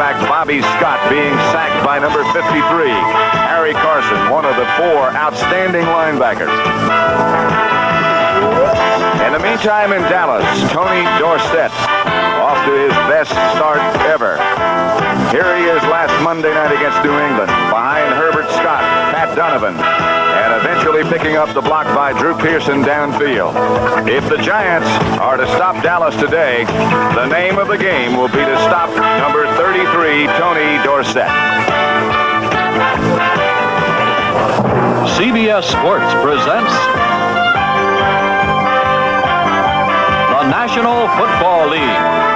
quarterback Bobby Scott being sacked by number 53, Harry Carson, one of the 4 outstanding linebackers. In the meantime, in Dallas, Tony Dorsett off to his best start ever. Here he is last Monday night against New England, behind Herbert Scott, Pat Donovan, and eventually picking up the block by Drew Pearson downfield. If the Giants are to stop Dallas today, the name of the game will be to stop number 33, Tony Dorsett. CBS Sports presents the National Football League.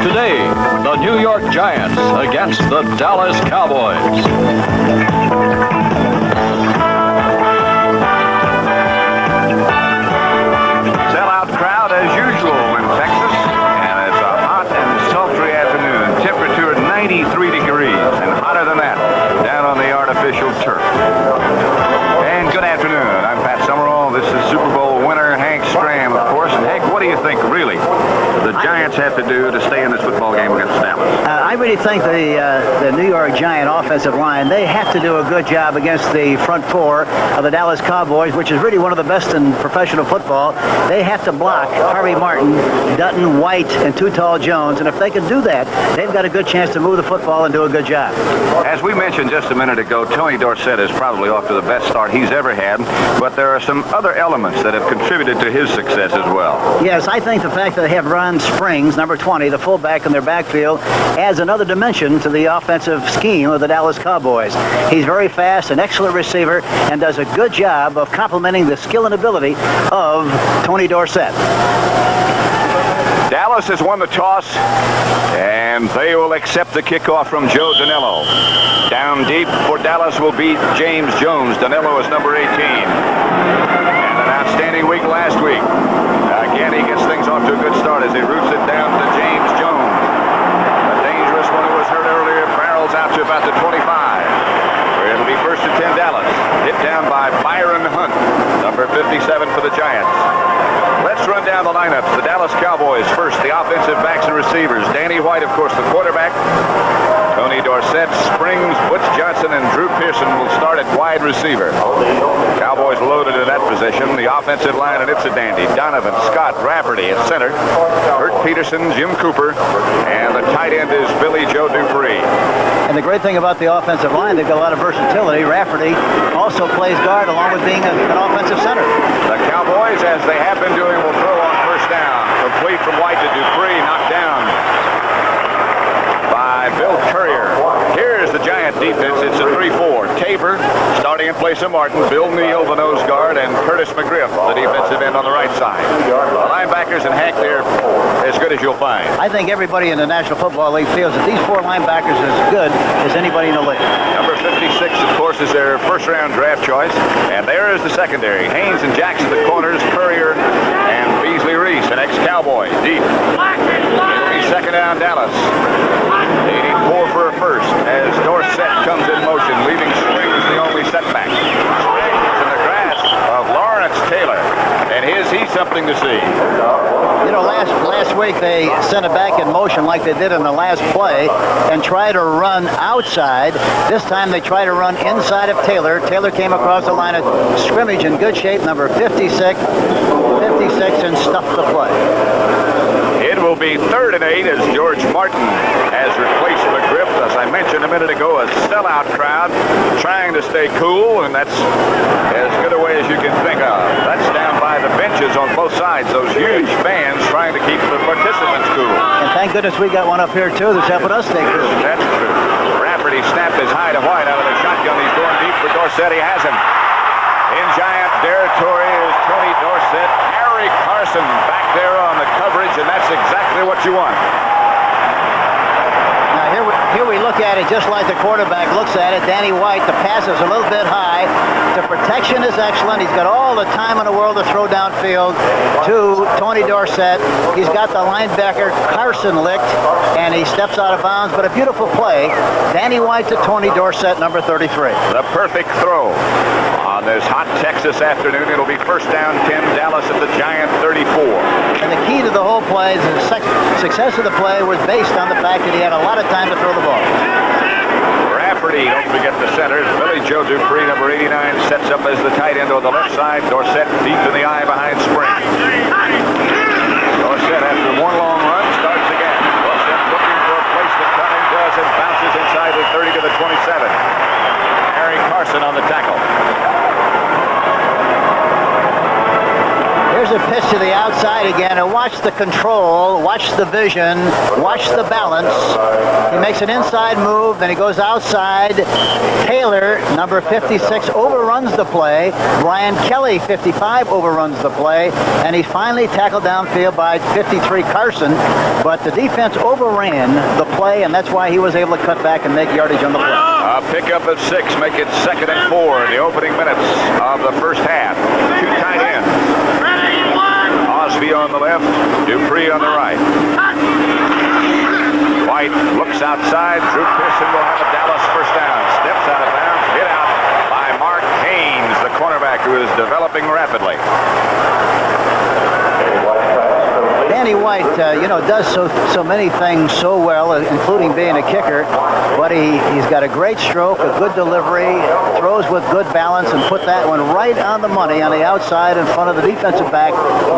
Today, the New York Giants against the Dallas Cowboys. Sellout crowd as usual in Texas, and it's a hot and sultry afternoon. Temperature 93 degrees, and hotter than that down on the artificial turf. And good afternoon. I'm Pat Summerall. This is Super Bowl winner Hank Stram, of course. And Hank, what do you think, really, the Giants have to do to stay in this football game against Dallas? I really think the New York Giant offensive line, they have to do a good job against the front 4 of the Dallas Cowboys, which is really one of the best in professional football. They have to block Harvey Martin, Dutton, White, and Too Tall Jones. And if they can do that, they've got a good chance to move the football and do a good job. As we mentioned just a minute ago, Tony Dorsett is probably off to the best start he's ever had, but there are some other elements that have contributed to his success as well. Yes, I think the fact that they have Ron Springs, number 20, the fullback in their backfield, adds another dimension to the offensive scheme of the Dallas Cowboys. He's very fast, an excellent receiver, and does a good job of complementing the skill and ability of Tony Dorsett. Dallas has won the toss, and they will accept the kickoff from Joe Danilo. Down deep for Dallas will be James Jones. Danilo is number 18. And an outstanding week last week. Again, he gets things off to a good start as he roots it down to James Jones. A dangerous one who was hurt earlier barrels out to about the 25. Where it'll be first and 10 Dallas. Hit down by Byron Hunt, number 57 for the Giants. Let's run down the lineups. The Dallas Cowboys first, the offensive backs and receivers. Danny White, of course, the quarterback. Tony Dorsett, Springs, Butch Johnson, and Drew Pearson will start at wide receiver. Cowboys loaded at that position. The offensive line, and it's a dandy. Donovan, Scott, Rafferty at center. Bert Peterson, Jim Cooper, and the tight end is Billy Joe Dupree. And the great thing about the offensive line, they've got a lot of versatility. Rafferty also plays guard along with being an offensive center. The Cowboys, as they have been doing, will throw on first down. Complete from White to Dupree, knocked down by Bill Courier. Here's the Giant defense. It's a 3-4. Tabor starting in place of Martin. Bill Neal, the nose guard, and Curtis McGriff, the defensive end on the right side. The linebackers and Hank there as good as you'll find. I think everybody in the National Football League feels that these 4 linebackers are as good as anybody in the league. Number 56, of course, is their first-round draft choice. And there is the secondary. Haynes and Jackson, the corners, Courier, and Beasley Reese, an ex-Cowboy, deep. It'll be second down, Dallas. Needing 4 for a first as Dorsett comes in motion, leaving Springs the only setback. Springs in the grasp of Lawrence Taylor, and is he something to see? You know, last week they sent it back in motion like they did in the last play and tried to run outside. This time they try to run inside of Taylor. Taylor came across the line of scrimmage in good shape, number 56, and stuffed the play. It will be 3rd and 8 as George Martin has replaced McGriff. As I mentioned a minute ago, a sellout crowd trying to stay cool, and that's as good a way as you can think of. That's down by the benches on both sides, those huge fans trying to keep the participants cool. And thank goodness we got one up here, too, that's helping us stay cool. That's true. Rafferty snapped his high to White out of the shotgun. He's going deep for Dorsett. He has him. In Giant territory is Tony Dorsett. Harry Carson back there on the coverage, and that's exactly what you want. Now here we look at it just like the quarterback looks at it. Danny White, the pass is a little bit high. The protection is excellent. He's got all the time in the world to throw downfield to Tony Dorsett. He's got the linebacker Carson licked, and he steps out of bounds. But a beautiful play. Danny White to Tony Dorsett, number 33. The perfect throw. On this hot Texas afternoon, it'll be first down 10, Dallas at the Giant 34. And the key to the whole play is the success of the play was based on the fact that he had a lot of time to throw the ball. Rafferty, don't forget the center. Billy Joe Dupree, number 89, sets up as the tight end on the left side. Dorsett deep in the eye behind Spring. Dorsett, after one long run, starts again. Dorsett looking for a place to cut and does it. Bounces inside the 30 to the 27. Harry Carson on the tackle. Here's a pitch to the outside again, and watch the control, watch the vision, watch the balance. He makes an inside move, then he goes outside. Taylor, number 56, overruns the play. Brian Kelly, 55, overruns the play. And he's finally tackled downfield by 53 Carson. But the defense overran the play, and that's why he was able to cut back and make yardage on the play. A pickup of 6, make it 2nd and 4 in the opening minutes of the first half. Two tight ends. Osby on the left, Dupree on the right. White looks outside. Drew Pearson will have a Dallas first down. Steps out of bounds, hit out by Mark Haynes, the cornerback who is developing rapidly. Danny White, does so many things so well, including being a kicker. But he's got a great stroke, a good delivery, throws with good balance, and put that one right on the money on the outside in front of the defensive back,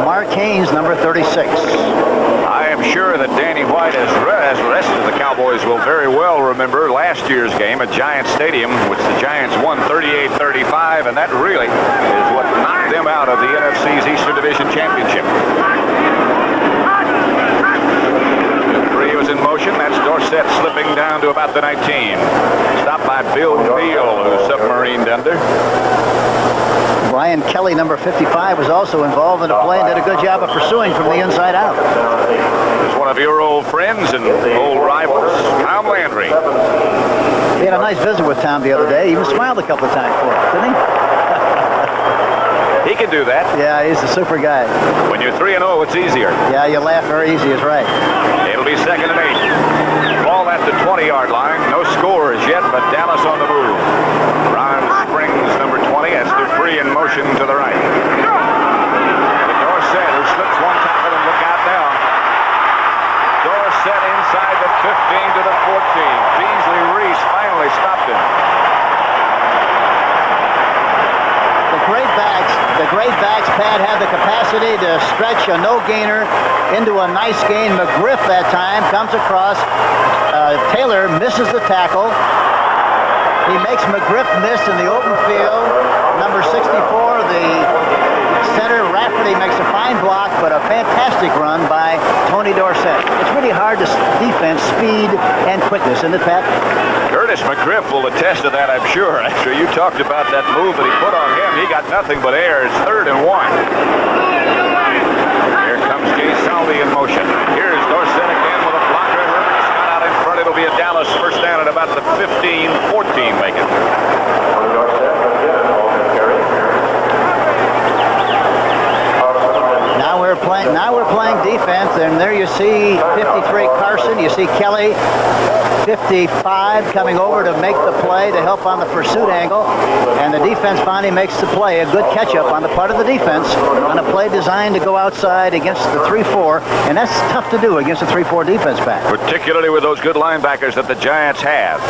Mark Haynes, number 36. I am sure that Danny White, as the rest of the Cowboys, will very well remember last year's game at Giant Stadium, which the Giants won 38-35, and that really is what knocked them out of the NFC's Eastern Division Championship. Dupree was in motion. That's Dorsett slipping down to about the 19. Stopped by Bill Neal, who submarined under. Brian Kelly, number 55, was also involved in the play and did a good job of pursuing from the inside out. There's one of your old friends and old rivals, Tom Landry. He had a nice visit with Tom the other day. He even smiled a couple of times for us, didn't he? He can do that. Yeah, he's a super guy. When you're 3-0, it's easier. Yeah, you laugh very easy, is right. It'll be 2nd and 8. Ball at the 20-yard line. No score as yet, but Dallas on the move. Ron Springs, number 20. That's Dupree in motion to the right. To Dorsett, who slips one tackle, and look out now. Dorsett inside the 15 to the 14. Beasley Reese finally stopped him. The great backs, Pat, have the capacity to stretch a no-gainer into a nice gain. McGriff that time comes across. Taylor misses the tackle. He makes McGriff miss in the open field. Number 64, the center, Rafferty, makes a fine block, but a fantastic run by Tony Dorsett. It's really hard to defense speed and quickness, isn't it, Pat? Curtis McGriff will attest to that, I'm sure. After you talked about that move that he put on him, he got nothing but air. It's 3rd and 1. Here comes Jay Salvi in motion. Here's Dorsett again with a blocker. Herbert Scott out in front. It'll be a Dallas first down at about the 15-14 make it. Now we're playing defense, and there you see 53 Carson. You see Kelly, 55, coming over to make the play to help on the pursuit angle, and the defense finally makes the play. A good catch-up on the part of the defense on a play designed to go outside against the 3-4, and that's tough to do against a 3-4 defense back. Particularly with those good linebackers that the Giants have.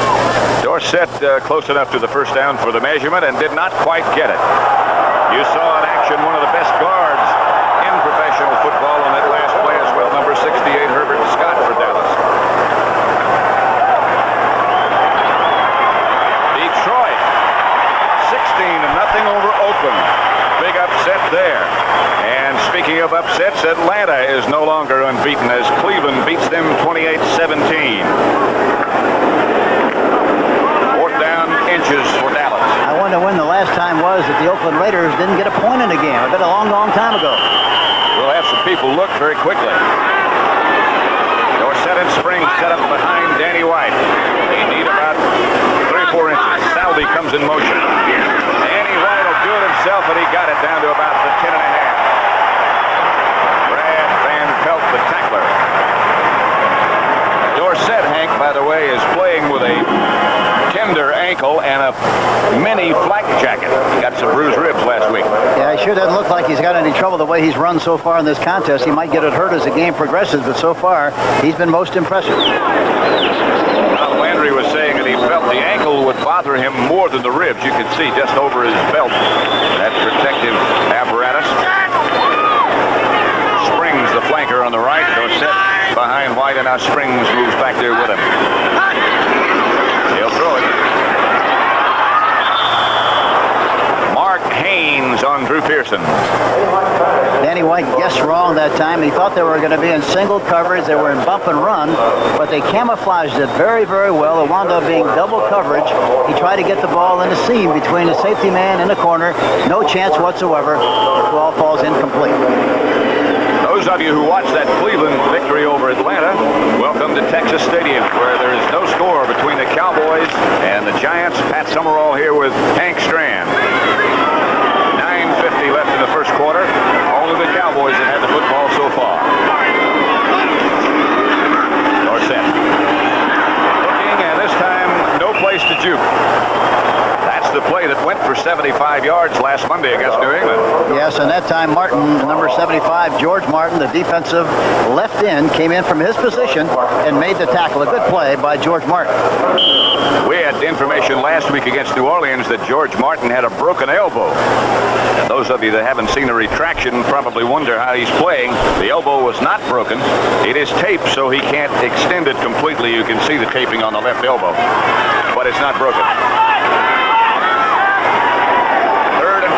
Dorsett close enough to the first down for the measurement and did not quite get it. You saw in action one of the best guards in professional football on that last play as well, number 68, Herbert Scott for Dallas. Detroit, 16-0 over Oakland. Big upset there. And speaking of upsets, Atlanta is no longer unbeaten as Cleveland beats them 28-17. 4th down inches for Dallas. I wonder when the last time was that the Oakland Raiders didn't get a point in a game. I bet a long, long time ago. We'll have some people look very quickly. Dorsett and Springs set up behind Danny White. They need about 3 or 4 inches. Salvi comes in motion. Danny White will do it himself, and he got it down to about the 10.5. Brad Van Pelt, the tackler. Dorsett, Hank, by the way, is playing with a tender ankle. ankle and a mini flak jacket. He got some bruised ribs last week. Yeah, he sure doesn't look like he's got any trouble the way he's run so far in this contest. He might get it hurt as the game progresses, but so far, he's been most impressive. Tom Landry was saying that he felt the ankle would bother him more than the ribs. You can see just over his belt that protective apparatus. Springs, the flanker on the right, Dorsett behind White, and now Springs moves back there with him. He'll throw it. Mark Haynes on Drew Pearson. Danny White guessed wrong that time. He thought they were going to be in single coverage. They were in bump and run, but they camouflaged it very, very well. It wound up being double coverage. He tried to get the ball in the seam between the safety man and the corner. No chance whatsoever. The ball falls incomplete. Those of you who watched that Cleveland victory over Atlanta, welcome to Texas Stadium, where there is no score between the Cowboys and the Giants. Pat Summerall here with Hank Strand. 9:50 left in the first quarter. Only the Cowboys have had the football so far. Dorsett looking, and this time no place to juke. That's the play that went for 75 yards last Monday against New England. Yes, and that time Martin, number 75, George Martin, the defensive left end, came in from his position and made the tackle. A good play by George Martin. We had information last week against New Orleans that George Martin had a broken elbow. And those of you that haven't seen the retraction probably wonder how he's playing. The elbow was not broken. It is taped so he can't extend it completely. You can see the taping on the left elbow, but it's not broken.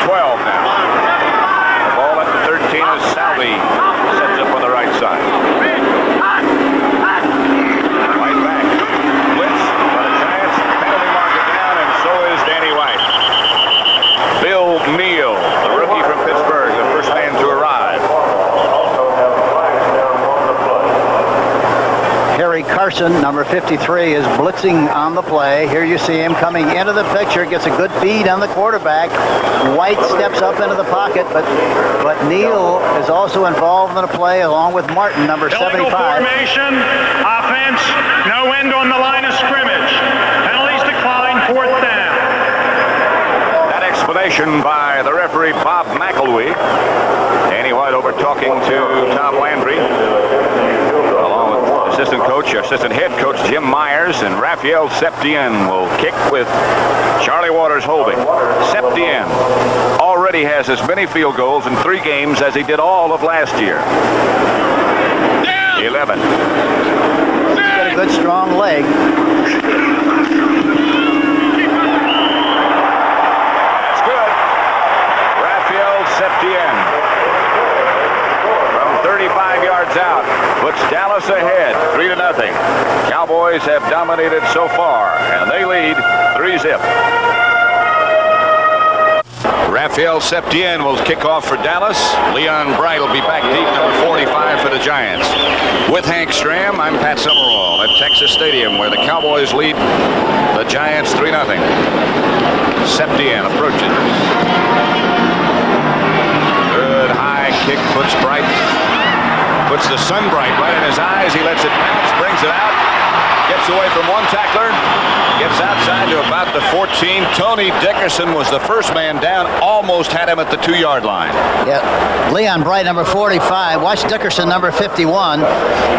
12 now. The ball at the 13 as Salvi sets up on the right side. Right back. Blitz by the Giants. Penalty marker down, and so is Danny White. Bill Neal, the rookie from Pittsburgh, the first man to arrive. Harry Carson, number 53, is blitzing on the play. Here you see him coming into the picture, gets a good feed on the quarterback. White steps up into the pocket, but Neal is also involved in the play along with Martin, number 75. Formation, offense, no end on the line of scrimmage. Penalties decline, 4th down. That explanation by the referee Bob McElwee. Danny White over talking to Tom Landry. Assistant head coach Jim Myers, and Raphael Septien will kick with Charlie Waters holding. Septien already has as many field goals in 3 games as he did all of last year. 11. He's got a good strong leg. That's good. Raphael Septien from 35 yards out puts Dallas ahead 3-0. Cowboys have dominated so far, and they lead 3-0. Raphael Septien will kick off for Dallas. Leon Bright will be back deep, number 45 for the Giants. With Hank Stram, I'm Pat Summerall at Texas Stadium, where the Cowboys lead the Giants 3-0. Septien approaches. Good high kick puts Bright. Puts the sunbright right in his eyes. He lets it bounce, brings it out, gets away from one tackler, gets outside to about the 14. Tony Dickerson was the first man down, almost had him at the 2-yard line. Yeah, Leon Bright, number 45. Watch Dickerson, number 51.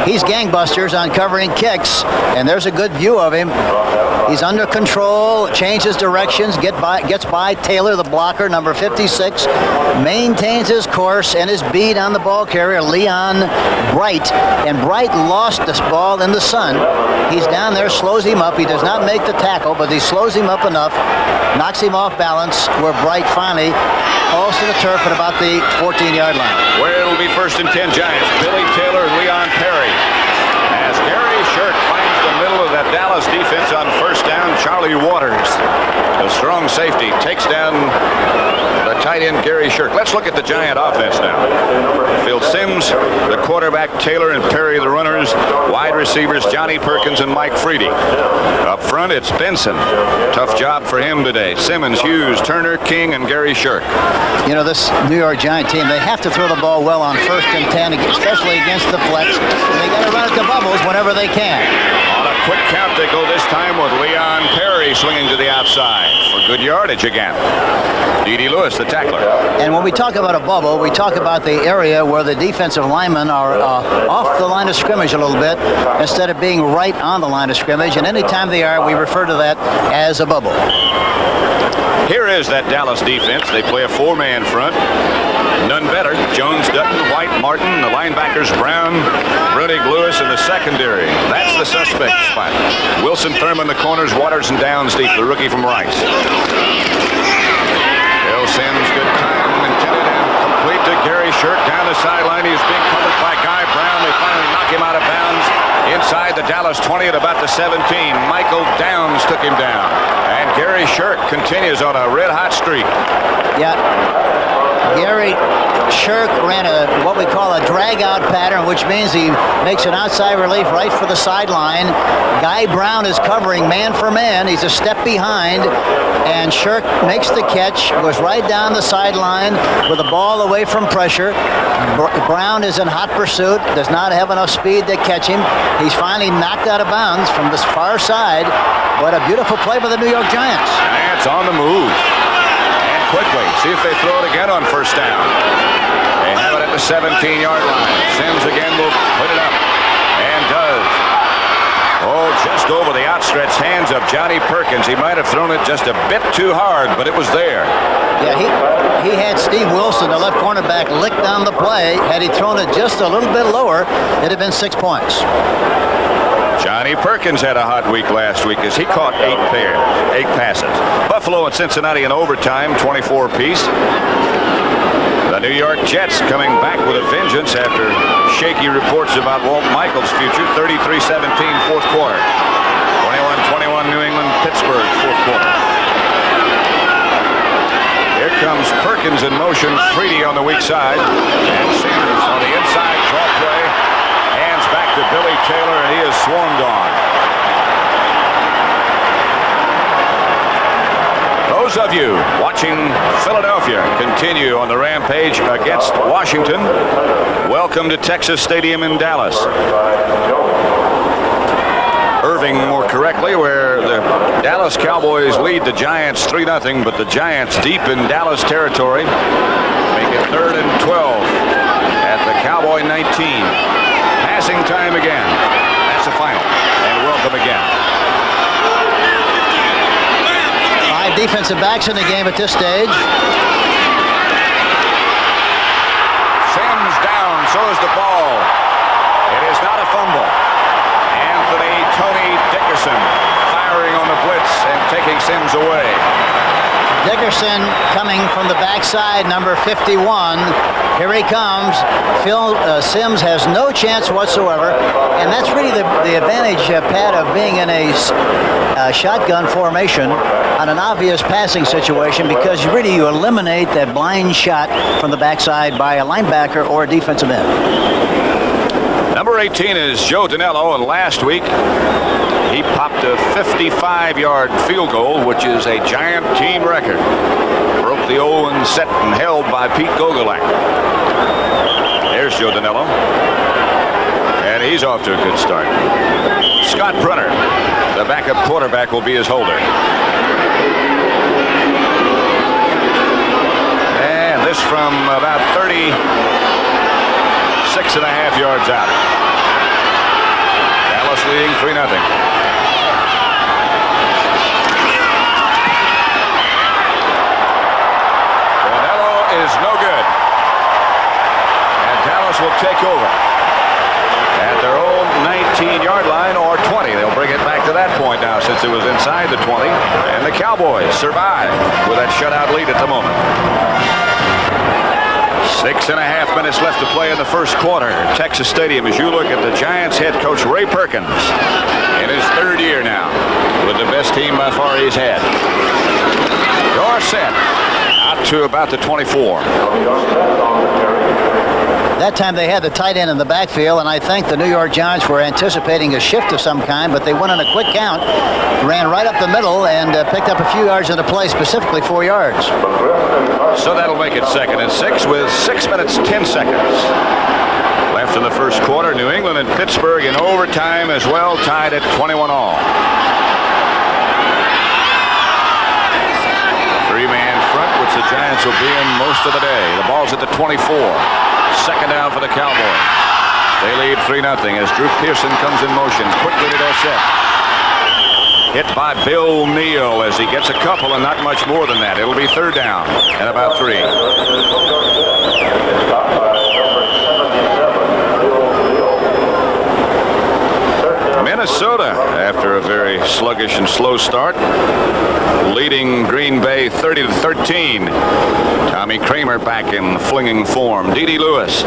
He's gangbusters on covering kicks, and there's a good view of him. He's under control, changes directions, gets by Taylor, the blocker, number 56, maintains his course and his beat on the ball carrier, Leon Bright. And Bright lost this ball in the sun. He's down there, slows him up. He does not make the tackle, but he slows him up enough, knocks him off balance, where Bright finally falls to the turf at about the 14-yard line. Where it'll be 1st and 10 Giants. Billy Taylor and Leon Perry. As Gary Shirk finds the middle of that Dallas defense on 1st down, Charlie Waters, the strong safety, takes down the tight end Gary Shirk. Let's look at the Giant offense now. Phil Simms, the quarterback, Taylor and Perry, the runners, wide receivers Johnny Perkins and Mike Freedy. Up front, it's Benson. Tough job for him today. Simmons, Hughes, Turner, King, and Gary Shirk. You know, this New York Giant team, they have to throw the ball well on 1st and 10, especially against the flex. They got to run at the bubbles whenever they can. On a quick count they go this time with Leon Perry swinging to the outside for good yardage again. D.D. Lewis, the tackler. And when we talk about a bubble, we talk about the area where the defensive linemen are off the line of scrimmage a little bit instead of being right on the line of scrimmage. And anytime they are, we refer to that as a bubble. Here is that Dallas defense. They play a four-man front. None better. Jones, Dutton, White, Martin, the linebackers, Brown, Brunig, Lewis in the secondary. That's the suspect spot. Wilson, Thurman, the corners, Waters and Downs deep, the rookie from Rice. Bill Sims, good time, intended and complete to Gary Shirk down the sideline. He was being covered by Guy Brown. They finally knock him out of bounds inside the Dallas 20 at about the 17. Michael Downs took him down. And Gary Shirk continues on a red-hot streak. Yeah. Gary Shirk ran what we call a drag-out pattern, which means he makes an outside relief right for the sideline. Guy Brown is covering man for man. He's a step behind, and Shirk makes the catch, goes right down the sideline with the ball away from pressure. Brown is in hot pursuit, does not have enough speed to catch him. He's finally knocked out of bounds from this far side. What a beautiful play by the New York Giants. Giants on the move. Quickly, see if they throw it again on first down. They have it at the 17-yard line. Sims again will put it up, and does. Oh, just over the outstretched hands of Johnny Perkins. He might have thrown it just a bit too hard, but it was there. Yeah, he had Steve Wilson, the left cornerback, licked down the play. Had he thrown it just a little bit lower, it'd have been 6 points. Johnny Perkins had a hot week last week as he caught 8 passes. Buffalo and Cincinnati in overtime, 24 apiece. The New York Jets coming back with a vengeance after shaky reports about Walt Michaels' future. 33-17 fourth quarter. 21-21 New England, Pittsburgh fourth quarter. Here comes Perkins in motion. Freedy on the weak side. And Sims on the inside draw play. Hands back to Billy Taylor, and he is swarmed on. Those of you watching Philadelphia continue on the rampage against Washington. Welcome to Texas Stadium in Dallas. Irving, more correctly, where the Dallas Cowboys lead the Giants 3-0, but the Giants deep in Dallas territory make it 3rd and 12 at the Cowboy 19. Passing time again. That's the final. And welcome again. 5 defensive backs in the game at this stage. Sims down. So is the ball. It is not a fumble. Tony Dickerson firing on the blitz and taking Sims away. Dickerson coming from the backside, number 51. Here he comes. Phil Sims has no chance whatsoever, and that's really the advantage, Pat, of being in a shotgun formation on an obvious passing situation, because you eliminate that blind shot from the backside by a linebacker or a defensive end. Number 18 is Joe Danello, and last week he popped a 55-yard field goal, which is a Giant team record. Broke the old one set and held by Pete Gogolak. There's Joe Danello, and he's off to a good start. Scott Brunner, the backup quarterback, will be his holder. And this from about 36.5 yards out. Dallas leading 3-0. Danello is no good. And Dallas will take over at their own 19-yard line, or 20. They'll bring it back to that point now, since it was inside the 20. And the Cowboys survive with that shutout lead at the moment. 6.5 minutes left to play in the first quarter. Texas Stadium, as you look at the Giants head coach Ray Perkins in his 3rd year now with the best team by far he's had. You're set out to about the 24. That time they had the tight end in the backfield, and I think the New York Giants were anticipating a shift of some kind, but they went on a quick count, ran right up the middle, and picked up a few yards into play, specifically 4 yards. So that'll make it 2nd and 6 with 6 minutes, 10 seconds left in the first quarter. New England and Pittsburgh in overtime as well, tied at 21 all. Three-man front, which the Giants will be in most of the day. The ball's at the 24. Second down for the Cowboys. They lead 3-0 as Drew Pearson comes in motion. Quickly to Dorsett. Hit by Bill Neal as he gets a couple and not much more than that. It'll be third down and about 3. Minnesota, after a very sluggish and slow start, leading Green Bay 30-13. Tommy Kramer back in flinging form. D.D. Lewis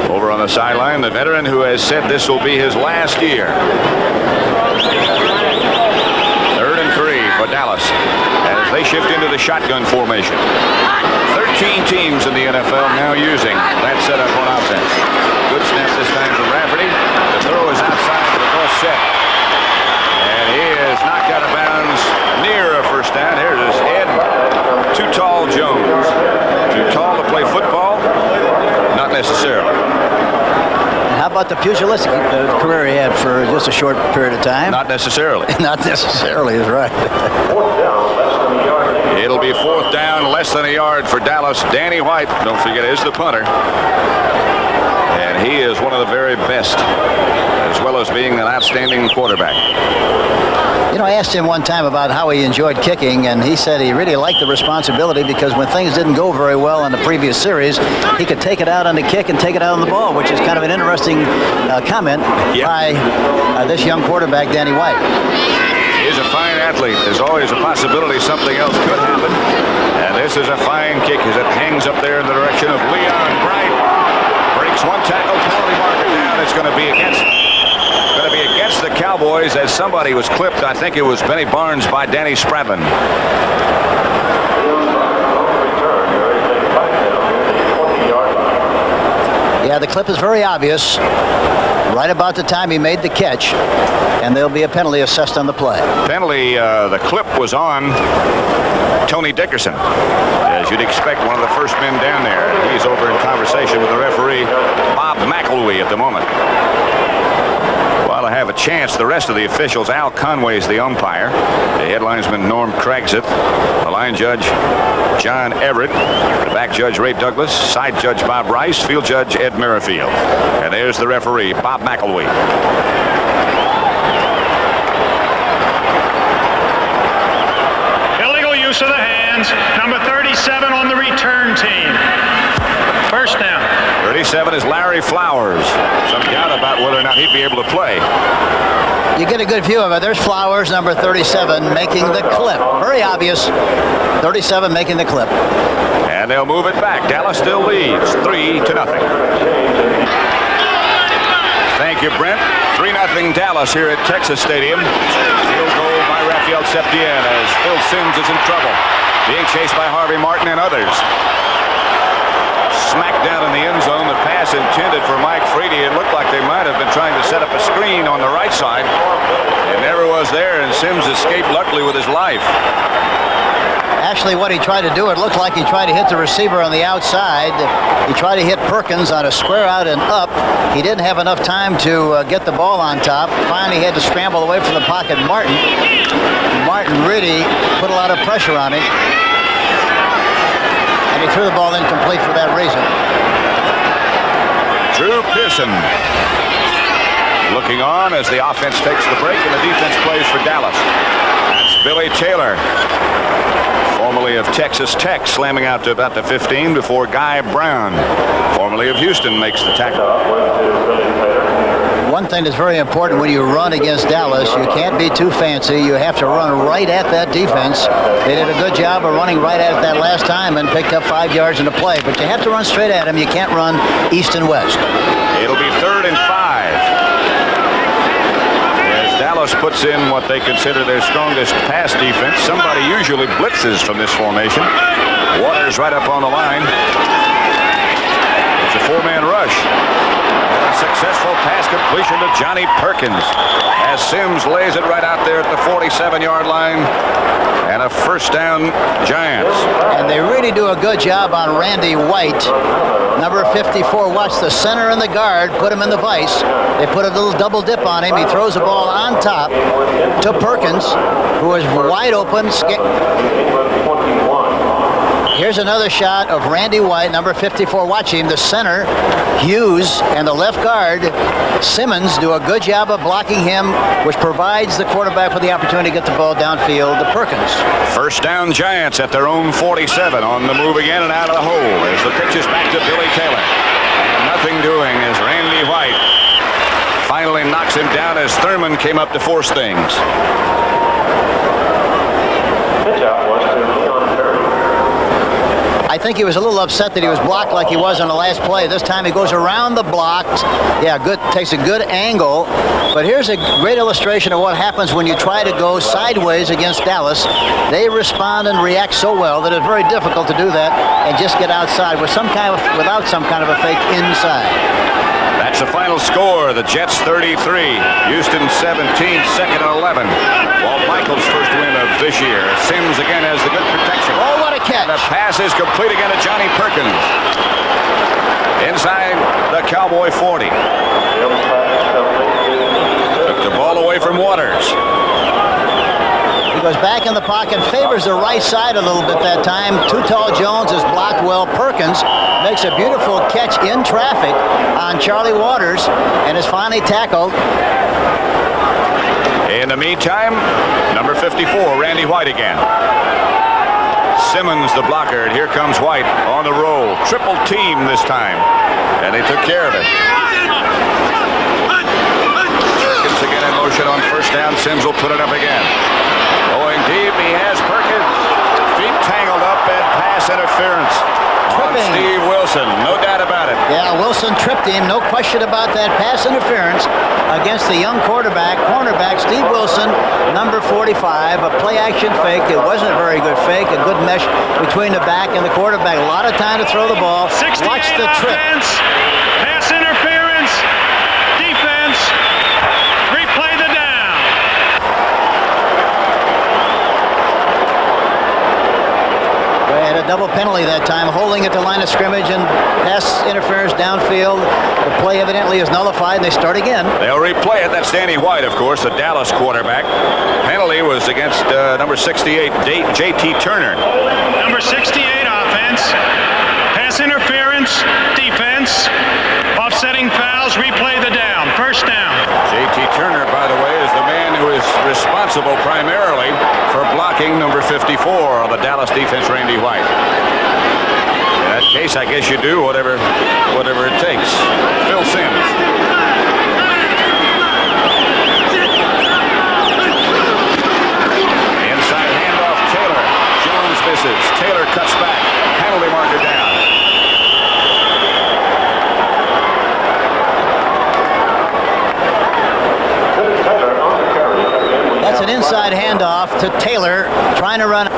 over on the sideline, the veteran who has said this will be his last year. 3rd and 3 for Dallas as they shift into the shotgun formation. 13 teams in the NFL now using that setup on offense. Good snap this time from Rafferty. The throw is outside for the first set. And he is knocked out of bounds near a first down. Here's Ed Too Tall Jones. Too tall to play football? Not necessarily. How about the pugilistic career he had for just a short period of time? Not necessarily. Not necessarily is right. It'll be 4th down, less than a yard for Dallas. Danny White, don't forget, is the punter. And he is one of the very best, as well as being an outstanding quarterback. You know, I asked him one time about how he enjoyed kicking, and he said he really liked the responsibility because when things didn't go very well in the previous series, he could take it out on the kick and take it out on the ball, which is kind of an interesting comment by this young quarterback, Danny White. He's a fine athlete. There's always a possibility something else could happen. And this is a fine kick as it hangs up there in the direction of Leon Bright. Breaks one tackle, penalty marker down. It's going to be against the Cowboys as somebody was clipped. I think it was Benny Barnes by Danny Spradlin. Yeah, the clip is very obvious. Right about the time he made the catch, and there'll be a penalty assessed on the play. Penalty, the clip was on Tony Dickerson. As you'd expect, one of the first men down there. He's over in conversation with the referee, Bob McElwee, at the moment. While I have a chance, the rest of the officials, Al Conway's the umpire, the headlinesman Norm Craigseth, the line judge John Everett, the back judge Ray Douglas, side judge Bob Rice, field judge Ed Merrifield. And there's the referee, Bob McElwee. Illegal use of the hands. Number 37 on the return team. First down. 37 is Larry Flowers. Some doubt about whether or not he'd be able to play. You get a good view of it. There's Flowers, number 37, making the clip. Very obvious. 37 making the clip. And they'll move it back. Dallas still leads 3-0. Thank you, Brent. 3-0 Dallas here at Texas Stadium. Field goal by Rafael Septien as Phil Simms is in trouble. Being chased by Harvey Martin and others. Smack down in the end zone. The pass intended for Mike Freedy. It looked like they might have been trying to set up a screen on the right side. It never was there, and Simms escaped luckily with his life. Actually, what he tried to do, it looked like he tried to hit the receiver on the outside. He tried to hit Perkins on a square out and up. He didn't have enough time to get the ball on top. Finally, he had to scramble away from the pocket. Martin really put a lot of pressure on him. And he threw the ball incomplete for that reason. Drew Pearson looking on as the offense takes the break and the defense plays for Dallas. That's Billy Taylor, formerly of Texas Tech, slamming out to about the 15 before Guy Brown, formerly of Houston, makes the tackle. One thing that's very important when you run against Dallas, you can't be too fancy. You have to run right at that defense. They did a good job of running right at it that last time and picked up 5 yards in the play. But you have to run straight at them. You can't run east and west. It'll be 3rd and 5. As Dallas puts in what they consider their strongest pass defense, somebody usually blitzes from this formation. Waters right up on the line. It's a 4-man rush. A successful pass completion to Johnny Perkins. as Sims lays it right out there at the 47-yard line. And a first down, Giants. And they really do a good job on Randy White. Number 54, watch the center and the guard, put him in the vise. They put a little double dip on him. He throws the ball on top to Perkins, who is wide open. Here's another shot of Randy White, number 54. Watch him. The center, Hughes, and the left guard, Simmons, do a good job of blocking him, which provides the quarterback with the opportunity to get the ball downfield to Perkins. First down, Giants at their own 47. On the move again and out of the hole as the pitch is back to Billy Taylor. And nothing doing as Randy White finally knocks him down as Thurman came up to force things. I think he was a little upset that he was blocked like he was on the last play. This time he goes around the blocks. Yeah, good, takes a good angle. But here's a great illustration of what happens when you try to go sideways against Dallas. They respond and react so well that it's very difficult to do that and just get outside without some kind of a fake inside. That's the final score. The Jets 33, Houston 17, second and 11. Walt Michaels' first win of this year. Sims again has the good protection. Oh, what a catch. And the pass is complete again to Johnny Perkins. Inside the Cowboy 40. Took the ball away from Waters. He goes back in the pocket, favors the right side a little bit that time. Too Tall Jones is blocked well. Perkins makes a beautiful catch in traffic on Charlie Waters and is finally tackled. In the meantime, number 54, Randy White again. Simmons the blocker, and here comes White on the roll. Triple team this time, and they took care of it. Perkins again in motion on first down. Sims will put it up again. Going deep, he has Perkins. Feet tangled up and pass interference. On Steve Wilson, no doubt about it. Yeah, Wilson tripped him, no question about that. Pass interference against the young cornerback, Steve Wilson, number 45. A play-action fake. It wasn't a very good fake. A good mesh between the back and the quarterback. A lot of time to throw the ball. Watch the trip. Offense, pass interference, defense, replay the down. They had a double penalty that time, holding at the line of scrimmage and pass interference downfield. The play evidently is nullified, and they start again. They'll replay it. That's Danny White, of course, the Dallas quarterback. Penalty was against number 68, J.T. Turner. Number 68, offense, pass interference, defense, offsetting fouls, replay the down. First down. J.T. Turner, by the way, is the man who is responsible primarily for blocking number 54 on the Dallas defense, Randy White. In that case, I guess you do whatever it takes. Phil Sims. Inside handoff, Taylor. Jones misses. Taylor cuts back. Penalty marker down. That's an inside handoff to Taylor, trying to run.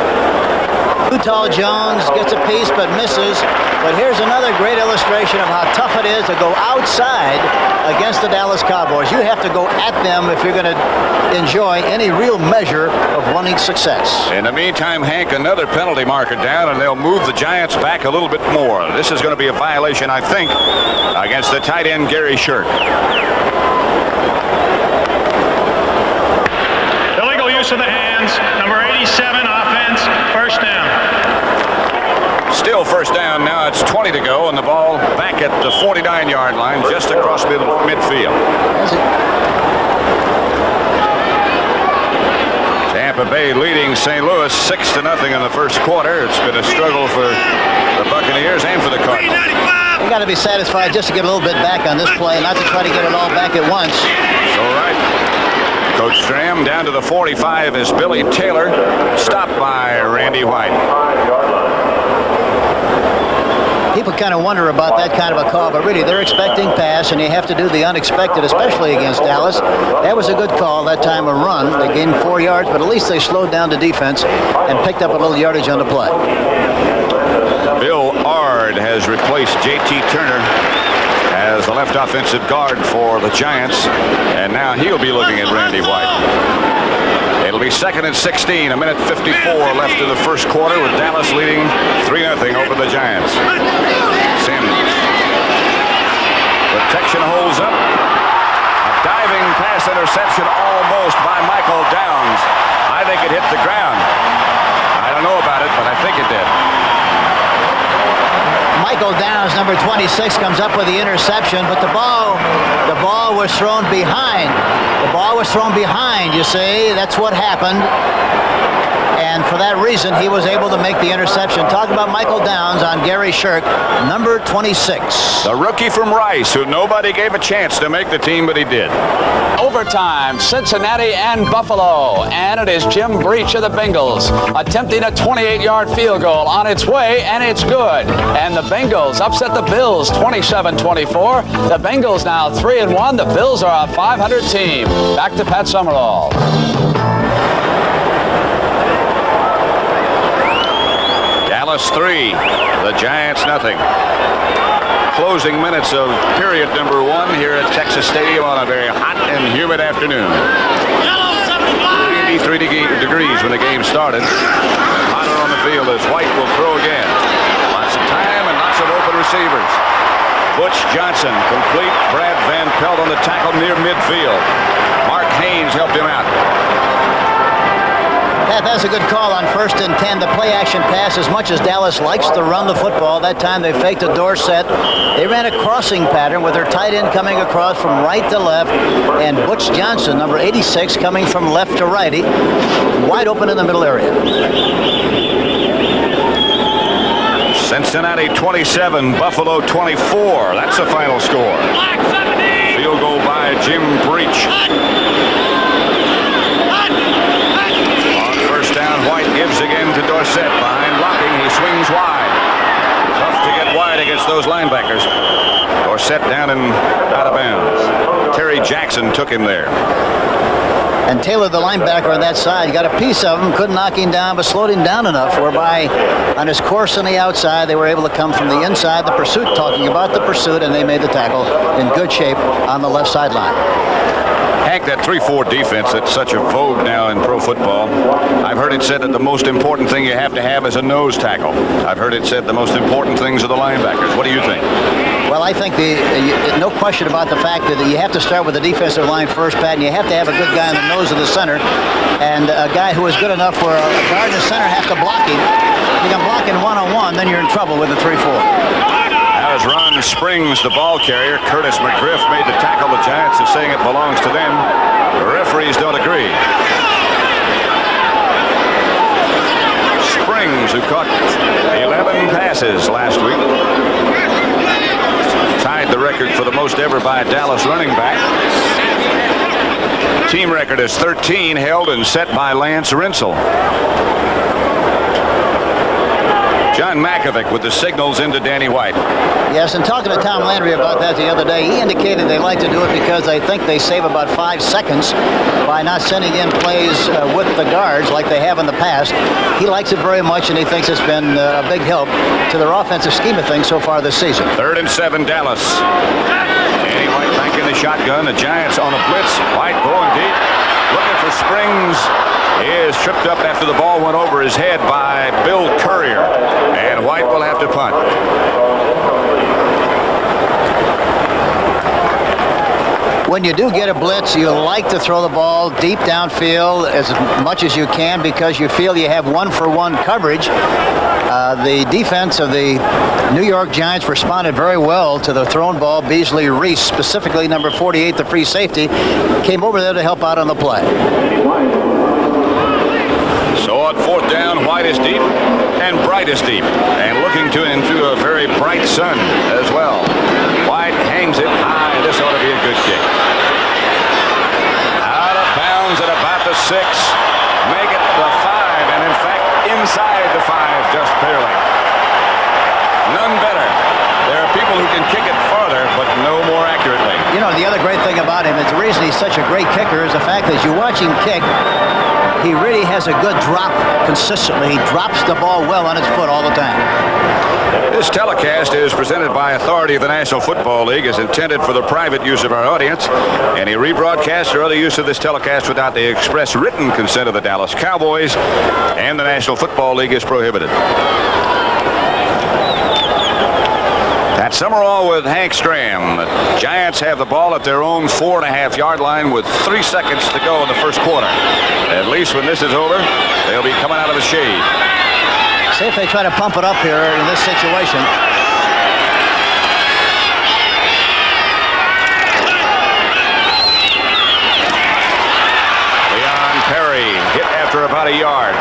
Too Tall Jones gets a piece but misses. But here's another great illustration of how tough it is to go outside against the Dallas Cowboys. You have to go at them if you're going to enjoy any real measure of running success. In the meantime, Hank, another penalty marker down, and they'll move the Giants back a little bit more. This is going to be a violation, I think, against the tight end, Gary Shirk. Illegal use of the hands. Number 87, offense, first down. Still first down. Now it's 20 to go, and the ball back at the 49-yard line, just across midfield. Tampa Bay leading St. Louis 6-0 in the first quarter. It's been a struggle for the Buccaneers and for the Cardinals. You got to be satisfied just to get a little bit back on this play, not to try to get it all back at once. So right. Coach Stram down to the 45 is Billy Taylor, stopped by Randy White. People kind of wonder about that kind of a call, but really they're expecting pass, and you have to do the unexpected, especially against Dallas. That was a good call that time, a run. They gained 4 yards, but at least they slowed down the defense and picked up a little yardage on the play. Bill Ard has replaced J.T. Turner as the left offensive guard for the Giants. And now he'll be looking at Randy White. It'll be 2nd and 16, a minute 54 left in the first quarter with Dallas leading 3-0 over the Giants. Sims. Protection holds up. A diving pass interception almost by Michael Downs. I think it hit the ground. I don't know about it, but I think it did. Michael Downs, number 26, comes up with the interception, but the ball was thrown behind. The ball was thrown behind, you see. That's what happened. And for that reason, he was able to make the interception. Talk about Michael Downs on Gary Shirk, number 26. The rookie from Rice, who nobody gave a chance to make the team, but he did. Overtime, Cincinnati and Buffalo. And it is Jim Breach of the Bengals attempting a 28-yard field goal on its way, and it's good. And the Bengals upset the Bills 27-24. The Bengals now 3-1. The Bills are a 500 team. Back to Pat Summerall. Dallas 3, the Giants nothing. Closing minutes of period number 1 here at Texas Stadium on a very hot and humid afternoon. 83 degrees when the game started. And hotter on the field as White will throw again. Lots of time and lots of open receivers. Butch Johnson complete. Brad Van Pelt on the tackle near midfield. Mark Haynes helped him out. Pat, that's a good call on 1st and 10. The play action pass, as much as Dallas likes to run the football, that time they faked a Dorsett. They ran a crossing pattern with their tight end coming across from right to left, and Butch Johnson, number 86, coming from left to righty, wide open in the middle area. Cincinnati 27, Buffalo 24. That's the final score. Field goal by Jim Breach. Down, White gives again to Dorsett. Behind blocking, he swings wide. Tough to get wide against those linebackers. Dorsett down and out of bounds. Terry Jackson took him there. And Taylor, the linebacker on that side, got a piece of him, couldn't knock him down, but slowed him down enough whereby on his course on the outside, they were able to come from the inside, the pursuit, talking about the pursuit, and they made the tackle in good shape on the left sideline. Hank, that 3-4 defense that's such a vogue now in pro football. I've heard it said that the most important thing you have to have is a nose tackle. I've heard it said the most important things are the linebackers. What do you think? Well, I think no question about the fact that you have to start with the defensive line first, Pat, and you have to have a good guy in the nose of the center, and a guy who is good enough where a guard in the center has to block him. If you can block him one-on-one, then you're in trouble with the 3-4. As Ron Springs, the ball carrier, Curtis McGriff made the tackle. The Giants are saying it belongs to them. The referees don't agree. Springs, who caught 11 passes last week, tied the record for the most ever by a Dallas running back. Team record is 13, held and set by Lance Rinsel. John Makovic with the signals into Danny White. Yes, and talking to Tom Landry about that the other day, he indicated they like to do it because they think they save about 5 seconds by not sending in plays with the guards like they have in the past. He likes it very much, and he thinks it's been a big help to their offensive scheme of things so far this season. 3rd and 7, Dallas. Danny White back in the shotgun. The Giants on a blitz. White going deep. Looking for Springs. He is tripped up after the ball went over his head by Bill Courier. And White will have to punt. When you do get a blitz, you like to throw the ball deep downfield as much as you can because you feel you have one-for-one coverage. The defense of the New York Giants responded very well to the thrown ball. Beasley Reese, specifically number 48, the free safety, came over there to help out on the play. So on 4th down, White is deep and Bright is deep and looking into a very bright sun as well. White hangs it high. This ought to be a good kick. Out of bounds at about the 6. Make it the 5, and in fact inside the 5 just barely. None better. There are people who can kick it farther, but no more accurately. You know, the other great thing about him is the reason he's such a great kicker is the fact that as you watch him kick, he really has a good drop consistently. He drops the ball well on his foot all the time. This telecast is presented by authority of the National Football League, is intended for the private use of our audience. Any rebroadcast or other use of this telecast without the express written consent of the Dallas Cowboys and the National Football League is prohibited. At Summerall with Hank Stram. The Giants have the ball at their own 4.5-yard line with 3 seconds to go in the first quarter. At least when this is over, they'll be coming out of the shade. See if they try to pump it up here in this situation. Leon Perry hit after about a yard.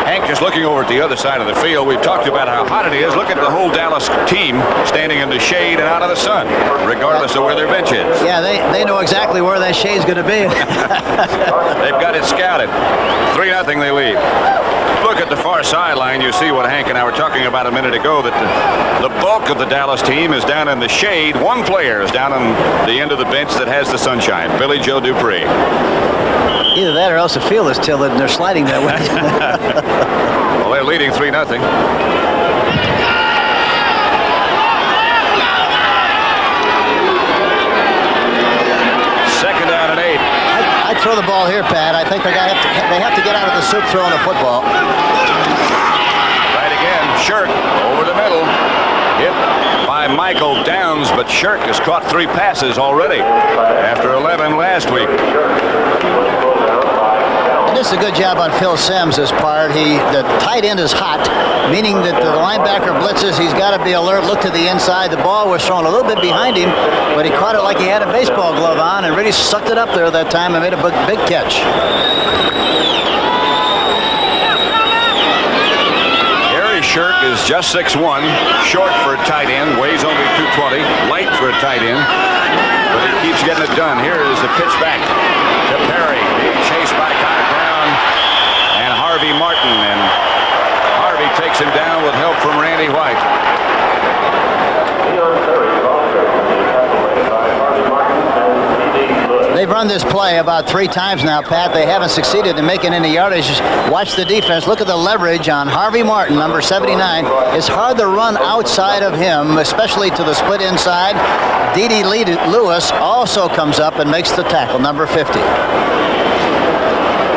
Hank just looking over at the other side of the field. We've talked about how hot it is. Look at the whole Dallas team standing in the shade and out of the sun, regardless of where their bench is. Yeah, they know exactly where that shade's going to be. They've got it scouted. 3-0 they lead. Look at the far sideline. You see what Hank and I were talking about a minute ago, that the bulk of the Dallas team is down in the shade. One player is down on the end of the bench that has the sunshine, Billy Joe Dupree. Either that or else the field is tilted and they're sliding that way. Well, they're leading 3-0. Second down and 8. I'd throw the ball here, Pat. I think they have to get out of the soup throwing the football. Right again, Shirk over the middle. Hit by Michael Downs, but Shirk has caught 3 passes already after 11 last week. And this is a good job on Phil Simms' part. The tight end is hot, meaning that the linebacker blitzes. He's got to be alert, look to the inside. The ball was thrown a little bit behind him, but he caught it like he had a baseball glove on and really sucked it up there that time and made a big catch. Shirk is just 6'1", short for a tight end, weighs only 220, light for a tight end, but he keeps getting it done. Here is the pitch back to Perry, being chased by Connor Brown and Harvey Martin, and Harvey takes him down with help from Randy White. They've run this play about 3 times now, Pat. They haven't succeeded in making any yardage. Just watch the defense. Look at the leverage on Harvey Martin, number 79. It's hard to run outside of him, especially to the split inside. D.D. Lewis also comes up and makes the tackle, number 50.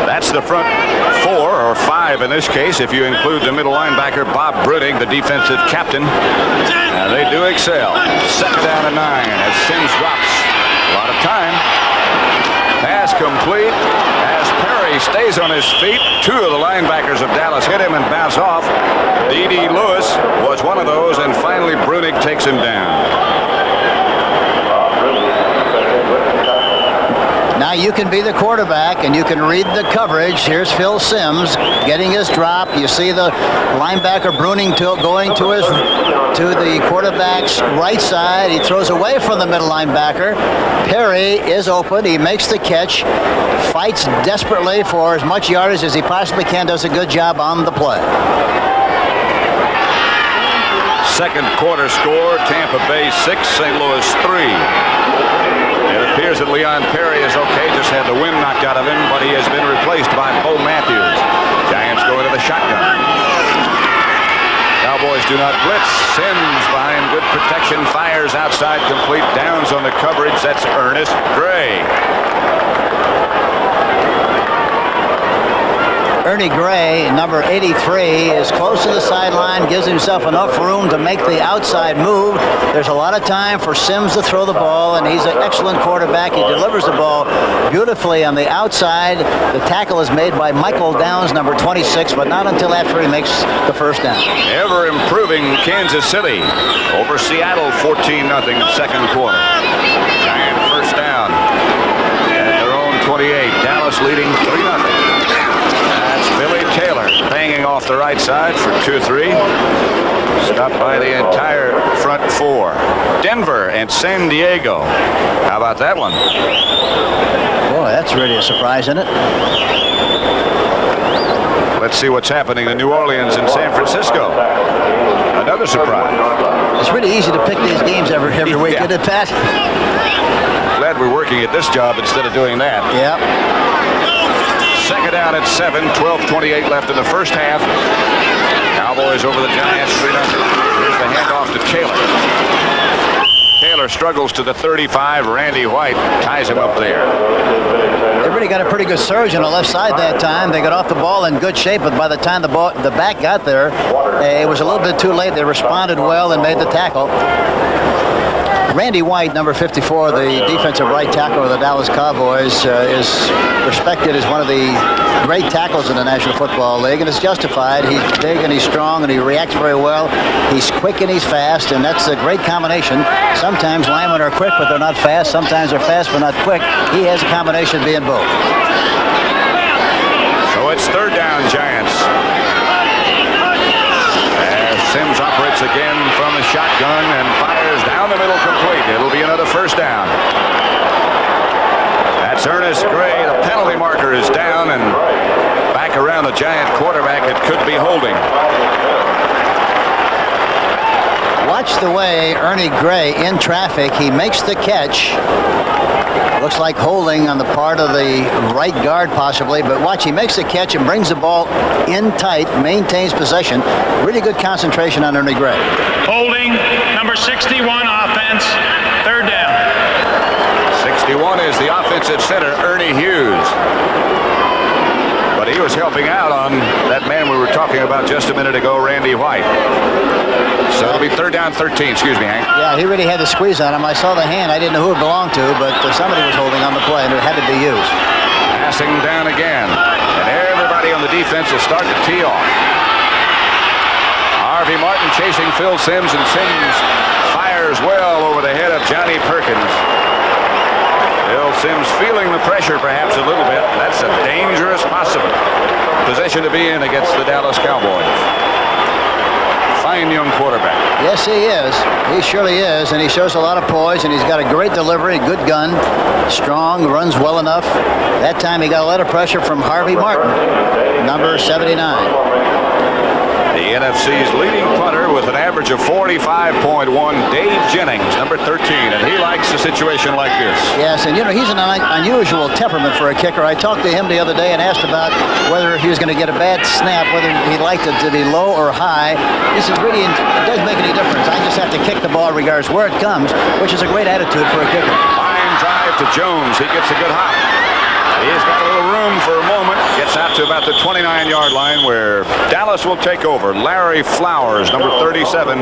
That's the front 4 or 5 in this case, if you include the middle linebacker, Bob Brudig, the defensive captain. They do excel. Second down and 9 as Simms drops. A lot of time. Pass complete as Perry stays on his feet. 2 of the linebackers of Dallas hit him and bounce off. D.D. Lewis was one of those, and finally Brunig takes him down. Now you can be the quarterback and you can read the coverage. Here's Phil Simms getting his drop. You see the linebacker Bruning going to the quarterback's right side. He throws away from the middle linebacker. Perry is open. He makes the catch, fights desperately for as much yardage as he possibly can, does a good job on the play. Second quarter score, Tampa Bay 6, St. Louis 3. It appears that Leon Perry is okay, just had the wind knocked out of him, but he has been replaced by Bo Matthews. Giants go into the shotgun. Cowboys do not blitz. Simms behind good protection, fires outside, complete. Downs on the coverage. That's Ernest Gray. Ernie Gray, number 83, is close to the sideline, gives himself enough room to make the outside move. There's a lot of time for Simms to throw the ball, and he's an excellent quarterback. He delivers the ball beautifully on the outside. The tackle is made by Michael Downs, number 26, but not until after he makes the first down. Ever improving Kansas City over Seattle, 14-0 second quarter. Giant first down at their own 28. Dallas leading 3-0. Billy Taylor banging off the right side for 2-3. Stopped by the entire front 4. Denver and San Diego. How about that one? Boy, that's really a surprise, isn't it? Let's see what's happening in New Orleans and San Francisco. Another surprise. It's really easy to pick these games every week, isn't it, Pat? Glad we're working at this job instead of doing that. Yeah. Second down at 7. 12:28 left in the first half. Cowboys over the Giants 3-0. Here's the handoff to Taylor. Taylor struggles to the 35. Randy White ties him up there. They really got a pretty good surge on the left side that time. They got off the ball in good shape, but by the time the back got there, it was a little bit too late. They responded well and made the tackle. Randy White, number 54, the defensive right tackle of the Dallas Cowboys, is respected as one of the great tackles in the National Football League, and it's justified. He's big and he's strong and he reacts very well. He's quick and he's fast, and that's a great combination. Sometimes linemen are quick, but they're not fast. Sometimes they're fast, but not quick. He has a combination of being both. So it's third down, Giants. As Sims operates again from the shotgun and fires down the middle complete. It'll be another first down. That's Ernest Gray. The penalty marker is down and back around the Giant quarterback. It could be holding. Watch the way Ernie Gray in traffic. He makes the catch. Looks like holding on the part of the right guard possibly, but watch, he makes the catch and brings the ball in tight, maintains possession. Really good concentration on Ernie Gray. Holding, number 61, offense, third down. 61 is the offensive center, Ernie Hughes. But he was helping out on that man we were talking about just a minute ago, Randy White. So it'll be third down 13. Excuse me, Hank. Yeah, he really had the squeeze on him. I saw the hand. I didn't know who it belonged to, but somebody was holding on the play, and it had to be used. Passing down again. And everybody on the defense will start to tee off. Harvey Martin chasing Phil Sims, and Sims fires well over the head of Johnny Perkins. Phil Sims feeling the pressure perhaps a little bit. That's a dangerous possible position to be in against the Dallas Cowboys. Fine young quarterback. Yes, he is. He surely is, and he shows a lot of poise, and he's got a great delivery, good gun, strong, runs well enough. That time he got a lot of pressure from Harvey Martin, number 79. The NFC's leading punter with an average of 45.1, Dave Jennings, number 13, and he likes a situation like this. Yes, and you know, he's an unusual temperament for a kicker. I talked to him the other day and asked about whether he was going to get a bad snap, whether he liked it to be low or high. He says, really, it doesn't make any difference. I just have to kick the ball regardless where it comes, which is a great attitude for a kicker. Line drive to Jones. He gets a good hop. He's got a little room for a moment. Gets out to about the 29-yard line where Dallas will take over. Larry Flowers, number 37,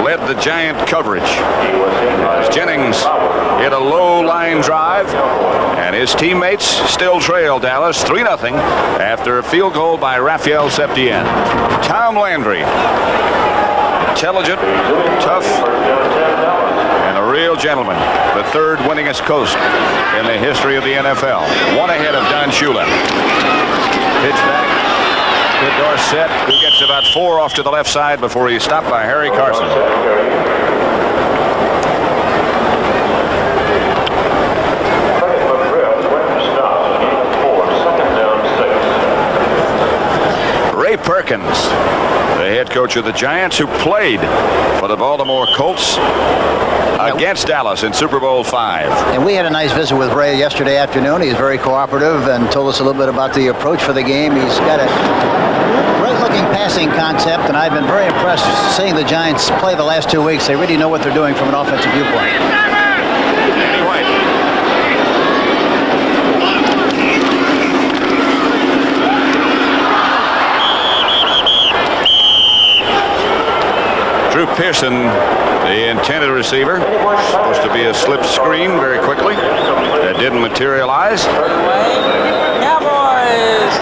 led the Giant coverage. As Jennings hit a low line drive, and his teammates still trail Dallas 3-0 after a field goal by Rafael Septien. Tom Landry, intelligent, tough, and a real gentleman. The third winningest coach in the history of the NFL. One ahead of Don Shula. Pitch back to Dorsett, who gets about 4 off to the left side before he's stopped by Harry Carson. Ray Perkins, the head coach of the Giants, who played for the Baltimore Colts against Dallas in Super Bowl V. And we had a nice visit with Ray yesterday afternoon. He's very cooperative and told us a little bit about the approach for the game. He's got a great-looking passing concept, and I've been very impressed seeing the Giants play the last 2 weeks. They really know what they're doing from an offensive viewpoint. Danny White. Drew Pearson, the intended receiver, supposed to be a slip screen very quickly. That didn't materialize. Cowboys!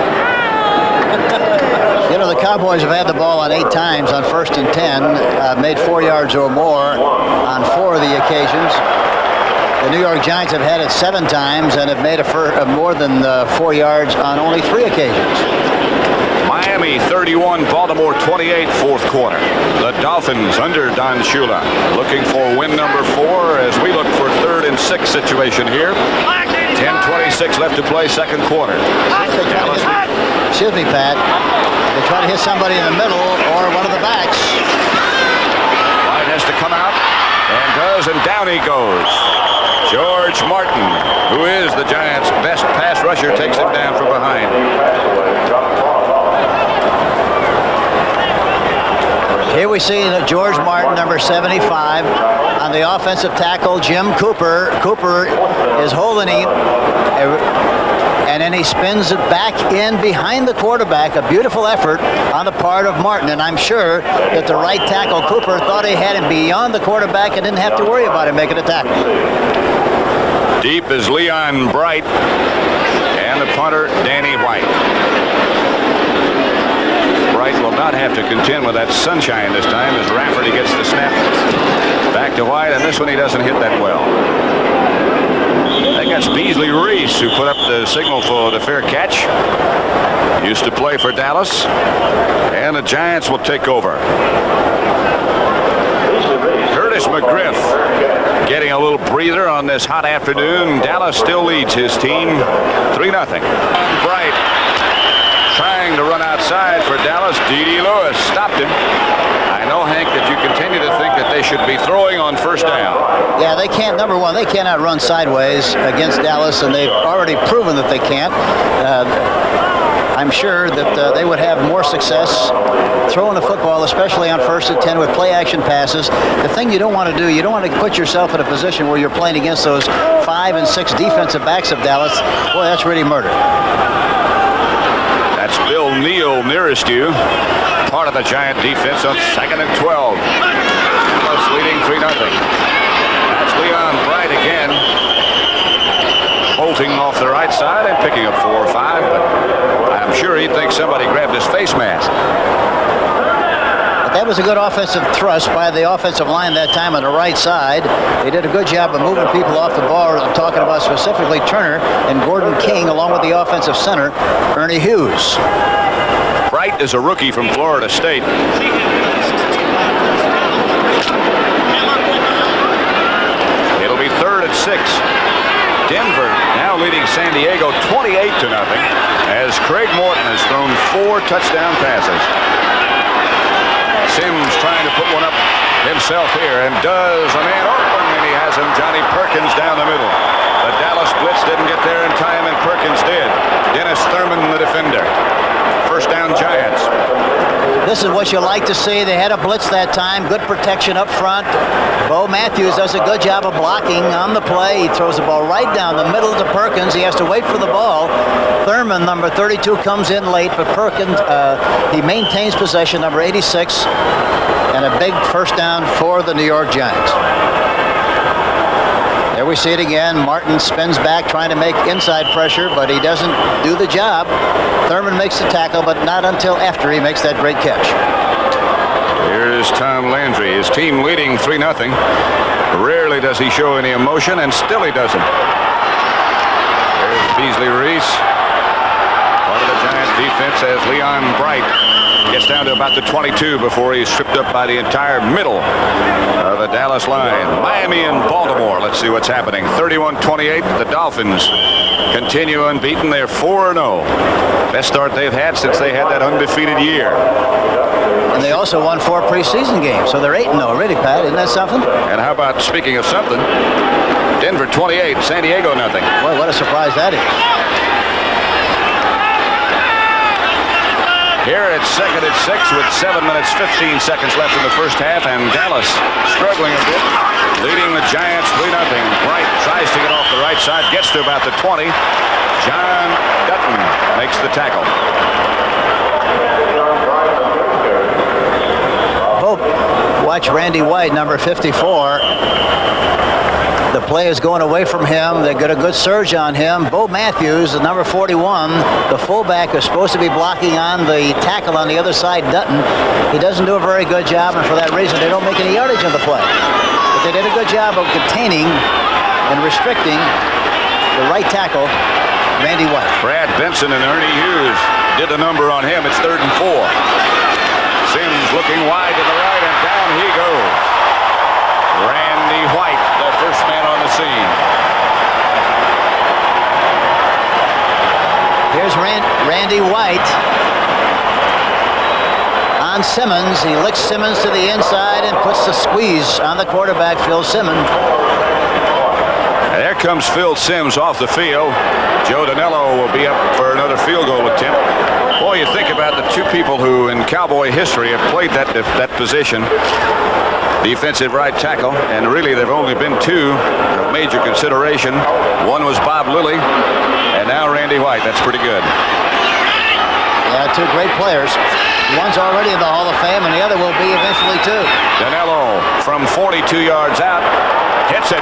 You know, the Cowboys have had the ball on 8 times on 1st and 10, made 4 yards or more on 4 of the occasions. The New York Giants have had it 7 times and have made more than 4 yards on only 3 occasions. Miami 31, Baltimore 28, fourth quarter. The Dolphins under Don Shula looking for win number 4 as we look for 3rd and 6 situation here. 10:26 left to play, second quarter. Dallas. Excuse me, Pat. They try to hit somebody in the middle or one of the backs. White has to come out and does, and down he goes. George Martin, who is the Giants' best pass rusher, takes him down from behind. Here we see George Martin, number 75. On the offensive tackle, Jim Cooper. Cooper is holding him, and then he spins it back in behind the quarterback. A beautiful effort on the part of Martin, and I'm sure that the right tackle, Cooper, thought he had him beyond the quarterback and didn't have to worry about him making a tackle. Deep is Leon Bright and the punter, Danny White. Bright will not have to contend with that sunshine this time as Rafferty gets the snap. Back to White, and this one he doesn't hit that well. That's Beasley Reese, who put up the signal for the fair catch. Used to play for Dallas, and the Giants will take over. Curtis McGriff getting a little breather on this hot afternoon. Dallas still leads his team 3-0. Bright trying to run outside for Dallas. D.D. Lewis stopped him. I know, Hank, that you continue to think that they should be throwing on first down. Yeah, they can't. Number one, they cannot run sideways against Dallas, and they've already proven that they can't. I'm sure that they would have more success throwing the football, especially on 1st and 10 with play-action passes. The thing you don't want to do, you don't want to put yourself in a position where you're playing against those 5 and 6 defensive backs of Dallas. Boy, that's really murder. That's Bill Neal nearest you. Part of the Giant defense on 2nd and 12. Dallas leading 3-0. That's Leon Bright again. Bolting off the right side and picking up 4 or 5, but I'm sure he'd think somebody grabbed his face mask. But that was a good offensive thrust by the offensive line that time on the right side. They did a good job of moving people off the ball. I'm talking about specifically Turner and Gordon King, along with the offensive center, Ernie Hughes. Bright is a rookie from Florida State. It'll be 3rd and 6. Denver now leading San Diego 28-0 as Craig Morton has thrown 4 touchdown passes. Sims trying to put one up himself here and does. A man open, and he has him, Johnny Perkins, down the middle. The Dallas blitz didn't get there in time, and Perkins did. Dennis Thurman, the defender. First down, Giants. This is what you like to see. They had a blitz that time. Good protection up front. Bo Matthews does a good job of blocking on the play. He throws the ball right down the middle to Perkins. He has to wait for the ball. Thurman, number 32, comes in late, but Perkins, he maintains possession, number 86, and a big first down for the New York Giants. There we see it again. Martin spins back trying to make inside pressure, but he doesn't do the job. Thurman makes the tackle, but not until after he makes that great catch. Here's Tom Landry, his team leading 3-0. Rarely does he show any emotion, and still he doesn't. There's Beasley Reese. Part of the Giants defense as Leon Bright gets down to about the 22 before he's stripped up by the entire middle of the Dallas line. Miami and Baltimore. Let's see what's happening. 31-28. The Dolphins continue unbeaten. They're 4-0. Best start they've had since they had that undefeated year. And they also won 4 preseason games, so they're 8-0. Really, Pat, isn't that something? And how about, speaking of something, Denver 28, San Diego nothing. Boy, what a surprise that is. Here it's 2nd and 6 with 7 minutes 15 seconds left in the first half, and Dallas struggling a bit, leading the Giants 3-0. Bright tries to get off the right side, gets to about the 20. John Dutton makes the tackle. Watch Randy White, number 54. The play is going away from him. They got a good surge on him. Bo Matthews, the number 41, the fullback, is supposed to be blocking on the tackle on the other side, Dutton. He doesn't do a very good job, and for that reason, they don't make any yardage on the play. But they did a good job of containing and restricting the right tackle, Randy White. Brad Benson and Ernie Hughes did the number on him. It's 3rd and 4. Sims looking wide to the right, and down he goes. Randy White, the first man on the scene. Here's Randy White on Simmons. He licks Simmons to the inside and puts the squeeze on the quarterback, Phil Simmons. There comes Phil Simms off the field. Joe Danello will be up for another field goal attempt. Boy, you think about the two people who in Cowboy history have played that position, defensive right tackle, and really there have only been two of major consideration. One was Bob Lilly, and now Randy White. That's pretty good. Yeah, two great players. One's already in the Hall of Fame, and the other will be eventually too. Danello from 42 yards out hits it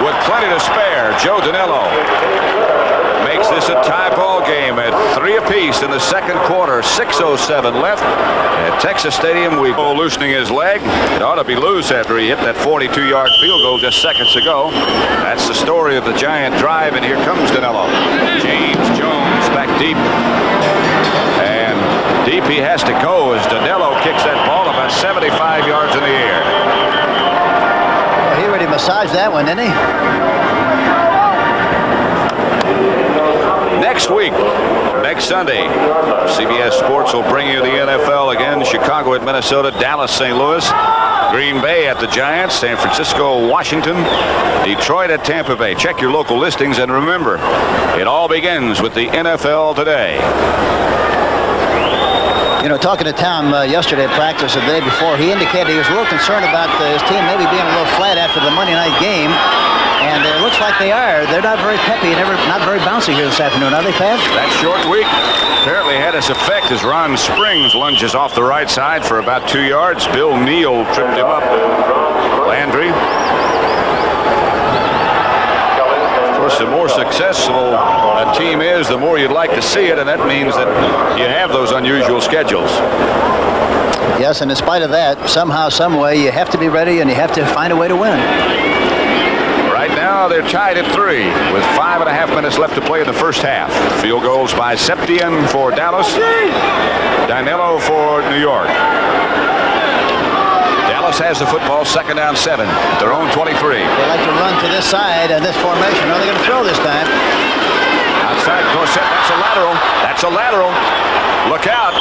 with plenty to spare. Joe Danello makes this a tie ball game at 3 apiece in the second quarter. 6:07 left at Texas Stadium. We go loosening his leg. It ought to be loose after he hit that 42-yard field goal just seconds ago. That's the story of the Giant drive, and here comes Danello. James Jones back deep. And deep he has to go as Danello kicks that ball about 75 yards in the air. Well, he really massaged that one, didn't he? Next week, next Sunday, CBS Sports will bring you the NFL again. Chicago at Minnesota, Dallas, St. Louis, Green Bay at the Giants, San Francisco, Washington, Detroit at Tampa Bay. Check your local listings, and remember, it all begins with the NFL today. You know, talking to Tom yesterday at practice the day before, he indicated he was a little concerned about his team maybe being a little flat after the Monday night game. And it looks like they are. They're not very peppy and not very bouncy here this afternoon, are they, Pat? That short week apparently had its effect as Ron Springs lunges off the right side for about 2 yards. Bill Neal tripped him up. Landry. Of course, the more successful a team is, the more you'd like to see it, and that means that you have those unusual schedules. Yes, and in spite of that, somehow, some way, you have to be ready and you have to find a way to win. Right now, they're tied at 3 with 5.5 minutes left to play in the first half. Field goals by Septien for Dallas, Danello for New York. Dallas has the football, 2nd down 7 at their own 23. They like to run to this side and this formation. Are they going to throw this time? Outside Dorsett, that's a lateral. That's a lateral. Look out.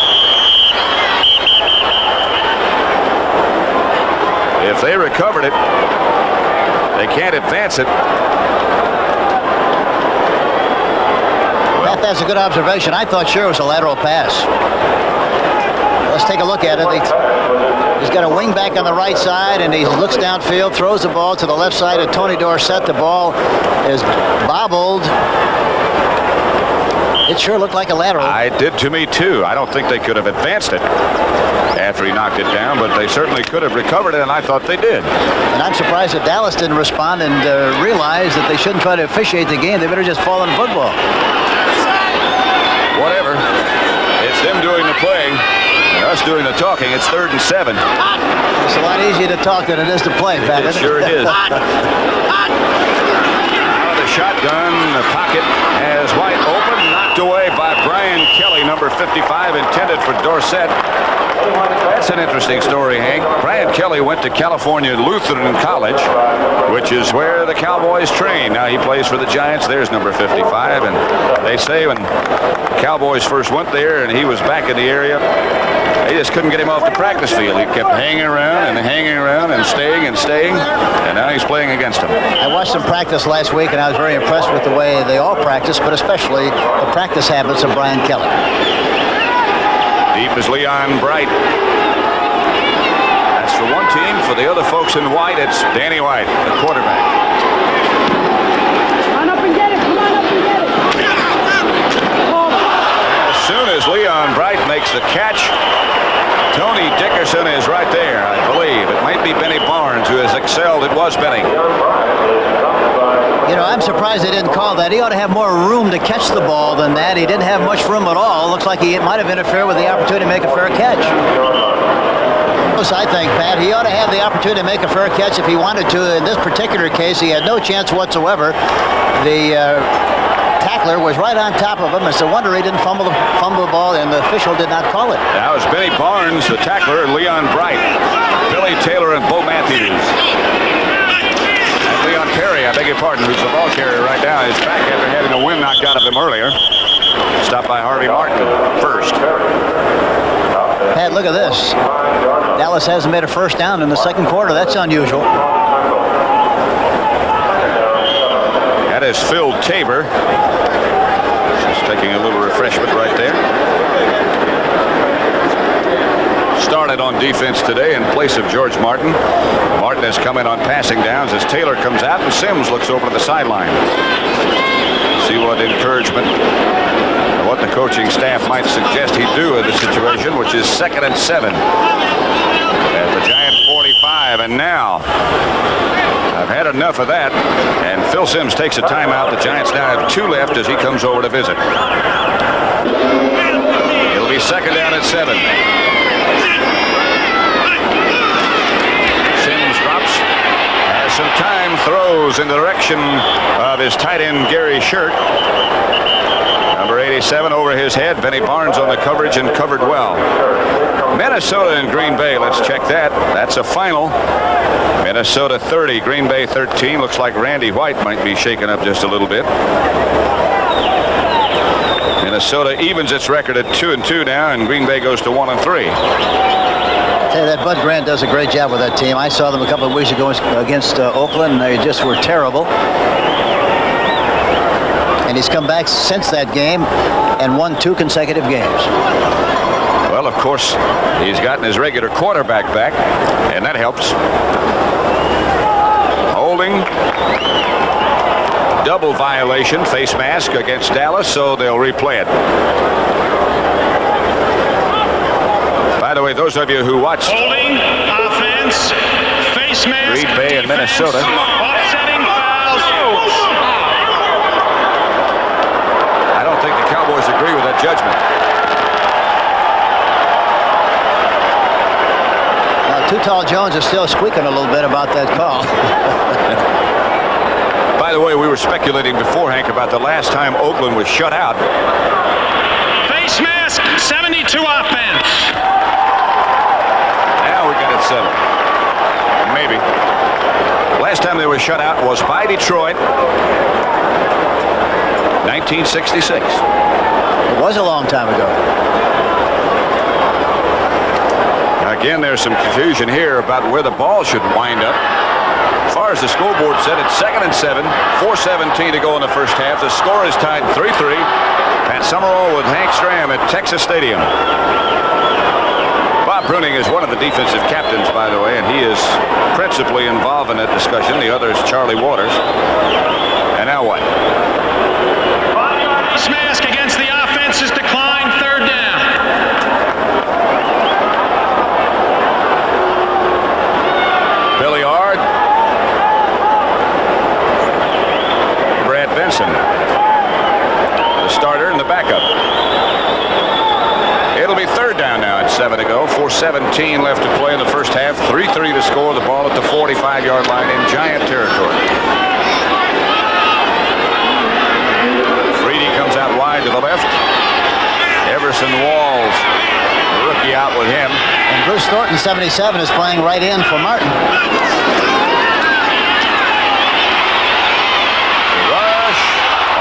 If they recovered it, they can't advance it. Well, that's a good observation. I thought sure it was a lateral pass. Let's take a look at it. He's got a wing back on the right side, and he looks downfield, throws the ball to the left side of Tony Dorsett. The ball is bobbled. It sure looked like a lateral. It did to me, too. I don't think they could have advanced it after he knocked it down, but they certainly could have recovered it, and I thought they did. And I'm surprised that Dallas didn't respond and realize that they shouldn't try to officiate the game. They better just fall in football. Whatever. It's them doing the playing and us doing the talking. It's 3rd and 7. It's a lot easier to talk than it is to play, Pat. It sure is. Out of the shotgun, the pocket has White open, knocked away by Brian Kelly, number 55, intended for Dorsett. That's an interesting story, Hank. Brian Kelly went to California Lutheran College, which is where the Cowboys train. Now he plays for the Giants. There's number 55, and they say when the Cowboys first went there and he was back in the area, they just couldn't get him off the practice field. He kept hanging around and staying, and now he's playing against them. I watched them practice last week, and I was very impressed with the way they all practice, but especially the practice habits of Brian Kelly. Deep is Leon Bright. That's for one team. For the other folks in white, it's Danny White, the quarterback. Come on up and get it. Come on up and get it. As soon as Leon Bright makes the catch, Tony Dickerson is right there, I believe. It might be Benny Barnes who has excelled. It was Benny. You know, I'm surprised they didn't call that. He ought to have more room to catch the ball than that. He didn't have much room at all. Looks like he might have interfered with the opportunity to make a fair catch. I think, Pat, he ought to have the opportunity to make a fair catch if he wanted to. In this particular case, he had no chance whatsoever. The tackler was right on top of him. It's a wonder he didn't fumble the ball, and the official did not call it. That was Benny Barnes, the tackler, and Leon Bright, Billy Taylor, and Bo Matthews. Leon Perry, I beg your pardon, who's the ball carrier right now, is back after having a wind knocked out of him earlier. Stopped by Harvey Martin first. Pat, look at this. Dallas hasn't made a first down in the second quarter. That's unusual. is Phil Tabor. Just taking a little refreshment right there. Started on defense today in place of George Martin. Martin has come in on passing downs as Taylor comes out and Sims looks over to the sideline. See what encouragement, what the coaching staff might suggest he do in this situation, which is 2nd and 7 at the Giant 45. And now I've had enough of that, and Phil Sims takes a timeout. The Giants now have 2 left as he comes over to visit. It'll be 2nd down at 7. Sims drops, has some time, throws in the direction of his tight end Gary Shirt. Number 87 over his head. Benny Barnes on the coverage and covered well. Minnesota and Green Bay, let's check that. That's a final. Minnesota 30, Green Bay 13. Looks like Randy White might be shaken up just a little bit. Minnesota evens its record at 2-2 now, and Green Bay goes to 1-3. Hey, that Bud Grant does a great job with that team. I saw them a couple of weeks ago against Oakland, and they just were terrible. And he's come back since that game and won 2 consecutive games. Well, of course, he's gotten his regular quarterback back, and that helps. Holding. Double violation, face mask against Dallas, so they'll replay it. By the way, those of you who watched Holding, offense, face mask, Green Bay and Minnesota. Offsetting fouls. I don't think the Cowboys agree with that judgment. Now, Too Tall Jones is still squeaking a little bit about that call. By the way, we were speculating before, Hank, about the last time Oakland was shut out. Face mask, 72 offense. Now we got it settled. Maybe. Last time they were shut out was by Detroit, 1966. It was a long time ago. Again, there's some confusion here about where the ball should wind up. As far as the scoreboard said, it's 2nd and 7, 4:17 to go in the first half. The score is tied 3-3. Pat Summerall with Hank Stram at Texas Stadium. Bob Bruning is one of the defensive captains, by the way, and he is principally involved in that discussion. The other is Charlie Waters. And now what? Face mask against the offense's decline, 3rd down. Billy Ard. Brad Benson. The starter and the backup. It'll be 3rd down now at 7 to go. 4:17 left to play in the first half. 3-3 to score. The ball at the 45-yard line in Giant territory. Freedy comes out wide to the left. Everson Walls, the rookie, out with him. And Bruce Thornton, 77, is playing right in for Martin. Rush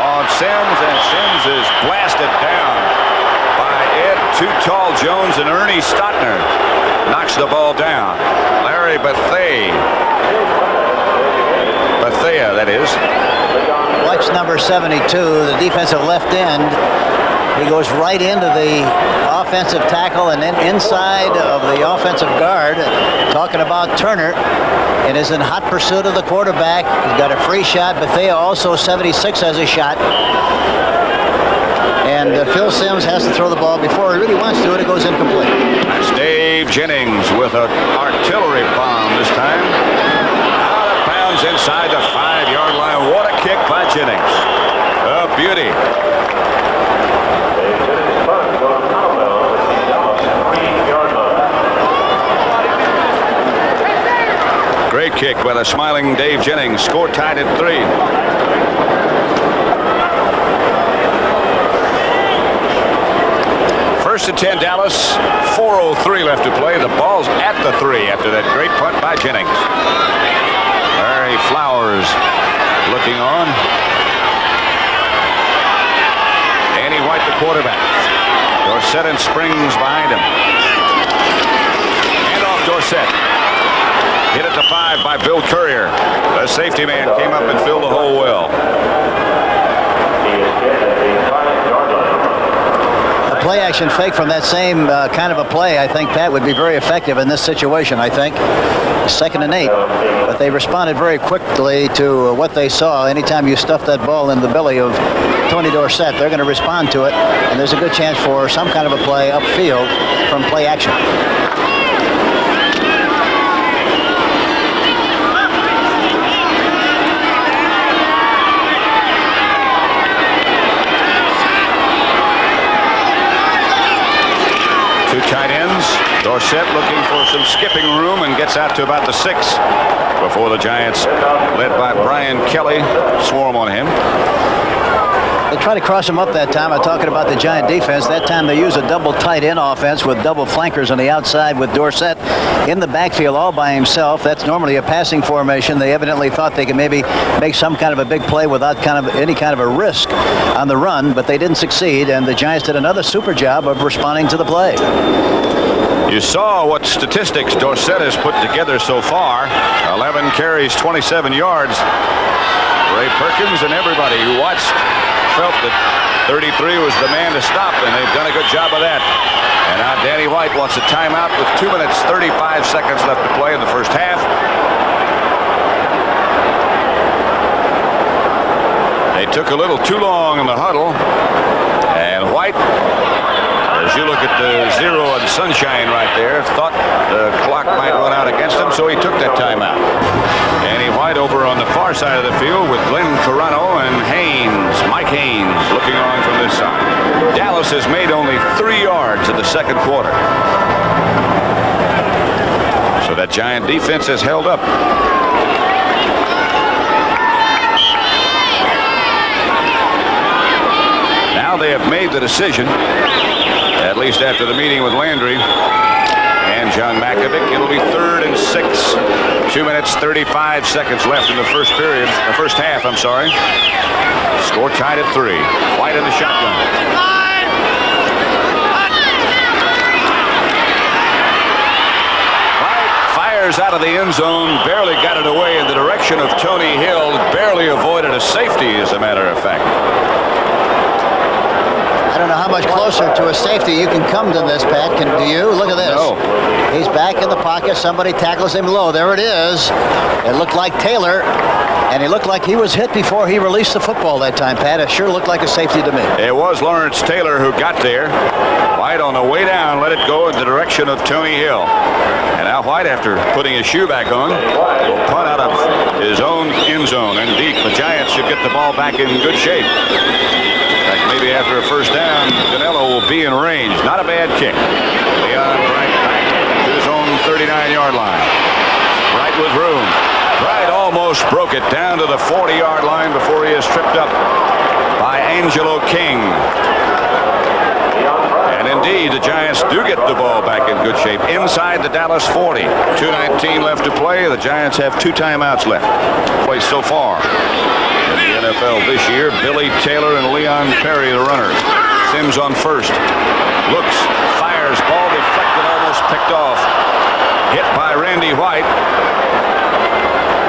on Sims, and Sims is blasted down by Ed Too Tall Jones, and Ernie Stotner knocks the ball down. Larry Bethea, that is. Watch number 72, the defensive left end. He goes right into the offensive tackle and then inside of the offensive guard, talking about Turner, and is in hot pursuit of the quarterback. He's got a free shot. Bethea, also 76, has a shot. And Phil Sims has to throw the ball before he really wants to. It goes incomplete. That's Dave Jennings with an artillery bomb this time. Out of bounds inside the 5-yard line. What a kick by Jennings. A beauty. Great kick by the smiling Dave Jennings. Score tied at 3. First and 10 Dallas. 4:03 left to play. The ball's at the 3 after that great punt by Jennings. Larry Flowers looking on. Danny White, the quarterback. Dorsett and Springs behind him. Hand off Dorsett. Hit at the 5 by Bill Courier. The safety man came up and filled the hole well. play action fake from that same kind of a play, I think, Pat, would be very effective in this situation, I think. 2nd and 8. But they responded very quickly to what they saw. Anytime you stuff that ball in the belly of Tony Dorsett, they're going to respond to it, and there's a good chance for some kind of a play upfield from play action. Two tight ends. Dorsett looking for some skipping room and gets out to about the 6 before the Giants, led by Brian Kelly, swarm on him. They try to cross him up that time. I'm talking about the Giant defense. That time they use a double tight end offense with double flankers on the outside with Dorsett in the backfield all by himself. That's normally a passing formation. They evidently thought they could maybe make some kind of a big play without any kind of a risk on the run, but they didn't succeed, and the Giants did another super job of responding to the play. You saw what statistics Dorsett has put together so far. 11 carries, 27 yards. Ray Perkins and everybody who watched felt that 33 was the man to stop, and they've done a good job of that. And now Danny White wants a timeout with 2 minutes, 35 seconds left to play in the first half. They took a little too long in the huddle, and White, as you look at the 0 and sunshine right there, thought the clock might run out against him, so he took that timeout. Danny White over on the far side of the field with Glenn Carano and Mike Haynes looking on from this side. Dallas has made only 3 yards in the second quarter. So that Giant defense has held up. Now they have made the decision, at least after the meeting with Landry and John Makovic. It'll be 3rd and 6. 2 minutes, 35 seconds left in the first half, I'm sorry. Score tied at 3. White in the shotgun. White fires out of the end zone, barely got it away in the direction of Tony Hill, barely avoided a safety, as a matter of fact. I don't know how much closer to a safety you can come to this, Pat. Do you? Look at this. No. He's back in the pocket. Somebody tackles him low. There it is. It looked like Taylor, and he looked like he was hit before he released the football that time, Pat. It sure looked like a safety to me. It was Lawrence Taylor who got there. White on the way down let it go in the direction of Tony Hill. And now White, after putting his shoe back on, will punt out of his own end zone and deep. The Giants should get the ball back in good shape. Maybe after a first down, Danilo will be in range. Not a bad kick. Leon Bright back to his own 39-yard line. Bright with room. Bright almost broke it down to the 40-yard line before he is tripped up by Angelo King. And indeed, the Giants do get the ball back in good shape inside the Dallas 40. 2:19 left to play. The Giants have 2 timeouts left. Play so far in the NFL this year. Billy Taylor and Leon Perry, the runners. Sims on first. Looks, fires, ball deflected, almost picked off. Hit by Randy White.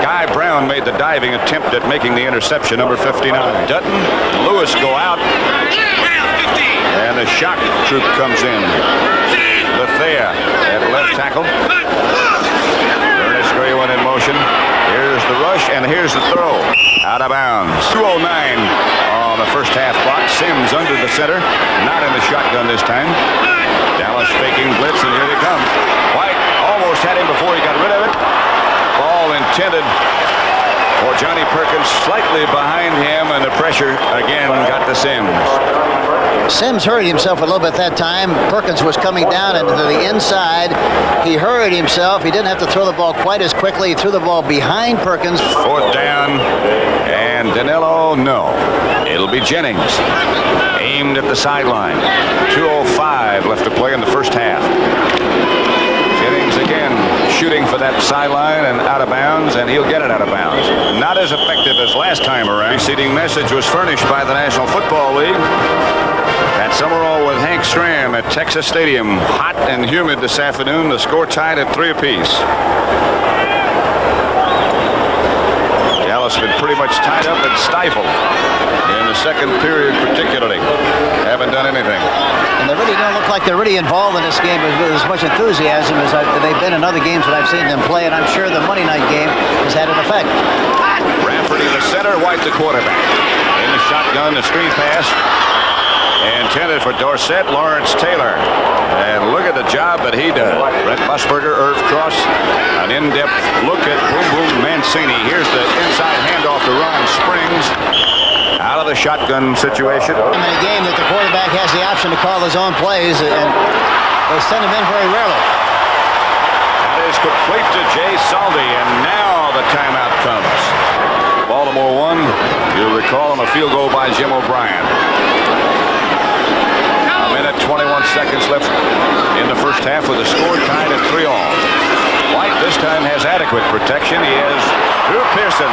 Guy Brown made the diving attempt at making the interception, number 59. Dutton, Lewis go out. And the shock troop comes in. Bethea at left tackle. Ernest Graywan in motion. Here's the rush, and here's the throw. Out of bounds. 2:09 on the first half clock. Sims under the center. Not in the shotgun this time. Dallas faking blitz, and here they come. White almost had him before he got rid of it. Ball intended for Johnny Perkins, slightly behind him, and the pressure again got to Sims. Sims hurried himself a little bit that time. Perkins was coming down into the inside. He hurried himself. He didn't have to throw the ball quite as quickly. He threw the ball behind Perkins. 4th down, and Danilo, no. It'll be Jennings. Aimed at the sideline. 2:05 left to play in the first half. Jennings again shooting for that sideline and out of bounds, and he'll get it out of bounds. Not as effective as last time around. The preceding message was furnished by the National Football League. At Summerall with Hank Stram at Texas Stadium. Hot and humid this afternoon. The score tied at 3 apiece. Dallas been pretty much tied up and stifled in the second period, particularly. Haven't done anything. And they really don't look like they're really involved in this game with as much enthusiasm as they've been in other games that I've seen them play, and I'm sure the Monday night game has had an effect. Rafferty the center, White the quarterback. In the shotgun, the screen pass. Intended for Dorsett, Lawrence Taylor. And look at the job that he does. Brent Musburger, Irv Cross. An in-depth look at Boom Boom Mancini. Here's the inside handoff to Ron Springs. Out of the shotgun situation. In a game that the quarterback has the option to call his own plays, and they send him in very rarely. That is complete to Jay Saldi, and now the timeout comes. Baltimore won. You'll recall on a field goal by Jim O'Brien. 21 seconds left in the first half with the score tied at 3-all. White this time has adequate protection. He has Drew Pearson.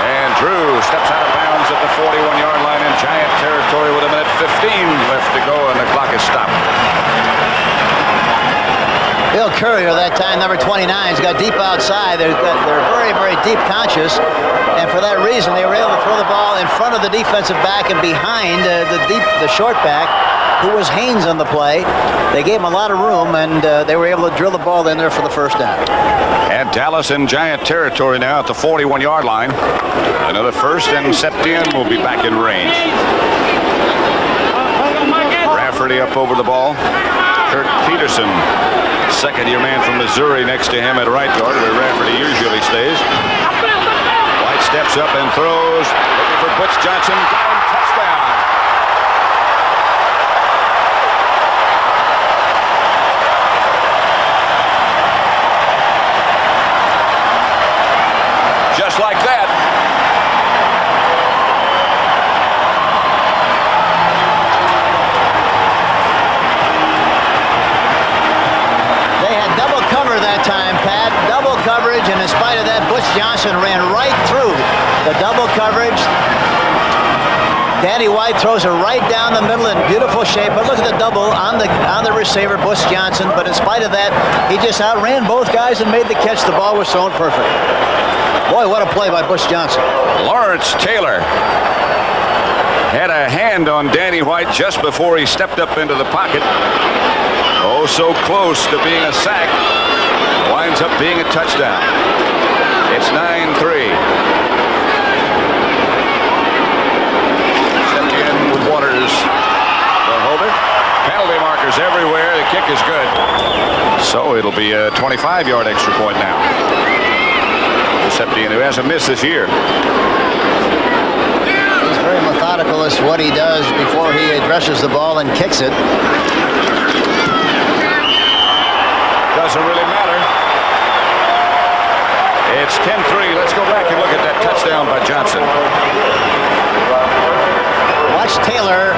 And Drew steps out of bounds at the 41-yard line in Giant territory with a minute 15 left to go, and the clock is stopped. Bill Courier, that time, number 29, has got deep outside. They're very, very deep conscious, and for that reason, they were able to throw the ball in front of the defensive back and behind the short back, who was Haynes on the play. They gave him a lot of room, and they were able to drill the ball in there for the first down. And Dallas in Giant territory now at the 41-yard line. Another first, and Septien will be back in range. Rafferty up over the ball. Kurt Peterson, second-year man from Missouri, next to him at right guard, where Rafferty usually stays. White steps up and throws. Looking for Butch Johnson. Got him. Touchdown. Just like that. They had double cover that time, Pat. Double coverage, and in spite of that, Butch Johnson ran right through the double coverage. Danny White throws it right down the middle in beautiful shape. But look at the double on the receiver, Butch Johnson. But in spite of that, he just outran both guys and made the catch. The ball was thrown perfect. Boy, what a play by Butch Johnson. Lawrence Taylor had a hand on Danny White just before he stepped up into the pocket. Oh, so close to being a sack. Winds up being a touchdown. It's 9-3. Septien with Waters, the holder. Penalty markers everywhere. The kick is good. So it'll be a 25-yard extra point now. Septien, who hasn't missed this year. He's very methodical as to what he does before he addresses the ball and kicks it. Doesn't really matter. It's 10-3. Let's go back and look at that touchdown by Johnson. Watch Taylor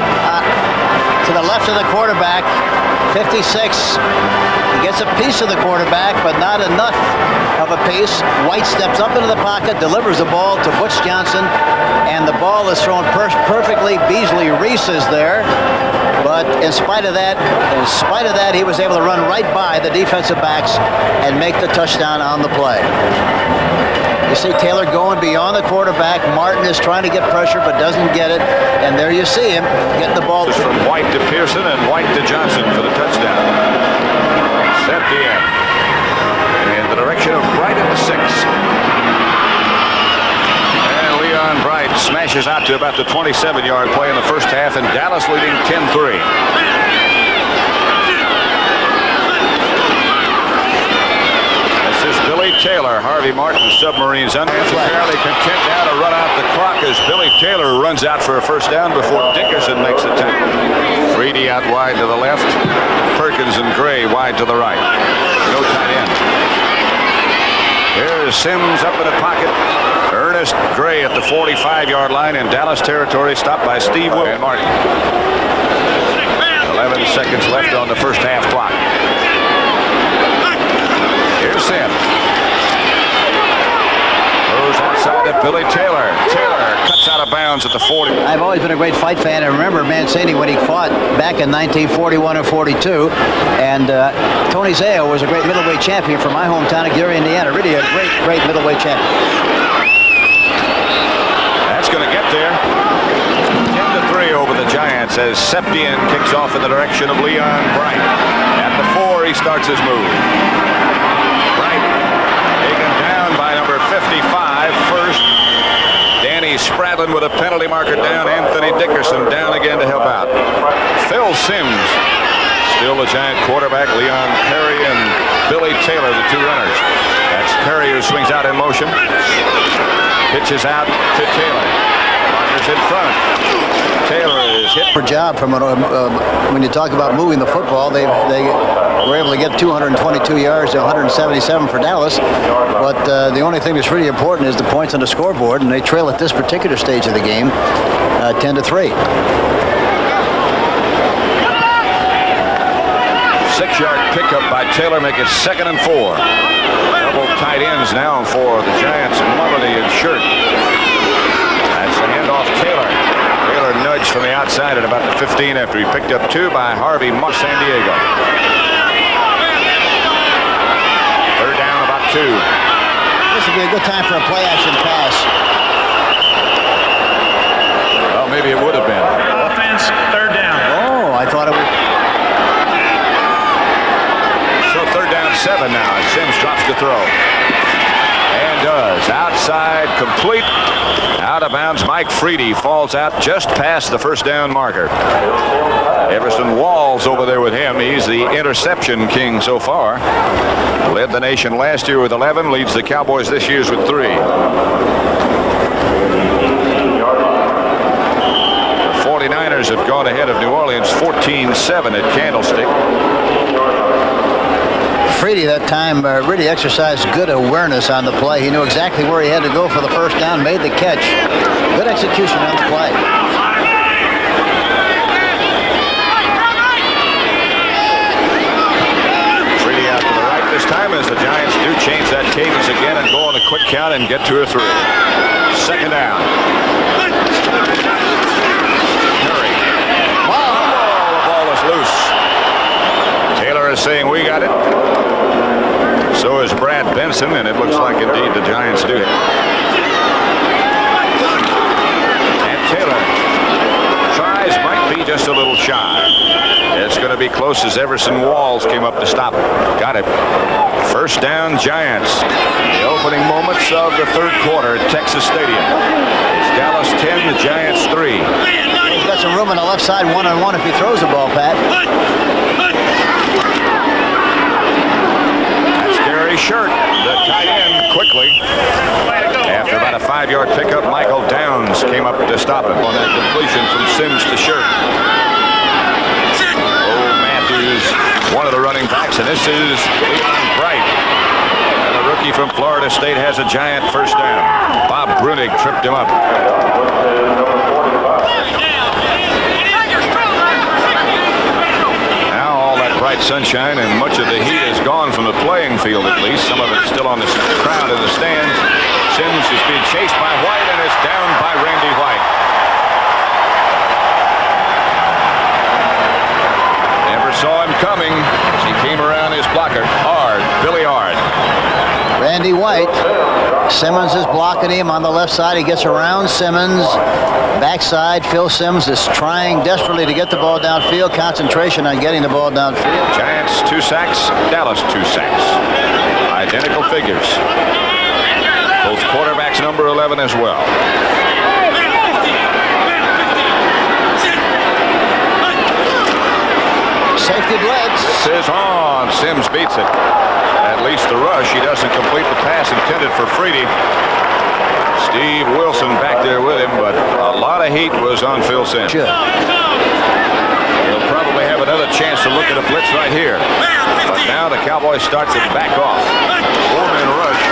to the left of the quarterback, 56. He gets a piece of the quarterback, but not enough of a piece. White steps up into the pocket, delivers the ball to Butch Johnson, and the ball is thrown perfectly. Beasley Reese is there, but in spite of that, he was able to run right by the defensive backs and make the touchdown on the play. You see Taylor going beyond the quarterback. Martin is trying to get pressure but doesn't get it. And there you see him getting the ball. From White to Pearson and White to Johnson for the touchdown. Septien in the direction of Bright at the 6. And Leon Bright smashes out to about the 27-yard play in the first half, and Dallas leading 10-3. Billy Taylor, Harvey Martin, Submarines apparently content now to run out the clock as Billy Taylor runs out for a first down before Dickerson makes the tackle. Reedy out wide to the left, Perkins and Gray wide to the right. No tight end. Here's Sims up in the pocket. Ernest Gray at the 45-yard line in Dallas territory, stopped by Steve Wood and Martin. 11 seconds left on the first half clock. Here's Sims. Goes outside to Billy Taylor. Taylor cuts out of bounds at the 40. I've always been a great fight fan. I remember Mancini when he fought back in 1941 and 42. And Tony Zeo was a great middleweight champion from my hometown of Gary, Indiana. Really a great middleweight champion. Giants as Septien kicks off in the direction of Leon Bright. At the 4, he starts his move. Bright taken down by number 55 first. Danny Spradlin with a penalty marker down. Anthony Dickerson down again to help out. Phil Simms, still the Giant quarterback. Leon Perry and Billy Taylor, the two runners. That's Perry who swings out in motion. Pitches out to Taylor. Marker's in front. Taylor is hit. Job from when you talk about moving the football, they were able to get 222 yards to 177 for Dallas. But the only thing that's really important is the points on the scoreboard, and they trail at this particular stage of the game 10-3. 6-yard pickup by Taylor, make it 2nd and 4. Double tight ends now for the Giants, Mullity and Shirt. That's the handoff Taylor. Taylor nudged from the outside at about the 15 after he picked up 2 by Harvey Moss, San Diego. 3rd down, about 2. This would be a good time for a play action pass. Well, maybe it would have been. Offense, 3rd down. Oh, I thought it was. So 3rd down, 7 now, and Simms drops to throw. And does. Outside, complete. Out of bounds. Mike Freedy falls out just past the 1st down marker. Everson Walls over there with him. He's the interception king so far. Led the nation last year with 11. Leads the Cowboys this year with 3. The 49ers have gone ahead of New Orleans 14-7 at Candlestick. Freedy that time really exercised good awareness on the play. He knew exactly where he had to go for the 1st down, made the catch. Good execution on the play. Freedy out to the right this time as the Giants do change that cadence again and go on a quick count and get 2 or 3. 2nd down. Curry. The ball is loose. Taylor is saying we got it. So is Brad Benson, and it looks like indeed the Giants do it. And Taylor tries, might be just a little shy. It's going to be close as Everson Walls came up to stop it. Got it. 1st down, Giants. The opening moments of the 3rd quarter at Texas Stadium. It's Dallas 10, the Giants 3. He's got some room on the left side, 1-on-1 if he throws the ball, Pat. Shirt, the tight end, quickly. After about a 5-yard pickup, Michael Downs came up to stop him on that completion from Simms to Shirt. Oh, Matthews, one of the running backs, and this is Leon Bright. And the rookie from Florida State has a Giant 1st down. Bob Brunig tripped him up. Bright sunshine, and much of the heat is gone from the playing field, at least. Some of it's still on the crowd in the stands. Simms is being chased by White and is down by Randy White. Never saw him coming as he came around his blocker. Billy Ard. Randy White. Simmons is blocking him on the left side. He gets around Simmons. Backside, Phil Simms is trying desperately to get the ball downfield. Concentration on getting the ball downfield. Giants 2 sacks, Dallas 2 sacks. Identical figures. Both quarterbacks number 11 as well. Safety blitz. This is on. Simms beats it. At least the rush. He doesn't complete the pass intended for Freedy. Steve Wilson back there with him, but a lot of heat was on Phil Simms. Sure. He'll probably have another chance to look at a blitz right here. But now the Cowboys start to back off. 4-man rush.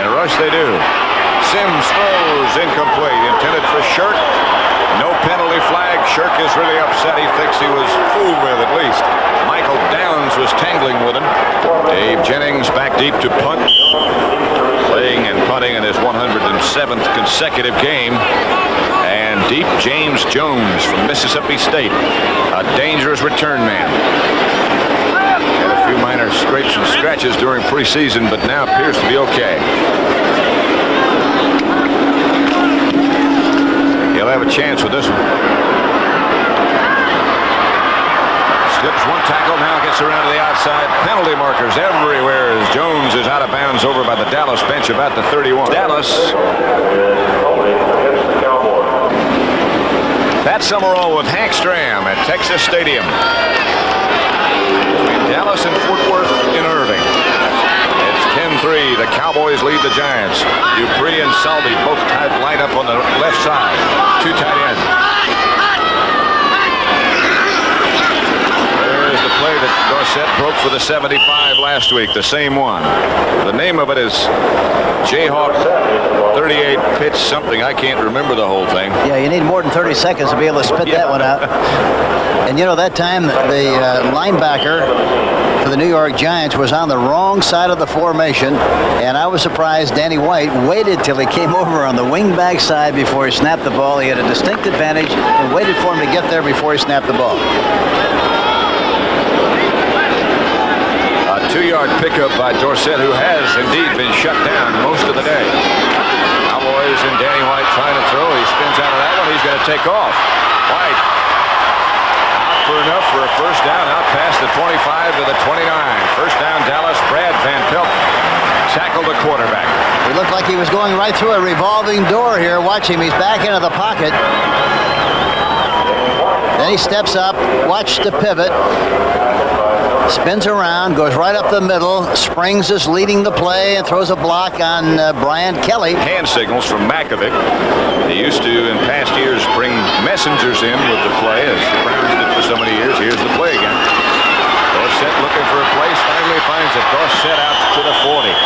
And rush they do. Simms throws incomplete. Intended for Shirk. No penalty flag. Shirk is really upset. He thinks he was fooled with at least. Michael Downs was tangling with him. Dave Jennings back deep to punt. Playing and punting in his 107th consecutive game. And deep, James Jones from Mississippi State. A dangerous return man. Had a few minor scrapes and scratches during preseason, but now appears to be okay. He'll have a chance with this one. Slips one tackle, now gets around to the outside. Penalty markers everywhere as Jones is out of bounds over by the Dallas bench about the 31. Dallas. Pat Summerall with Hank Stram at Texas Stadium. Between Dallas and Fort Worth in Irving. It's 10-3. The Cowboys lead the Giants. Dupree and Salvi both line up on the left side. Two tight ends. There's the play that Dorsett broke for the 75 last week. The same one. The name of it is Jayhawk 38 pitch something. I can't remember the whole thing. Yeah, you need more than 30 seconds to be able to spit that one out. And you know, that time the linebacker for the New York Giants was on the wrong side of the formation, and I was surprised Danny White waited till he came over on the wingback side before he snapped the ball. He had a distinct advantage and waited for him to get there before he snapped the ball. A 2-yard pickup by Dorsett, who has indeed been shut down most of the day. Cowboys and Danny White trying to throw. He spins out of that one. He's going to take off. White out for enough for a first down, out past the 25 to the 29. First down, Dallas. Brad Van Pelt tackled the quarterback. He looked like he was going right through a revolving door here. Watch him. He's back into the pocket. Then he steps up. Watch the pivot. Spins around, goes right up the middle. Springs is leading the play and throws a block on Brian Kelly. Hand signals from Makovic. He used to, in past years, bring messengers in with the play, as the Browns did for so many years. Here's the play again. Dorsett looking for a place, finally finds it. Dorsett out to the 40.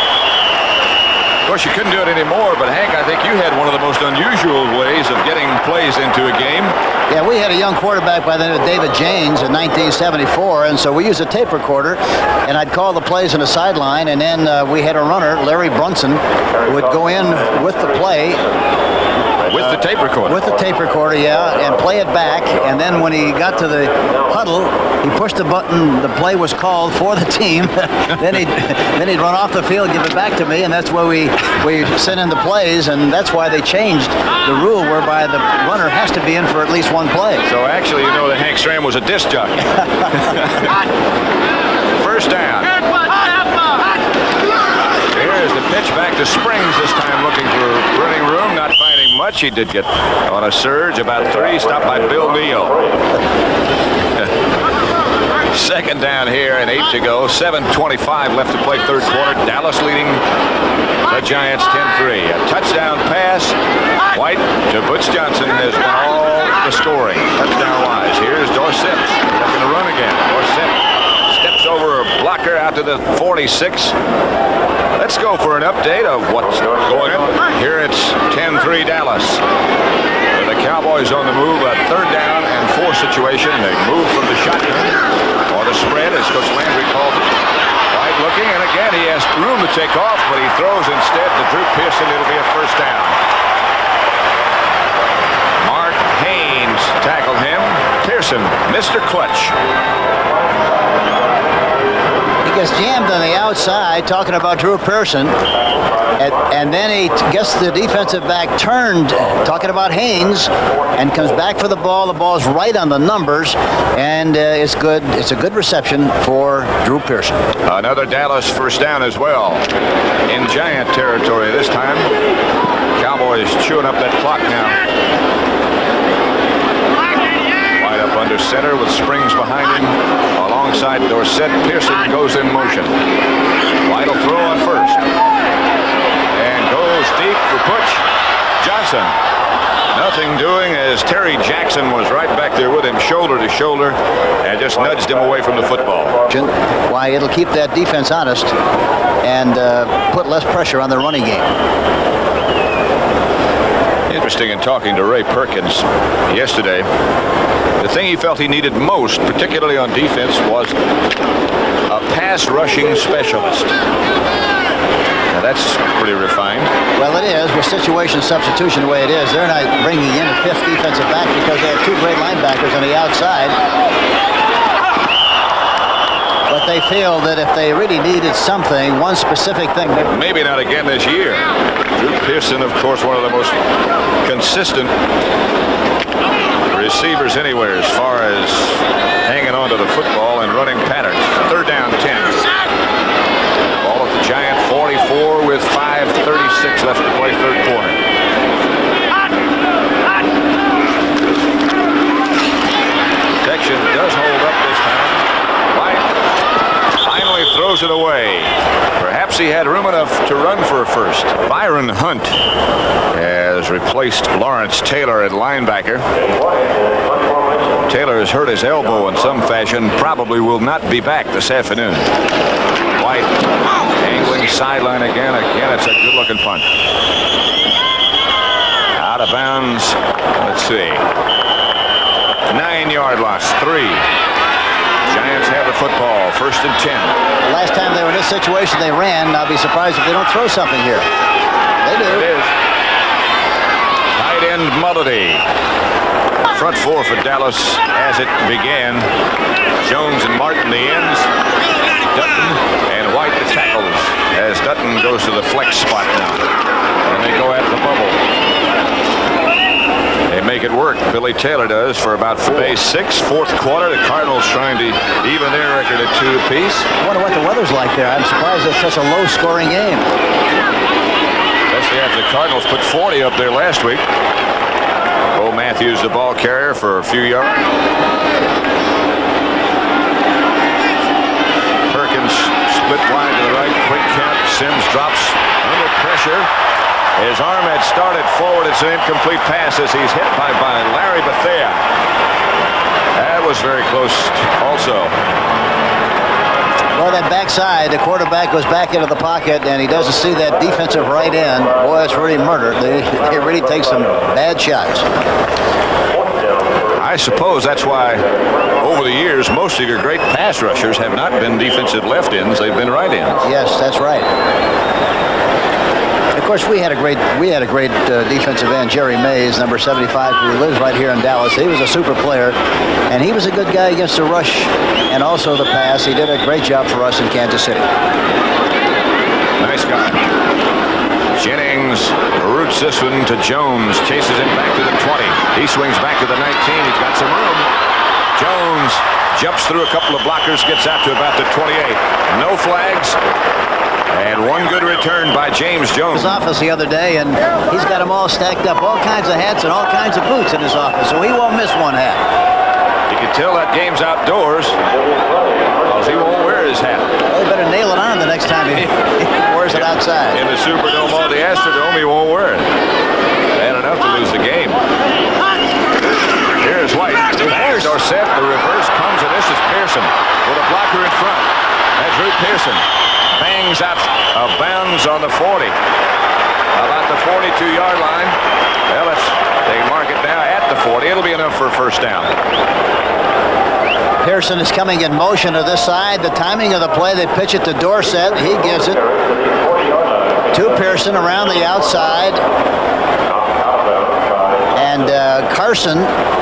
Of course, you couldn't do it anymore, but Hank, I think you had one of the most unusual ways of getting plays into a game. Yeah, we had a young quarterback by the name of David Janes in 1974, and so we used a tape recorder, and I'd call the plays on the sideline, and then we had a runner, Larry Brunson, who would go in with the play. With the tape recorder? With the tape recorder, yeah, and play it back, and then when he got to the huddle, he pushed the button, the play was called for the team, then he'd run off the field, give it back to me, and that's where we sent in the plays, and that's why they changed the rule whereby the runner has to be in for at least one play. So actually, you know that Hank Stram was a disc jockey. First down. Here's the pitch back to Springs this time, looking for running room, not finding much. He did get on a surge, about 3, stopped by Bill Neal. Second down here and 8 to go. 7:25 left to play third quarter. Dallas leading the Giants 10-3. A touchdown pass. White to Butch Johnson has been all the scoring touchdown-wise. Here's Dorsett looking to run again. Dorsett steps over a blocker out to the 46. Let's go for an update of what's going on. Here it's 10-3 Dallas. With the Cowboys on the move, a third down and 4 situation. They move from the shotgun or the spread, as Coach Landry called it. White looking, and again he has room to take off, but he throws instead to Drew Pearson. It'll be a first down. Mark Haynes tackled him. Pearson, Mr. Clutch. Gets jammed on the outside, talking about Drew Pearson, and then he gets the defensive back turned, talking about Haynes, and comes back for the ball. The ball's right on the numbers, and it's good. It's a good reception for Drew Pearson. Another Dallas first down as well in Giant territory this time. Cowboys chewing up that clock now. Wide up under center with Springs behind him. Alongside Dorsett, Pearson goes in motion. White will throw on first. And goes deep for Butch Johnson. Nothing doing as Terry Jackson was right back there with him, shoulder to shoulder, and just nudged him away from the football. Why, it'll keep that defense honest and put less pressure on the running game. Interesting in talking to Ray Perkins yesterday. The thing he felt he needed most, particularly on defense, was a pass rushing specialist. Now that's pretty refined. Well, it is with situation substitution the way it is. They're not bringing in a 5th defensive back because they have 2 great linebackers on the outside. But they feel that if they really needed something, one specific thing. Maybe not again this year. Drew Pearson, of course, one of the most consistent receivers anywhere as far as hanging onto the football in running patterns. Third down, 10. Ball at the Giant 44 with 5:36 left to play, third quarter. Protection does hold up this time. White finally throws it away. Perhaps he had room enough to run for a first. Byron Hunt has replaced Lawrence Taylor at linebacker. Taylor has hurt his elbow in some fashion, probably will not be back this afternoon. White angling sideline again. Again, it's a good-looking punt. Out of bounds. Let's see. 9-yard loss. 3. Giants have the football. First and 10. The last time they were in this situation, they ran. I'll be surprised if they don't throw something here. They do. It is. Tight end Mullity. Front four for Dallas as it began. Jones and Martin the ends. Dutton and White the tackles as Dutton goes to the flex spot now. And they go at the bubble. They make it work. Billy Taylor does for about 4-6. Fourth quarter, the Cardinals trying to even their record at 2 apiece. I wonder what the weather's like there. I'm surprised it's such a low-scoring game. Especially after the Cardinals put 40 up there last week. Bo Matthews, the ball carrier, for a few yards. Perkins split wide to the right. Quick count. Sims drops under pressure. His arm had started forward. It's an incomplete pass as he's hit by Larry Bethea. That was very close also. Well, that backside, the quarterback goes back into the pocket, and he doesn't see that defensive right end. Boy, it's really murder. They really take some bad shots. I suppose that's why over the years most of your great pass rushers have not been defensive left ends. They've been right ends. Yes, that's right. Of course, we had a great defensive end, Jerry Mays, number 75, who lives right here in Dallas. He was a super player, and he was a good guy against the rush and also the pass. He did a great job for us in Kansas City. Nice guy. Jennings roots this one to Jones, chases him back to the 20. He swings back to the 19. He's got some room. Jones jumps through a couple of blockers, gets out to about the 28. No flags. And one good return by James Jones. His office the other day, and he's got them all stacked up, all kinds of hats and all kinds of boots in his office, so he won't miss one hat. You can tell that game's outdoors because he won't wear his hat. Well, he better nail it on the next time he wears it outside. In the Superdome or the Astrodome, he won't wear it. Bad enough to lose the game. Here's White. There's Dorsett. The reverse comes, and this is Pearson with a blocker in front. That's Drew Pearson. Bangs out of bounds on the 40. About the 42-yard line. Well, they mark it now at the 40. It'll be enough for a first down. Pearson is coming in motion to this side. The timing of the play, they pitch it to Dorsett. He gives it to Pearson around the outside. And Carson,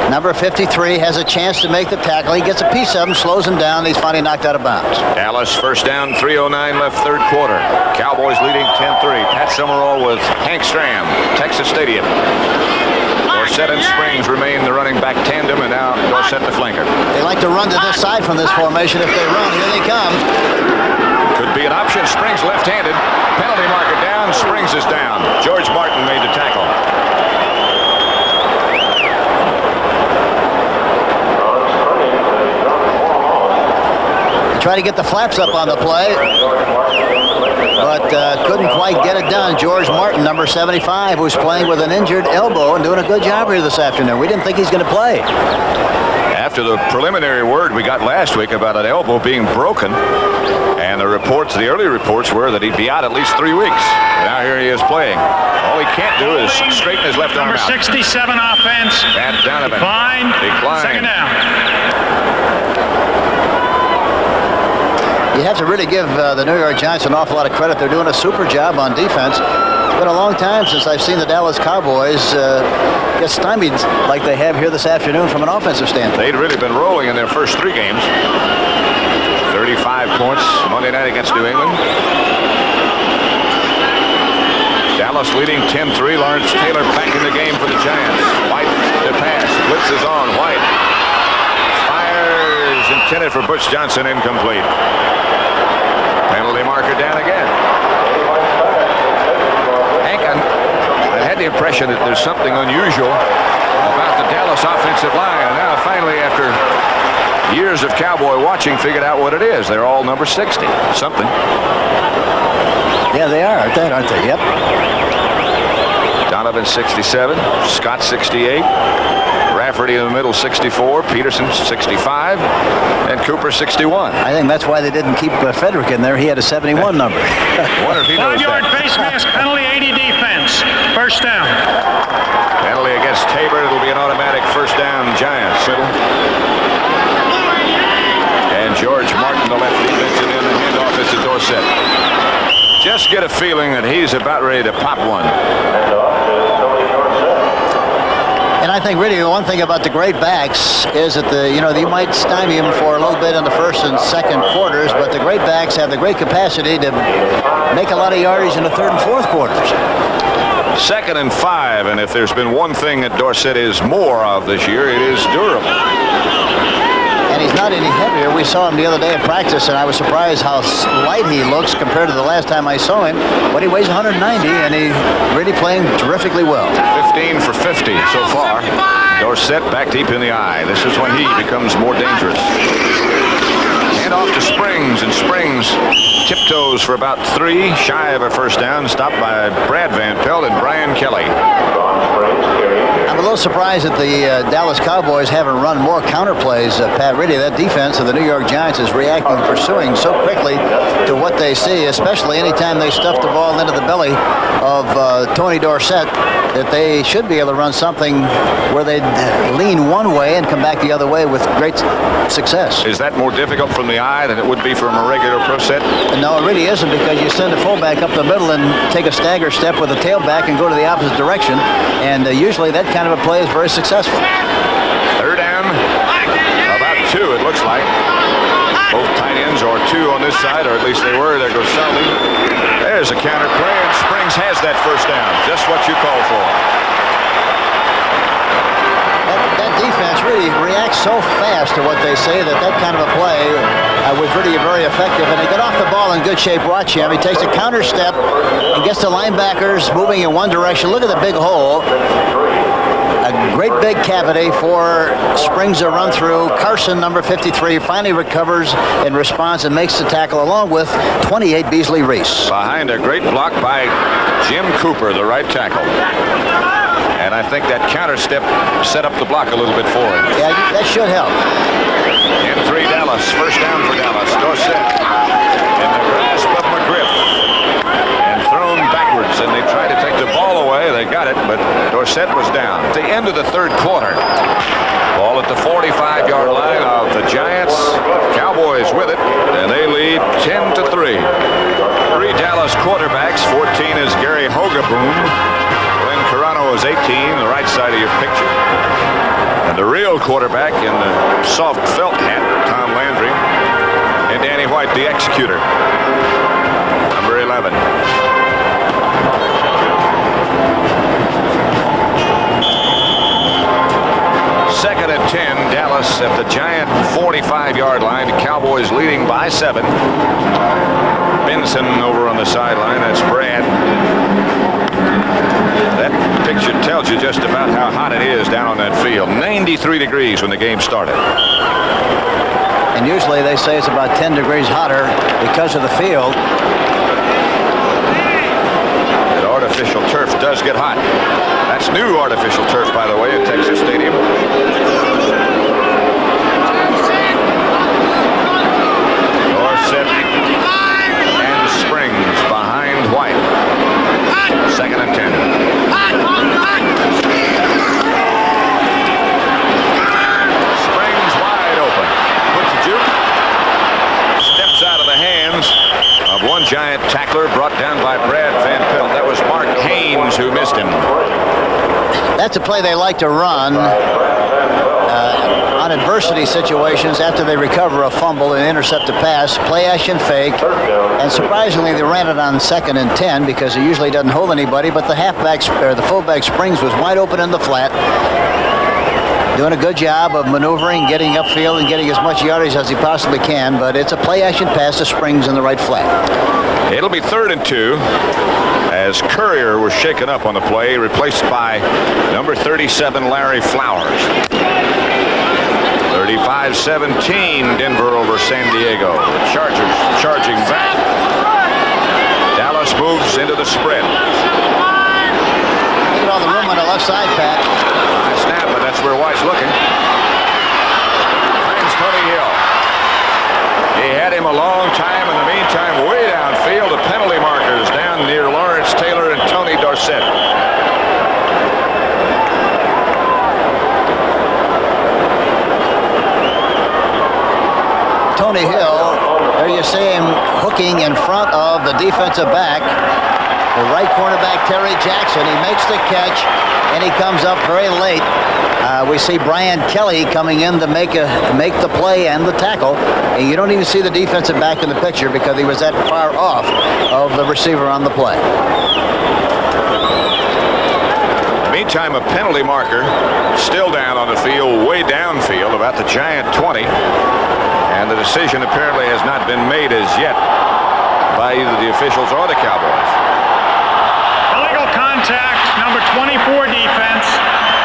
number 53, has a chance to make the tackle. He gets a piece of him, slows him down. He's finally knocked out of bounds. Dallas first down, 3:09 left, third quarter. Cowboys leading 10-3. Pat Summerall with Hank Stram, Texas Stadium. Dorsett and Springs remain the running back tandem, and now Dorsett the flanker. They like to run to this side from this formation. If they run, here they come. Could be an option. Springs left-handed. Penalty marker down. Springs is down. George Martin made the tackle. Try to get the flaps up on the play, but couldn't quite get it done. George Martin, number 75, who's playing with an injured elbow and doing a good job here this afternoon. We didn't think he's going to play. After the preliminary word we got last week about an elbow being broken, and the early reports were that he'd be out at least 3 weeks. Now here he is playing. All he can't do is straighten his left arm out. Number 67 offense. Pat Donovan. Decline. Second down. You have to really give the New York Giants an awful lot of credit. They're doing a super job on defense. It's been a long time since I've seen the Dallas Cowboys get stymied like they have here this afternoon from an offensive standpoint. They'd really been rolling in their first 3 games. 35 points Monday night against New England. Dallas leading 10-3. Lawrence Taylor back in the game for the Giants. White to pass. Blitz is on. White fires was intended for Butch Johnson, incomplete. Penalty marker down again. Hank, I had the impression that there's something unusual about the Dallas offensive line, and now finally, after years of Cowboy watching, figured out what it is. They're all number 60. Something. Yeah, they are, aren't they? Yep. Donovan 67, Scott 68, Rafferty in the middle 64, Peterson 65, and Cooper 61. I think that's why they didn't keep Frederick in there. He had a 71 number. Wonder if he knows 5-yard that. face mask penalty, 80 defense. First down. Penalty against Tabor. It'll be an automatic first down, Giants. And George Martin, the left defensive end, the handoff is to Dorsett. Just get a feeling that he's about ready to pop one. And I think really the one thing about the great backs is that you might stymie them for a little bit in the first and second quarters, but the great backs have the great capacity to make a lot of yardage in the third and fourth quarters. 2nd and 5, and if there's been one thing that Dorsett is more of this year, it is durable. And he's not any heavier. We saw him the other day at practice, and I was surprised how light he looks compared to the last time I saw him. But he weighs 190, and he's really playing terrifically well. 15 for 50 so far. Dorsett back deep in the eye. This is when he becomes more dangerous. Hand off to Springs, and Springs tiptoes for about 3, shy of a first down, stopped by Brad Van Pelt and Brian Kelly. I'm a little surprised that the Dallas Cowboys haven't run more counter plays. Pat, really, that defense of the New York Giants is reacting, pursuing so quickly to what they see, especially anytime they stuff the ball into the belly of Tony Dorsett, that they should be able to run something where they lean one way and come back the other way with great success. Is that more difficult from the eye than it would be from a regular pro set? No, it really isn't, because you send the fullback up the middle and take a stagger step with the tailback and go to the opposite direction, and usually that kind of a play is very successful. 3rd down, about 2 it looks like. Both tight ends are 2 on this side, or at least they were. There goes Sully. There's a counter play, and Springs has that first down. Just what you call for. That defense really reacts so fast to what they say that kind of a play was really very effective. And they get off the ball in good shape. Watch him. He takes a counter step and gets the linebackers moving in one direction. Look at the big hole. A great big cavity for Springs to run through. Carson, number 53, finally recovers in response and makes the tackle, along with 28 Beasley Reese. Behind a great block by Jim Cooper, the right tackle. And I think that counter step set up the block a little bit for him. Yeah, that should help. In 3 Dallas, first down for Dallas. Dorsett in the grasp of McGriff and thrown backwards, and they tried to take the ball away. They got it, but Dorsett was down. At the end of the 3rd quarter, ball at the 45-yard line of the Giants. Cowboys with it, and they lead 10-3. 3 Dallas quarterbacks. 14 is Gary Hogaboom. Glenn Carano is 18, the right side of your picture. And the real quarterback in the soft felt hat, Tom Landry. And Danny White, the executor, number 11. Second and 10, Dallas at the Giant 45-yard line. Cowboys leading by 7. Benson over on the sideline. That's Brad. That picture tells you just about how hot it is down on that field. 93 degrees when the game started. And usually they say it's about 10 degrees hotter because of the field. That artificial turf does get hot. That's new artificial turf, by the way, at Texas Stadium. Dorsett and Springs behind White. 2nd and 10. Springs wide open. Puts a juke. Steps out of the hands of one Giant tackler brought down by Brad Van Pelt. That was Mark Haynes who missed him. That's a play they like to run on adversity situations after they recover a fumble and intercept a pass. Play action fake. And surprisingly, they ran it on 2nd and 10 because he usually doesn't hold anybody, but the fullback Springs was wide open in the flat. Doing a good job of maneuvering, getting upfield, and getting as much yardage as he possibly can, but it's a play-action pass to Springs in the right flat. It'll be 3rd and 2 as Courier was shaken up on the play, replaced by number 37, Larry Flowers. 35-17, Denver over San Diego. The Chargers charging back. Dallas moves into the spread. Look at all the room on the left side, Pat. Nice snap, but that's where White's looking. Finds Tony Hill. He had him a long time. In the meantime, way downfield, the penalty markers down near Lawrence Taylor and Tony Dorsett. Tony Hill, there you see him hooking in front of the defensive back. The right cornerback, Terry Jackson. He makes the catch, and he comes up very late. We see Brian Kelly coming in to make the play and the tackle. And you don't even see the defensive back in the picture because he was that far off of the receiver on the play. Meantime, a penalty marker still down on the field, way downfield, about the Giant 20. And the decision apparently has not been made as yet by either the officials or the Cowboys. Illegal contact, number 24 defense,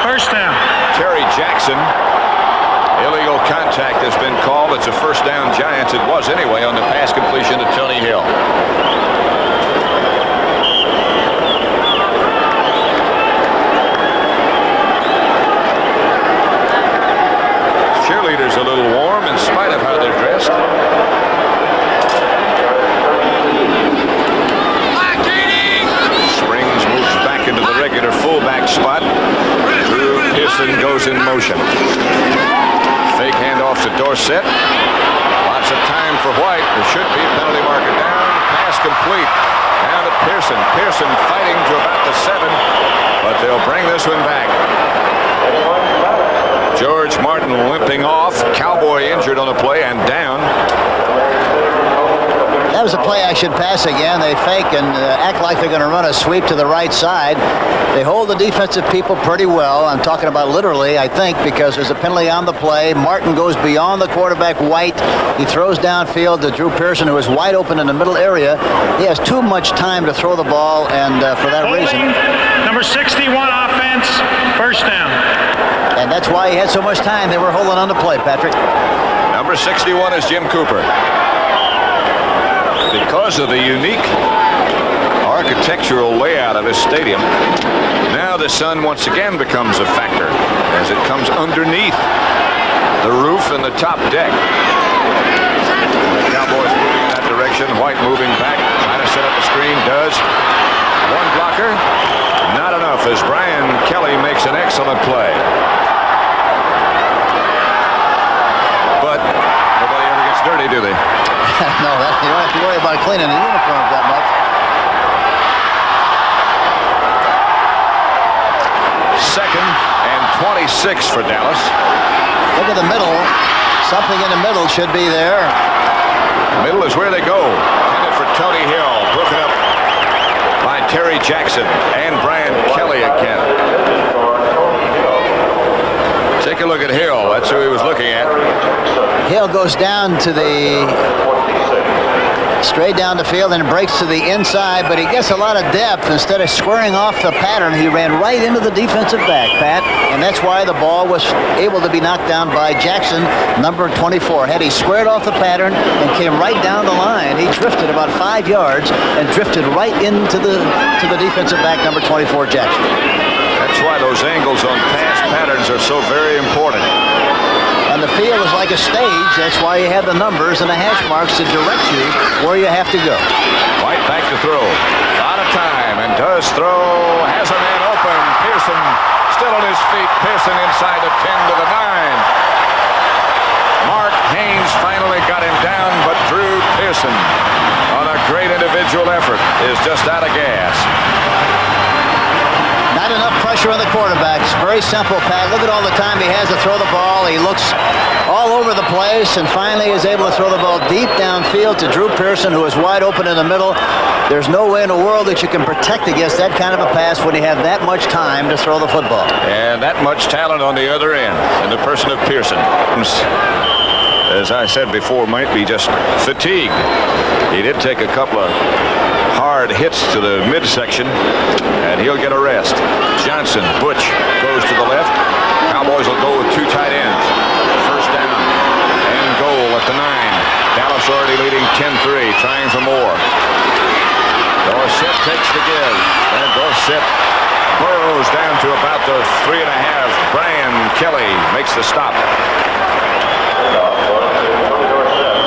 first down. Terry Jackson, illegal contact has been called. It's a first down, Giants. It was anyway on the pass completion to Tony Hill. Cheerleaders a little warm in spite of how they're dressed. Springs moves back into the regular fullback spot. Drew Pearson goes in motion. Fake handoff to Dorsett. Lots of time for White. There should be a penalty marker down. Pass complete. Down to Pearson. Pearson fighting to about the 7, but they'll bring this one back. George Martin limping off. Cowboy injured on the play and down. That was a play-action pass again. They fake and act like they're going to run a sweep to the right side. They hold the defensive people pretty well. I'm talking about literally, I think, because there's a penalty on the play. Martin goes beyond the quarterback, White. He throws downfield to Drew Pearson, who is wide open in the middle area. He has too much time to throw the ball, and for that reason... Number 61 offense, first down. And that's why he had so much time. They were holding on the play, Patrick. Number 61 is Jim Cooper. Because of the unique architectural layout of this stadium, now the sun once again becomes a factor as it comes underneath the roof and the top deck. The Cowboys moving in that direction. White moving back, trying to set up a screen. Does. One blocker. Not enough as Brian Kelly makes an excellent play. But nobody ever gets dirty, do they? No, you don't have to worry about cleaning the uniforms that much. Second and 26 for Dallas. Look at the middle. Something in the middle should be there. Middle is where they go. Intended for Tony Hill. Broken up by Terry Jackson and Brian Kelly again. Take a look at Hill. That's who he was looking at. Hill goes down to the... straight down the field and breaks to the inside, but he gets a lot of depth. Instead of squaring off the pattern, he ran right into the defensive back, Pat, and that's why the ball was able to be knocked down by Jackson, number 24. Had he squared off the pattern and came right down the line, he drifted about 5 yards and drifted right into the defensive back, number 24, Jackson. That's why those angles on pass patterns are so very important. And the field is like a stage. That's why you have the numbers and the hash marks to direct you where you have to go. White back to throw. Out of time and does throw. Has a man open. Pearson still on his feet. Pearson inside the 10 to the 9. Mark Haynes finally got him down, but Drew Pearson, on a great individual effort, is just out of gas. Not Not enough pressure on the quarterbacks. Very simple, Pat. Look at all the time he has to throw the ball. He looks all over the place and finally is able to throw the ball deep downfield to Drew Pearson, who is wide open in the middle. There's no way in the world that you can protect against that kind of a pass when you have that much time to throw the football. And that much talent on the other end in the person of Pearson. As I said before, might be just fatigued. He did take a couple of hard hits to the midsection, and he'll get a rest. Johnson, Butch goes to the left. Cowboys will go with two tight ends. First down and goal at the 9. Dallas already leading 10-3, trying for more. Dorsett takes the give, and Dorsett burrows down to about the 3.5. Brian Kelly makes the stop.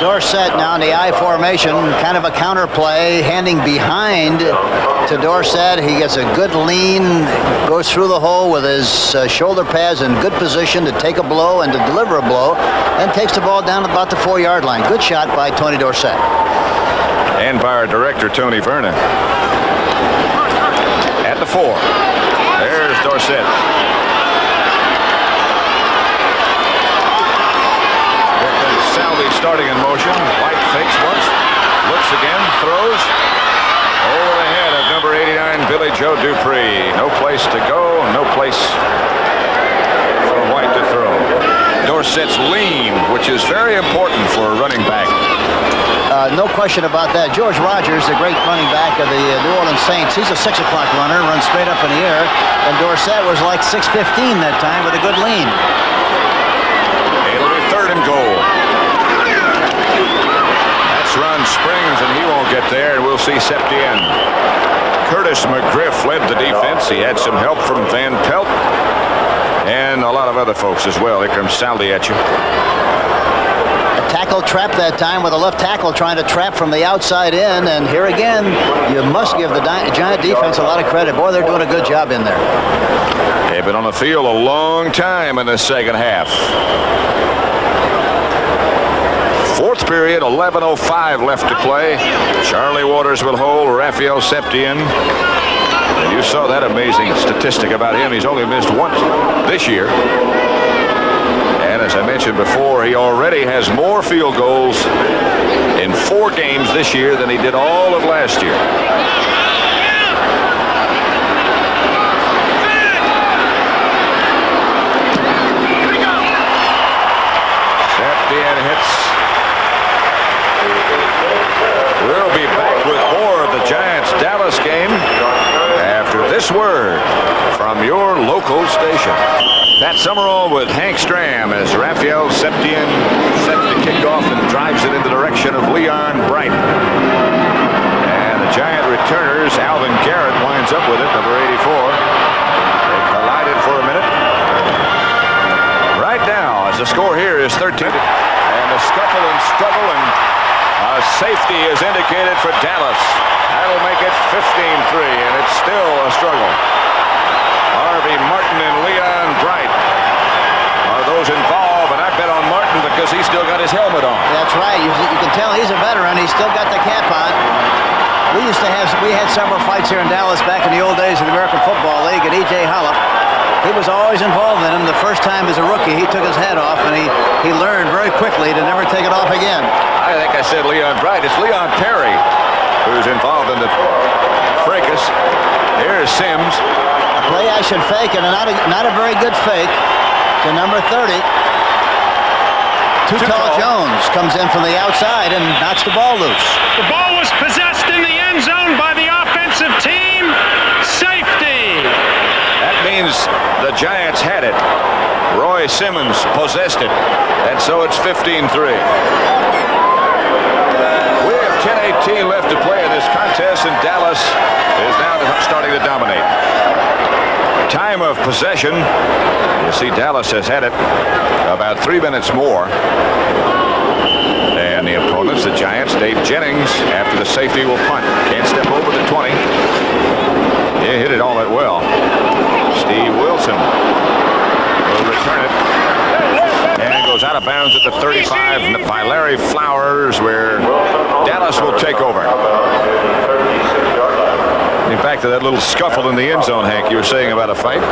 Dorsett now in the I formation, kind of a counter play, handing behind to Dorsett. He gets a good lean, goes through the hole with his shoulder pads in good position to take a blow and to deliver a blow, and takes the ball down about the 4-yard line. Good shot by Tony Dorsett. And by our director, Tony Vernon. At the 4. There's Dorsett. Salvi starting in motion. White fakes once. Looks again. Throws. Over the head of number 89, Billy Joe Dupree. No place to go. No place for White to throw. Dorsett's lean, which is very important for a running back. No question about that. George Rogers, the great running back of the New Orleans Saints, he's a 6 o'clock runner, runs straight up in the air. And Dorsett was like 6'15" that time with a good lean. It'll be 3rd and goal. That's run Springs, and he won't get there, and we'll see Septien. Curtis McGriff led the defense. He had some help from Van Pelt and a lot of other folks as well. Here comes Saldi at you. Tackle trap that time with a left tackle trying to trap from the outside in, and here again you must give the Giant defense a lot of credit. Boy, they're doing a good job in there. They've been on the field a long time in the second half. 4th period, 11:05 left to play. Charlie Waters will hold Raphael Septien. And you saw that amazing statistic about him. He's only missed once this year. And as I mentioned before, he already has more field goals in 4 games this year than he did all of last year. Septien hits. We'll be back with more of the Giants-Dallas game after this word from your local station. Pat Summerall with Hank Stram as Raphael Septien set the kickoff and drives it in the direction of Leon Bright. And the Giant returners, Alvin Garrett winds up with it, number 84. They collided for a minute. Right now, as the score here is 13. And the scuffle and struggle, and a safety is indicated for Dallas. That'll make it 15-3, and it's still a struggle. Harvey Martin and Leon Bright are those involved, and I bet on Martin because he's still got his helmet on. That's right. You can tell he's a veteran. He's still got the cap on. We had several fights here in Dallas back in the old days of the American Football League, and E.J. Hollop, he was always involved in them. The first time as a rookie, he took his hat off, and he learned very quickly to never take it off again. I think I said Leon Bright. It's Leon Perry who's involved in the fracas. Here's Sims. A play I should fake, and not a very good fake to number 30. Too tall Jones comes in from the outside and knocks the ball loose. The ball was possessed in the end zone by the offensive team. Safety. That means the Giants had it. Roy Simmons possessed it, and so it's 15-3. We have 10:18 left to play in this contest, and Dallas is now starting to dominate. Time of possession, you see Dallas has had it about 3 minutes more. And the opponents, the Giants, Dave Jennings, after the safety, will punt. Can't step over the 20. He hit it all that well. Steve Wilson will return it. And it goes out of bounds at the 35 by Larry Flowers, where Dallas will take over. In fact, that little scuffle in the end zone, Hank, you were saying about a fight?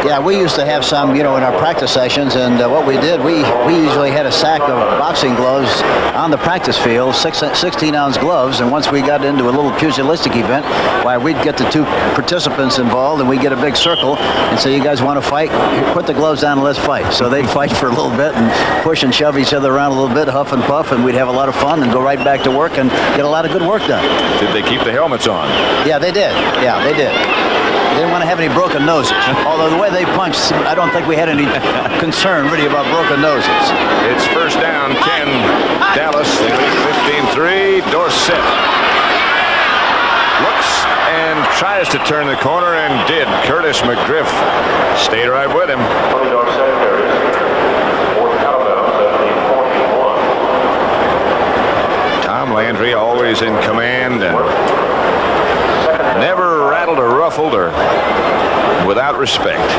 Yeah, we used to have some, in our practice sessions, and what we did, we usually had a sack of boxing gloves on the practice field, 16-ounce gloves, and once we got into a little pugilistic event, why, we'd get the two participants involved, and we'd get a big circle, and say, you guys want to fight? Put the gloves on and let's fight. So they'd fight for a little bit and push and shove each other around a little bit, huff and puff, and we'd have a lot of fun and go right back to work and get a lot of good work done. Did they keep the helmets on? Yeah, they did. Yeah, they did. They didn't want to have any broken noses. Although the way they punched, I don't think we had any concern really about broken noses. It's first down, 10, Dallas. They lead 15-3, Dorsett. Looks and tries to turn the corner and did. Curtis McGriff stayed right with him. Tom Landry always in command and never rattled or ruffled or without respect.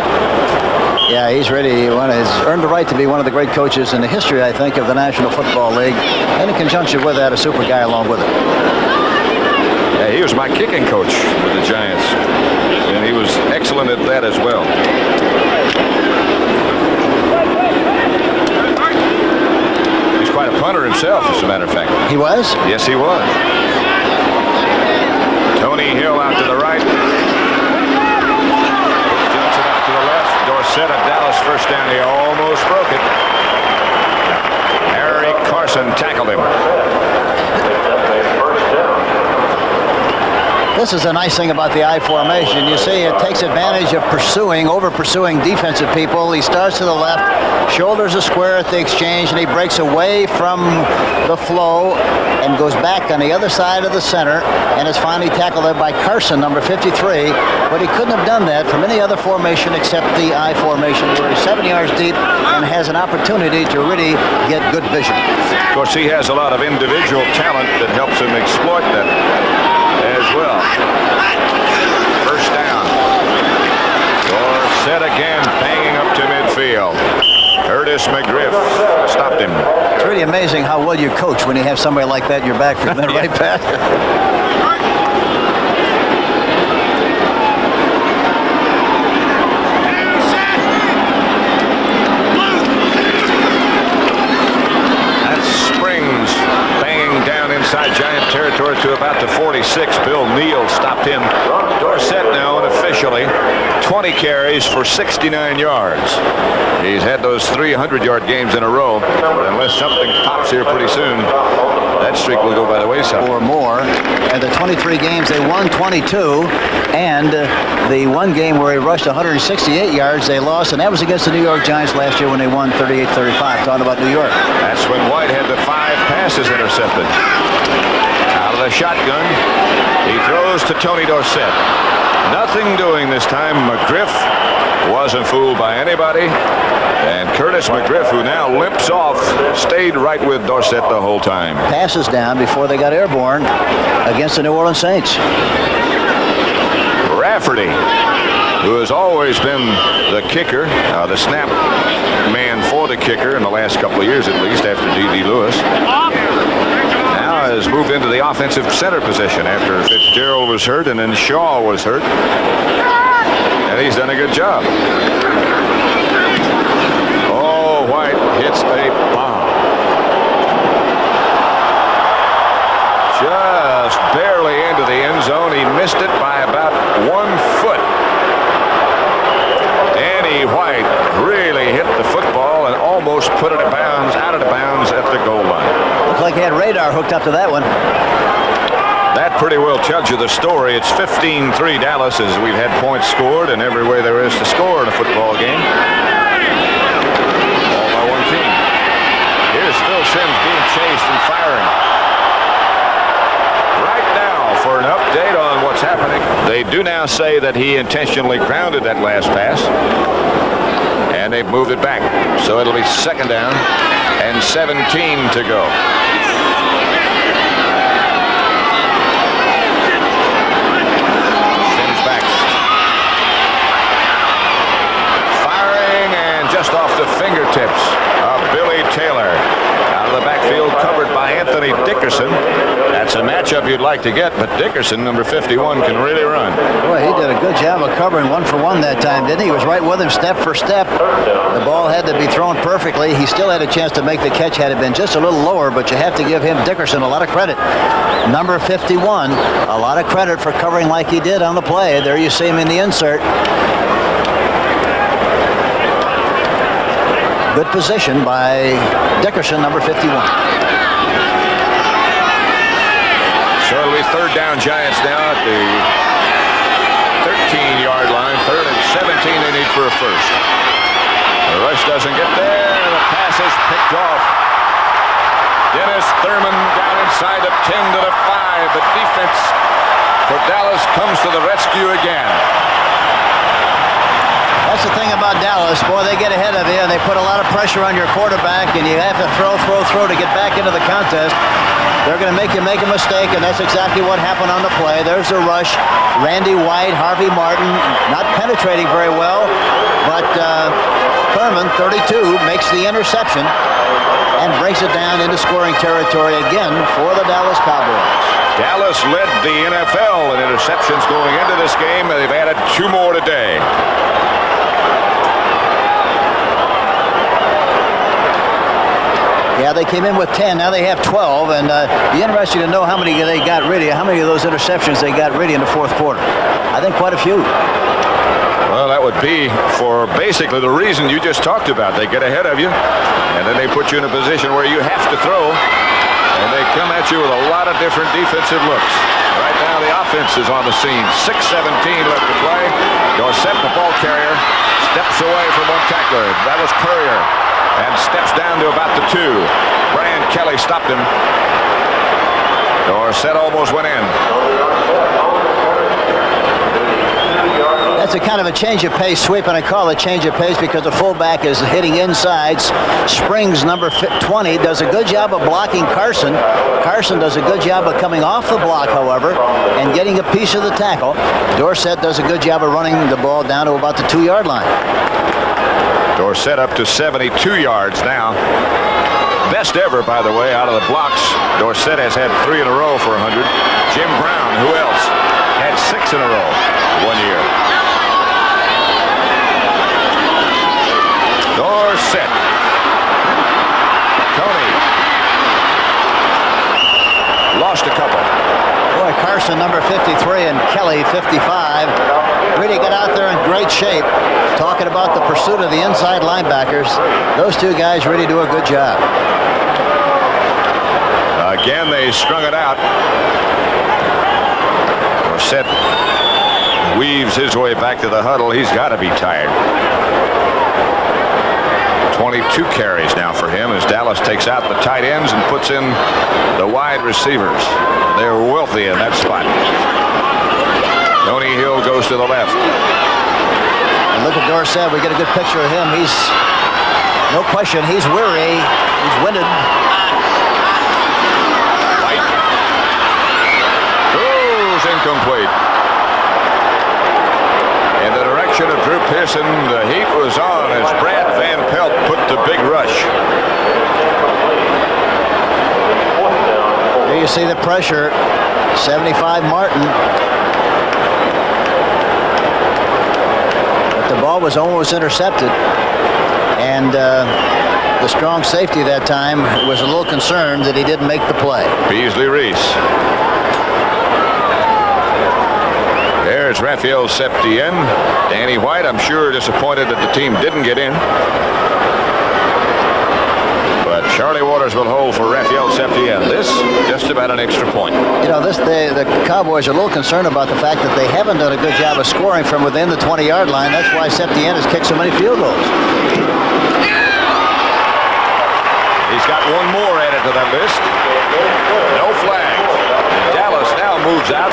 Yeah, he's ready. He's earned the right to be one of the great coaches in the history, I think, of the National Football League. And in conjunction with that, a super guy along with it. Yeah, he was my kicking coach with the Giants. And he was excellent at that as well. He's quite a punter himself, as a matter of fact. He was? Yes, he was. Tony Hill out to the right. Johnson out to the left. Dorsett of Dallas first down. He almost broke it. Harry Carson tackled him. This is a nice thing about the I formation. You see, it takes advantage of over-pursuing defensive people. He starts to the left, shoulders a square at the exchange, and he breaks away from the flow and goes back on the other side of the center and is finally tackled there by Carson, number 53. But he couldn't have done that from any other formation except the I formation, where he's 7 yards deep and has an opportunity to really get good vision. Of course, he has a lot of individual talent that helps him exploit that as well. First down. Dorsett again, banging up to midfield. Curtis McGriff stopped him. It's really amazing how well you coach when you have somebody like that in your backfield. Isn't that right, Pat? That's Springs banging down inside Giant territory to about the 46. Bill Neal stopped him. Dorsett now unofficially 20 carries for 69 yards. He's had those 300-yard games in a row. Unless something pops here pretty soon, that streak will go by the wayside. Or more. And the 23 games, they won 22. And the one game where he rushed 168 yards, they lost. And that was against the New York Giants last year when they won 38-35. Talking about New York. That's when White had the 5 passes intercepted. Out of the shotgun, he throws to Tony Dorsett. Nothing doing this time. McGriff wasn't fooled by anybody. And Curtis McGriff, who now limps off, stayed right with Dorsett the whole time. Passes down before they got airborne against the New Orleans Saints. Rafferty, who has always been the kicker, the snap man for the kicker in the last couple of years at least, after D.D. Lewis. Now has moved into the offensive center position after Fitzgerald was hurt and then Shaw was hurt. And he's done a good job. Oh, White hits a bomb. Just barely into the end zone. He missed it by about 1 foot. Danny White really hit the football and almost put it out of bounds at the goal line. Looks like he had radar hooked up to that one. That pretty well tells you the story. It's 15-3 Dallas, as we've had points scored in every way there is to score in a football game. All by one team. Here's Phil Simms being chased and firing. Right now, for an update on what's happening, they do now say that he intentionally grounded that last pass. And they've moved it back. So it'll be second down and 17 to go. Simms back. Firing and just off the fingertips of Billy Taylor. Out of the backfield, covered by Anthony Dickerson. That's a match matchup you'd like to get, but Dickerson, number 51, can really run. Boy, he did a good job of covering 1 for 1 that time, didn't he? He was right with him step for step. The ball had to be thrown perfectly. He still had a chance to make the catch had it been just a little lower, but you have to give him, Dickerson, a lot of credit. Number 51, a lot of credit for covering like he did on the play. There you see him in the insert. Good position by Dickerson, number 51. So it'll be third down Giants now at the 13-yard line. 3rd and 17 they need for a first. The rush doesn't get there. The pass is picked off. Dennis Thurman down inside the 10 to the 5. The defense for Dallas comes to the rescue again. That's the thing about Dallas. Boy, they get ahead of you, and they put a lot of pressure on your quarterback, and you have to throw to get back into the contest. They're going to make you make a mistake, and that's exactly what happened on the play. There's the rush. Randy White, Harvey Martin, not penetrating very well, but Thurman, 32, makes the interception and brings it down into scoring territory again for the Dallas Cowboys. Dallas led the NFL in interceptions going into this game, and they've added 2 more today. Yeah, they came in with 10. Now they have 12, and be interesting to know how many they got rid of. How many of those interceptions they got rid of in the 4th quarter? I think quite a few. Well, that would be for basically the reason you just talked about. They get ahead of you, and then they put you in a position where you have to throw, and they come at you with a lot of different defensive looks. Right now, the offense is on the scene. 6:17 left to play. Dorsett, the ball carrier, steps away from one tackler. That was Courier. And steps down to about the 2. Brian Kelly stopped him. Dorsett almost went in. That's a kind of a change of pace sweep, and I call it change of pace because the fullback is hitting insides. Springs, number 20, does a good job of blocking Carson. Carson does a good job of coming off the block, however, and getting a piece of the tackle. Dorsett does a good job of running the ball down to about the 2-yard line. Dorsett up to 72 yards now. Best ever, by the way, out of the blocks. Dorsett has had 3 in a row for 100. Jim Brown, who else, had 6 in a row 1 year. Dorsett. Tony. Lost a couple. Boy, Carson, number 53, and Kelly, 55. Really got out there in great shape. Talking about the pursuit of the inside linebackers. Those 2 guys really do a good job. Again, they strung it out. Dorsett weaves his way back to the huddle. He's got to be tired. 22 carries now for him as Dallas takes out the tight ends and puts in the wide receivers. They're wealthy in that spot. Tony Hill goes to the left. And look at Dorsett. We get a good picture of him. He's, no question, he's weary. He's winded. White. Throws incomplete. In the direction of Drew Pearson, the heat was on as Brad Van Pelt put the big rush. Here you see the pressure. 75 Martin. But the ball was almost intercepted. And the strong safety that time was a little concerned that he didn't make the play. Beasley Reese. There's Raphael Septien. Danny White, I'm sure, disappointed that the team didn't get in. But Charlie Waters will hold for Raphael Septien. This, just about an extra point. You know, the Cowboys are a little concerned about the fact that they haven't done a good job of scoring from within the 20-yard line. That's why Septien has kicked so many field goals. He's got 1 more added to that list. No flags. Dallas now moves out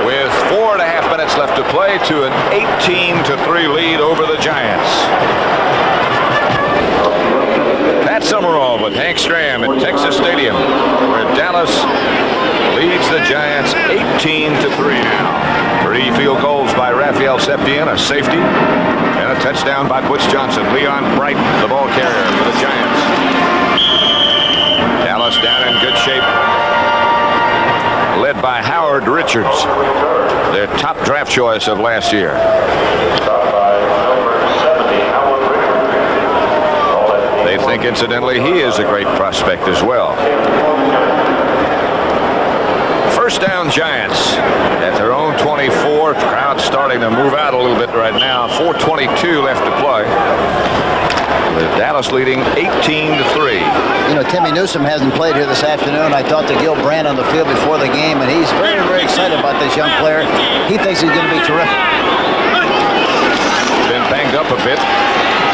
with 4.5 minutes left to play to an 18-3 lead over the Giants. Pat Summerall with Hank Stram at Texas Stadium, where Dallas leads the Giants 18-3 now. 3 field goals by Raphael Septien, a safety, and a touchdown by Butch Johnson. Leon Bright, the ball carrier for the Giants. Dallas down in good shape. led by Howard Richards, their top draft choice of last year. They think, incidentally, he is a great prospect as well. First down, Giants at their own 24. Crowd starting to move out a little bit right now. 4:22 left to play. With Dallas leading 18-3. You know, Timmy Newsom hasn't played here this afternoon. I talked to Gil Brandt on the field before the game, and he's very, very excited about this young player. He thinks he's going to be terrific. Been banged up a bit.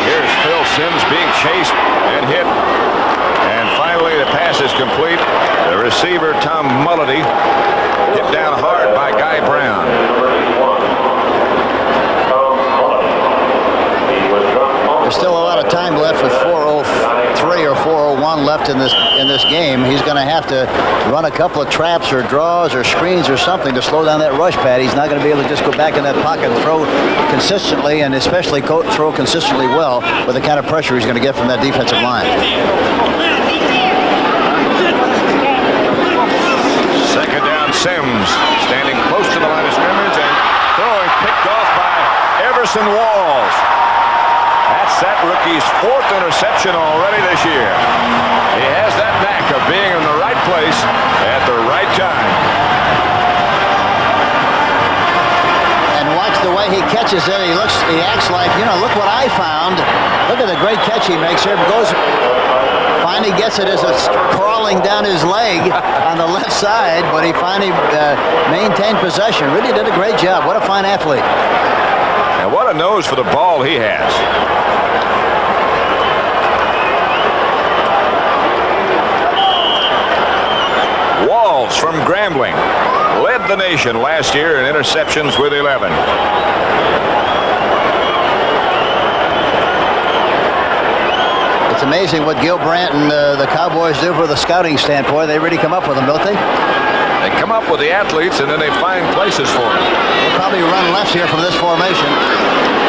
Here's Phil Simms being chased and hit. And finally, the pass is complete. The receiver, Tom Mulledy, hit down hard by Guy Brown. There's still a lot of time left with 4:03 or 4:01 left in this game. He's going to have to run a couple of traps or draws or screens or something to slow down that rush pad. He's not going to be able to just go back in that pocket and throw consistently, and especially throw consistently well with the kind of pressure he's going to get from that defensive line. Second down, Simms standing close to the line of scrimmage and throwing, picked off by Everson Walls. That's that rookie's 4th interception already this year. He has that knack of being in the right place at the right time. And watch the way he catches it. He acts like, you know, look what I found. Look at the great catch he makes here. Finally gets it as it's crawling down his leg on the left side, but he finally maintained possession. Really did a great job. What a fine athlete. And what a nose for the ball he has. Walls from Grambling led the nation last year in interceptions with 11. It's amazing what Gil Brandt and the Cowboys do from the scouting standpoint. They really come up with them, don't they? They come up with the athletes, and then they find places for them. They'll probably run left here from this formation.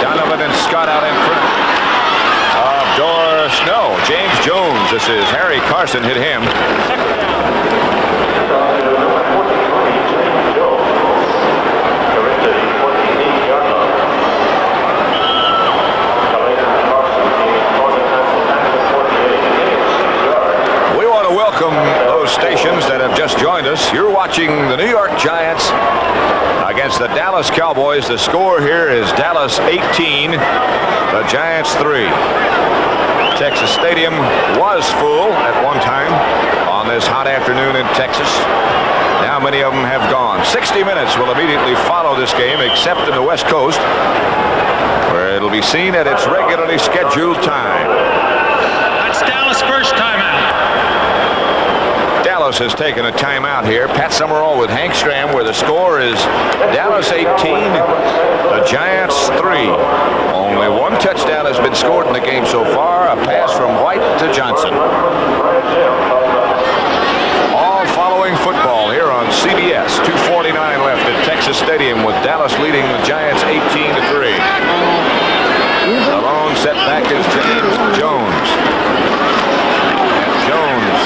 Donovan and Scott out in front of Doris. No, James Jones. This is Harry Carson hit him. We want to welcome those stations that have just joined us. You're watching the New York Giants against the Dallas Cowboys. The score here is Dallas 18, the Giants 3. Texas Stadium was full at one time on this hot afternoon in Texas. Now many of them have gone. 60 minutes will immediately follow this game, except in the West Coast, where it'll be seen at its regularly scheduled time. That's Dallas' first timeout. Dallas has taken a timeout here. Pat Summerall with Hank Stram, where the score is Dallas 18, the Giants 3. Only one touchdown has been scored in the game so far, a pass from White to Johnson. All following football here on CBS. 2:49 left at Texas Stadium with Dallas leading the Giants 18-3. The lone setback is James Jones. And Jones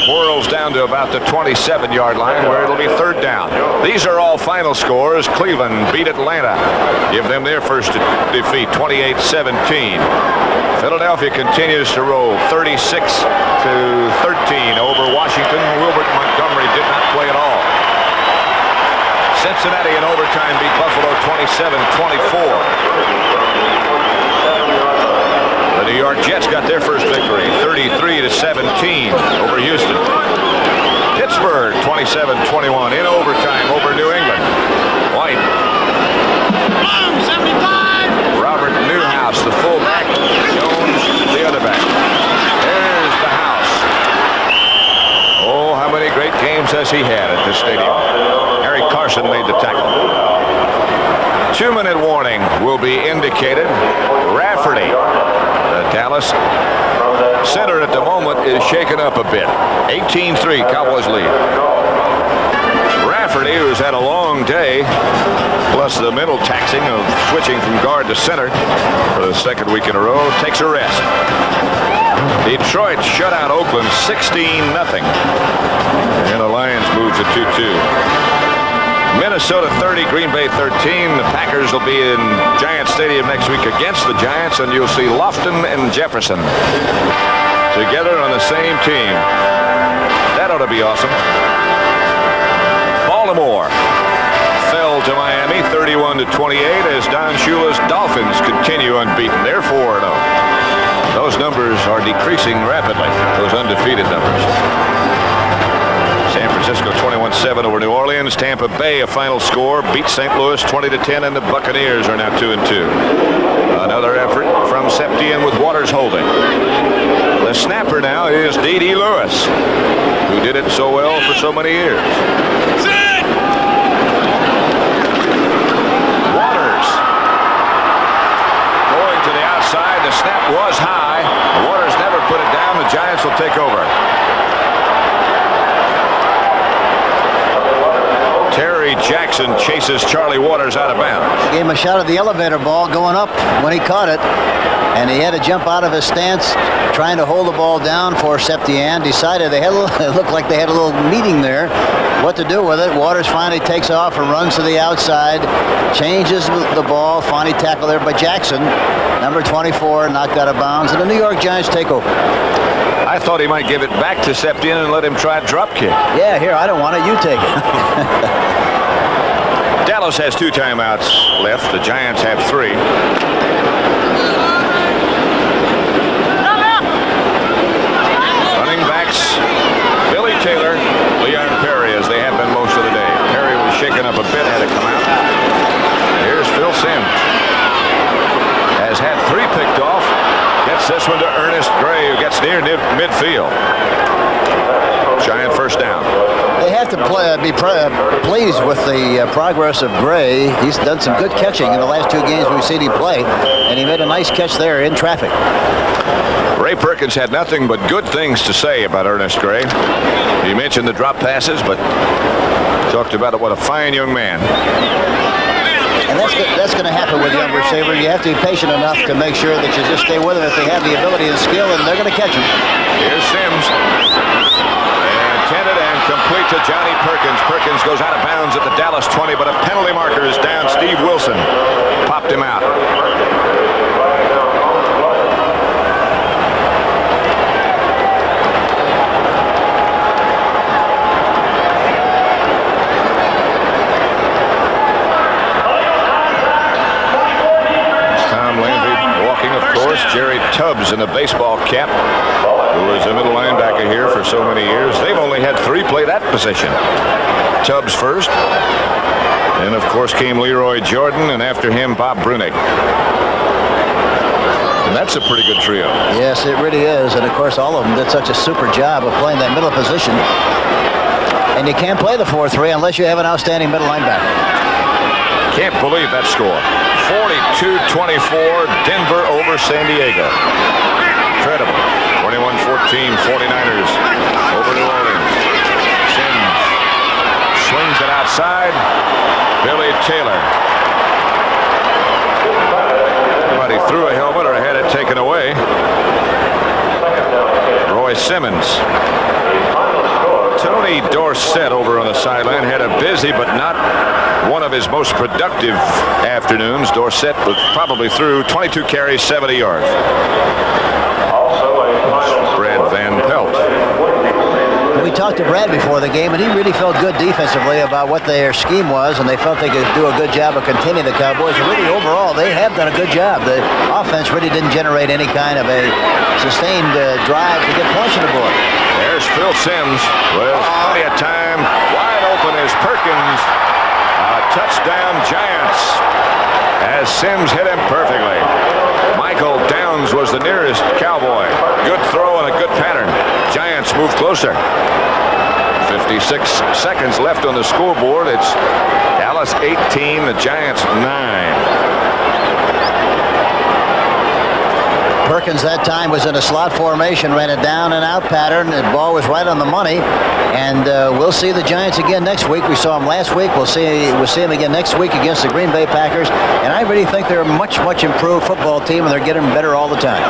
whirls down to about the 27-yard line, where it'll be third down. These are all final scores. Cleveland beat Atlanta, give them their first defeat, 28-17. Philadelphia continues to roll, 36-13 over Washington. Wilbert Montgomery did not play at all. Cincinnati in overtime beat Buffalo 27-24. The New York Jets got their first victory, 33-17 over Houston. Pittsburgh 27-21 in overtime over New England. White. Robert Newhouse, the fullback. Jones, the other back. There's the house. Oh, how many great games has he had at this stadium? Harry Carson made the tackle. 2-minute warning will be indicated. Rafferty, the Dallas center at the moment, is shaken up a bit. 18-3, Cowboys lead. Rafferty, who's had a long day, plus the mental taxing of switching from guard to center for the second week in a row, takes a rest. Detroit shut out Oakland 16-0. And the Lions move to 2-2. Minnesota 30, Green Bay 13. The Packers will be in Giant Stadium next week against the Giants, and you'll see Lofton and Jefferson together on the same team. That ought to be awesome. Baltimore fell to Miami 31-28 as Don Shula's Dolphins continue unbeaten. They're 4-0. Those numbers are decreasing rapidly, those undefeated numbers. San Francisco 21-7 over New Orleans. Tampa Bay, a final score, beat St. Louis 20-10, and the Buccaneers are now 2-2. Another effort from Septien with Waters holding. The snapper now is D.D. Lewis, who did it so well for so many years. Waters going to the outside. The snap was high. Waters never put it down. The Giants will take over. Terry Jackson chases Charlie Waters out of bounds. Gave him a shot at the elevator ball going up when he caught it. And he had to jump out of his stance trying to hold the ball down for Septien. Decided they had it looked like they had a little meeting there. What to do with it. Waters finally takes off and runs to the outside. Changes the ball. Finally tackled there by Jackson. Number 24 knocked out of bounds. And the New York Giants take over. I thought he might give it back to Septien and let him try a drop kick. Yeah, here, I don't want it. You take it. Dallas has 2 timeouts left. The Giants have 3. Running backs, Billy Taylor, Leon Perry, as they have been most of the day. Perry was shaken up a bit, had to come out. Here's Phil Simms. Has had 3 picked off. Gets this one to Ernest Gray, who gets near midfield. Giant first down. They have to be pleased with the progress of Gray. He's done some good catching in the last 2 games we've seen him play, and he made a nice catch there in traffic. Ray Perkins had nothing but good things to say about Ernest Gray. He mentioned the drop passes, but talked about it. What a fine young man. And that's going to happen with young receivers. You have to be patient enough to make sure that you just stay with them if they have the ability and skill, and they're going to catch them. Here's Simms. Intended and complete to Johnny Perkins. Perkins goes out of bounds at the Dallas 20, but a penalty marker is down. Steve Wilson popped him out. Jerry Tubbs in a baseball cap, who was a middle linebacker here for so many years. They've only had 3 play that position. Tubbs first, and of course came Leroy Jordan, and after him Bob Brunig. And that's a pretty good trio. Yes, it really is. And of course all of them did such a super job of playing that middle position. And you can't play the 4-3 unless you have an outstanding middle linebacker. Can't believe that score. 42-24, Denver over San Diego. Incredible. 21-14, 49ers over New Orleans. Simms swings it outside. Billy Taylor. Somebody threw a helmet or had it taken away. Roy Simmons. Tony Dorsett over on the sideline had a busy but not one of his most productive afternoons. Dorsett was probably through 22 carries, 70 yards. Brad Van Pelt. We talked to Brad before the game, and he really felt good defensively about what their scheme was, and they felt they could do a good job of containing the Cowboys. And really, overall, they have done a good job. The offense really didn't generate any kind of a sustained drive to get points on the board. There's Phil Simms with plenty of time. Wide open is Perkins. Touchdown Giants as Simms hit him perfectly. Michael Downs was the nearest Cowboy. Good throw and a good pattern. Giants move closer. 56 seconds left on the scoreboard. It's Dallas 18, the Giants 9. Perkins that time was in a slot formation, ran a down and out pattern. The ball was right on the money, and we'll see the Giants again next week. We saw them last week. We'll see them again next week against the Green Bay Packers, and I really think they're a much improved football team, and they're getting better all the time.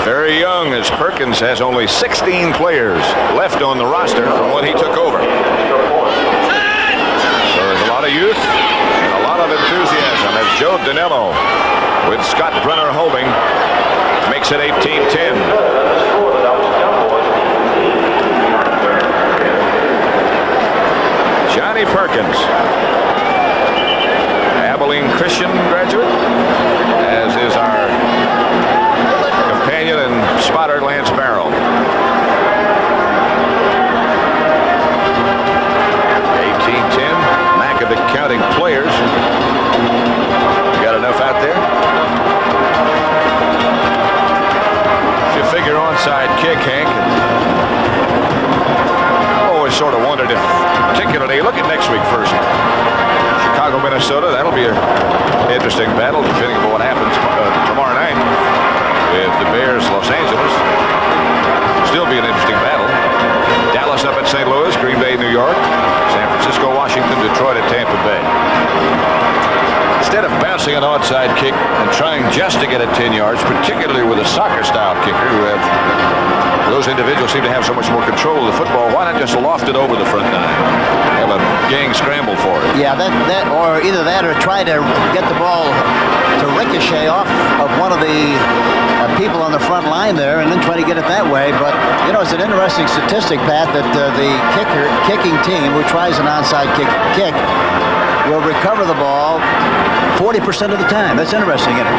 Very young, as Perkins has only 16 players left on the roster from when he took over. So there's a lot of youth and a lot of enthusiasm as Joe Danello, with Scott Brenner holding, makes it 18-10. Johnny Perkins, Abilene Christian graduate, as is our companion and spotter Lance Barrow. 18-10. Makovic counting players. You got enough out there? You figure onside kick, Hank. I always sort of wondered if, particularly, look at next week first. Chicago, Minnesota, that'll be an interesting battle, depending on what happens tomorrow night. With the Bears, Los Angeles, still be an interesting battle. Dallas up at St. Louis, Green Bay, New York, San Francisco, Washington, Detroit at Tampa Bay. Instead of bouncing an onside kick and trying just to get it 10 yards, particularly with a soccer-style kicker who have, those individuals seem to have so much more control of the football, why not just loft it over the front nine? Have a gang scramble for it. Yeah, that or either that or try to get the ball to ricochet off of one of the people on the front line there and then try to get it that way. But, you know, it's an interesting statistic, Pat, that the kicking team who tries an onside kick will recover the ball 40% of the time. That's interesting, isn't it?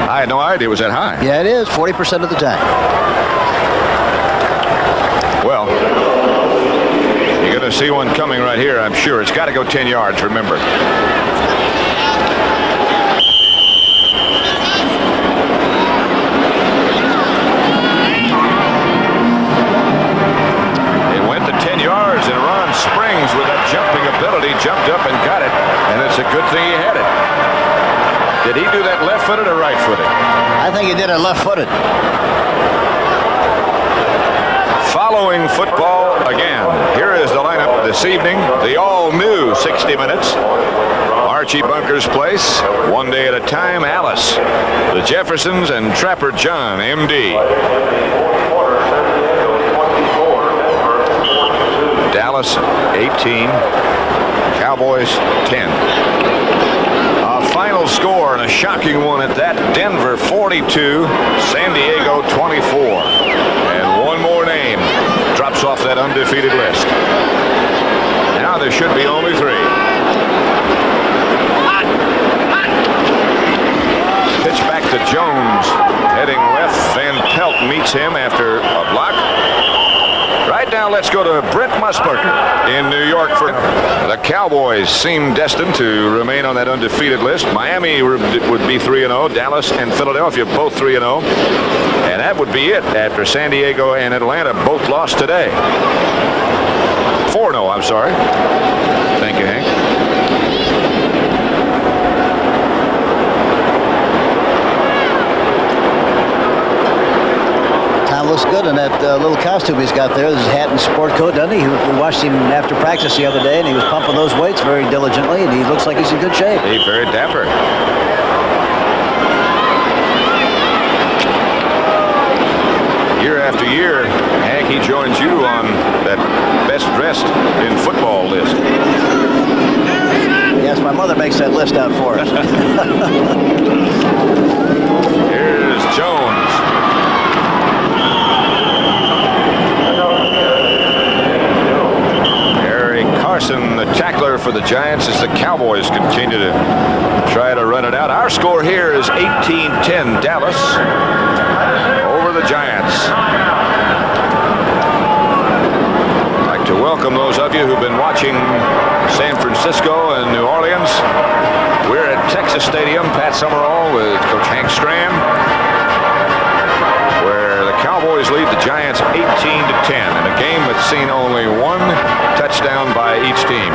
I had no idea it was that high. Yeah, it is, 40% of the time. Well, you're going to see one coming right here, I'm sure. It's got to go 10 yards, remember. It went to 10 yards, and Ron Springs, with that jumping ability, jumped up and got it, and it's a good thing he had it. Did he do that left-footed or right-footed? I think he did it left-footed. Following football again. Here is the lineup this evening. The all-new 60 Minutes. Archie Bunker's Place, One Day at a Time, Alice, the Jeffersons, and Trapper John, M.D. Dallas 18, Cowboys 10. A final score, and a shocking one at that. Denver 42, San Diego 24. And one more name drops off that undefeated list. Now there should be only three. Pitch back to Jones, heading left. Van Pelt meets him after a block. Right now, let's go to Brent Musburger in New York. For the Cowboys seem destined to remain on that undefeated list. Miami would be 3-0. Dallas and Philadelphia both 3-0. And that would be it after San Diego and Atlanta both lost today. 4-0, I'm sorry. Thank you, Hank. Looks good in that little costume he's got there. His hat and sport coat, doesn't he? We watched him after practice the other day, and he was pumping those weights very diligently, and he looks like he's in good shape. He's very dapper. Year after year, Hank, he joins you on that best dressed in football list. Yes, my mother makes that list out for us. Here's Jones. Carson, the tackler for the Giants, as the Cowboys continue to try to run it out. Our score here is 18-10 Dallas over the Giants. I'd like to welcome those of you who've been watching San Francisco and New Orleans. We're at Texas Stadium, Pat Summerall with Coach Hank Stram, where the Cowboys lead the Giants 18-10 in a game that's seen only one touchdown by each team.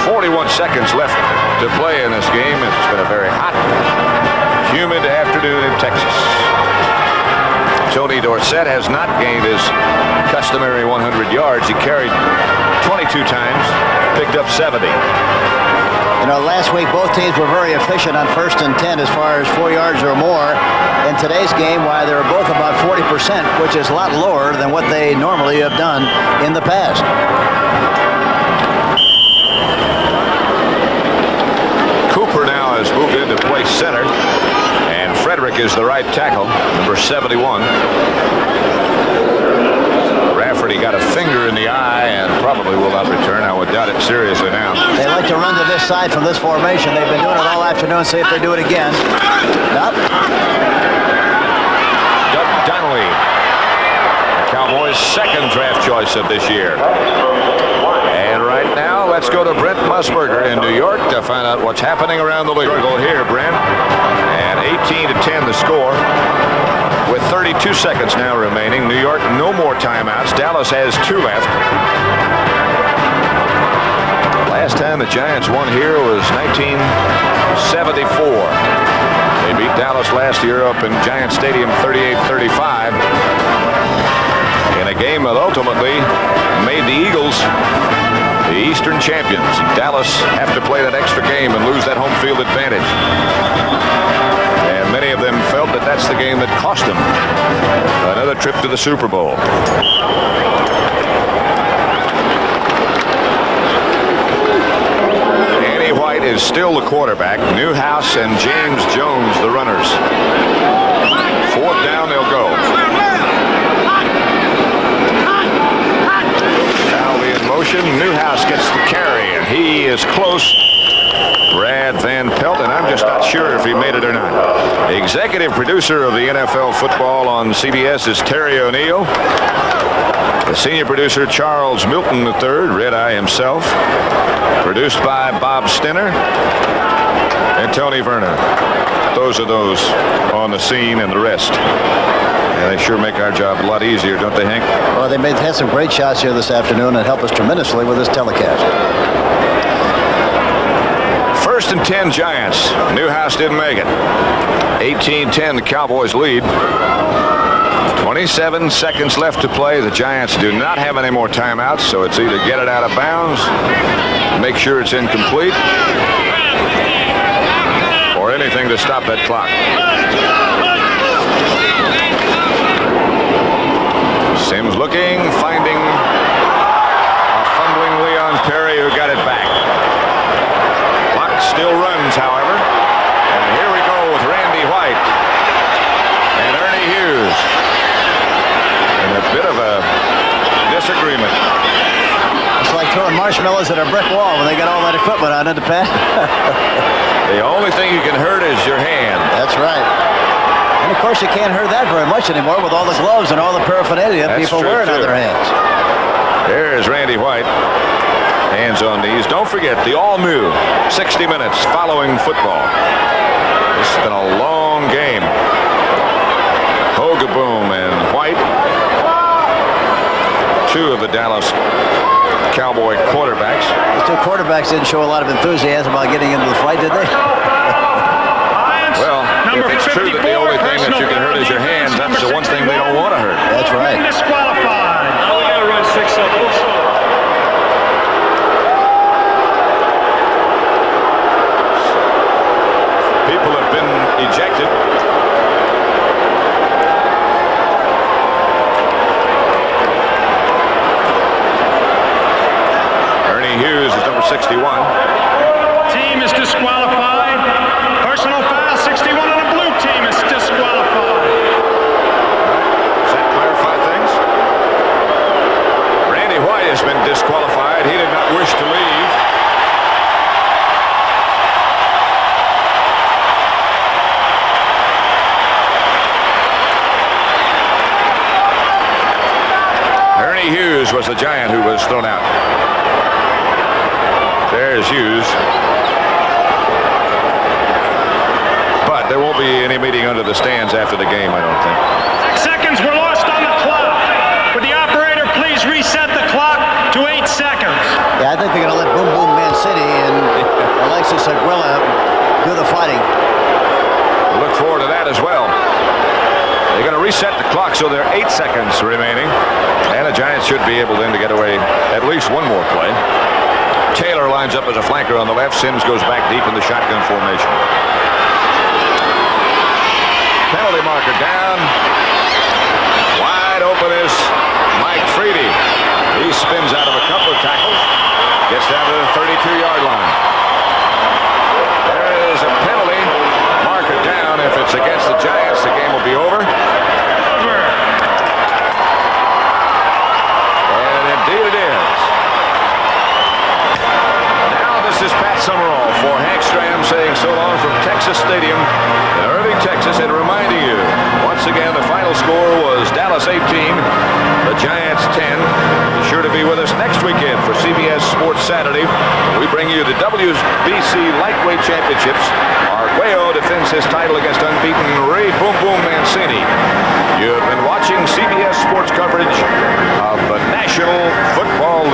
41 seconds left to play in this game. It's been a very hot, humid afternoon in Texas. Tony Dorsett has not gained his customary 100 yards. He carried 22 times, picked up 70. You know, last week both teams were very efficient on 1st and 10 as far as 4 yards or more. In today's game, why they were both about 40%, which is a lot lower than what they normally have done in the past. is the right tackle, number 71. Rafferty got a finger in the eye and probably will not return. I would doubt it seriously now. They like to run to this side from this formation. They've been doing it all afternoon. See if they do it again. Nope. Doug Donnelly, the Cowboys' second draft choice of this year. And right now, let's go to Brent Musburger in New York to find out what's happening around the league. Go here, Brent. And 18-10 the score. With 32 seconds now remaining. New York, no more timeouts. Dallas has 2 left. Last time the Giants won here was 1974. They beat Dallas last year up in Giant Stadium 38-35 in a game that ultimately made the Eagles the Eastern champions. Dallas have to play that extra game and lose that home field advantage. And many of them felt that that's the game that cost them another trip to the Super Bowl. Andy White is still the quarterback. Newhouse and James Jones the runners. 4th down, they'll go. Now in motion. Newhouse gets the carry, and he is close. Brad Van Pelt, and I'm just not sure if he made it or not. The executive producer of the NFL football on CBS is Terry O'Neill. The senior producer, Charles Milton III, Red Eye himself. Produced by Bob Stenner and Tony Verner. Those are those on the scene and the rest. And they sure make our job a lot easier, don't they, Hank? Well, they had some great shots here this afternoon and helped us tremendously with this telecast. 1st and 10 Giants. Newhouse didn't make it. 18-10 the Cowboys lead. 27 seconds left to play. The Giants do not have any more timeouts, so it's either get it out of bounds, make sure it's incomplete, or anything to stop that clock. Sims looking, finding a fumbling Leon Perry who got it back. Clock still runs, however. And here we go with Randy White and Ernie Hughes. And a bit of a disagreement. It's like throwing marshmallows at a brick wall when they got all that equipment on it to pass. The only thing you can hurt is your hand. That's right. And of course you can't hurt that very much anymore with all the gloves and all the paraphernalia that people wearing on their hands. There's Randy White. Hands on knees. Don't forget the all-new 60 minutes following football. This has been a long game. Hogaboom and White. 2 of the Dallas Cowboy quarterbacks. The 2 quarterbacks didn't show a lot of enthusiasm about getting into the fight, did they? Well, if it's true that the only thing that you can hurt is your hands, that's the one thing they don't want to hurt. That's right. Disqualified. Now we got to run 6 seconds. People have been ejected. Ernie Hughes is number 61. Team is disqualified. Personal foul, 61 on the blue team is disqualified. Does that clarify things? Randy White has been disqualified. He did not wish to leave. Ernie Hughes was the Giant who was thrown out. There's Hughes. But there won't be any meeting under the stands after the game, I don't think. 6 seconds were lost on the clock. Would the operator please reset the clock to 8 seconds? Yeah, I think they're going to let Boom Boom Man City and Alexis Aguila do the fighting. We'll look forward to that as well. They're going to reset the clock, so there are 8 seconds remaining. And the Giants should be able then to get away at least one more play. Taylor lines up as a flanker on the left. Sims goes back deep in the shotgun formation. Penalty marker down. Wide open is Mike Freedy. He spins out of a couple of tackles. Gets down to the 32-yard line. There is a penalty marker down if it's against the Giants. Texas Stadium in Irving, Texas, and reminding you, once again, the final score was Dallas 18, the Giants 10. Be sure to be with us next weekend for CBS Sports Saturday. We bring you the WBC Lightweight Championships. Arguello defends his title against unbeaten Ray Boom Boom Mancini. You have been watching CBS Sports coverage of the National Football League.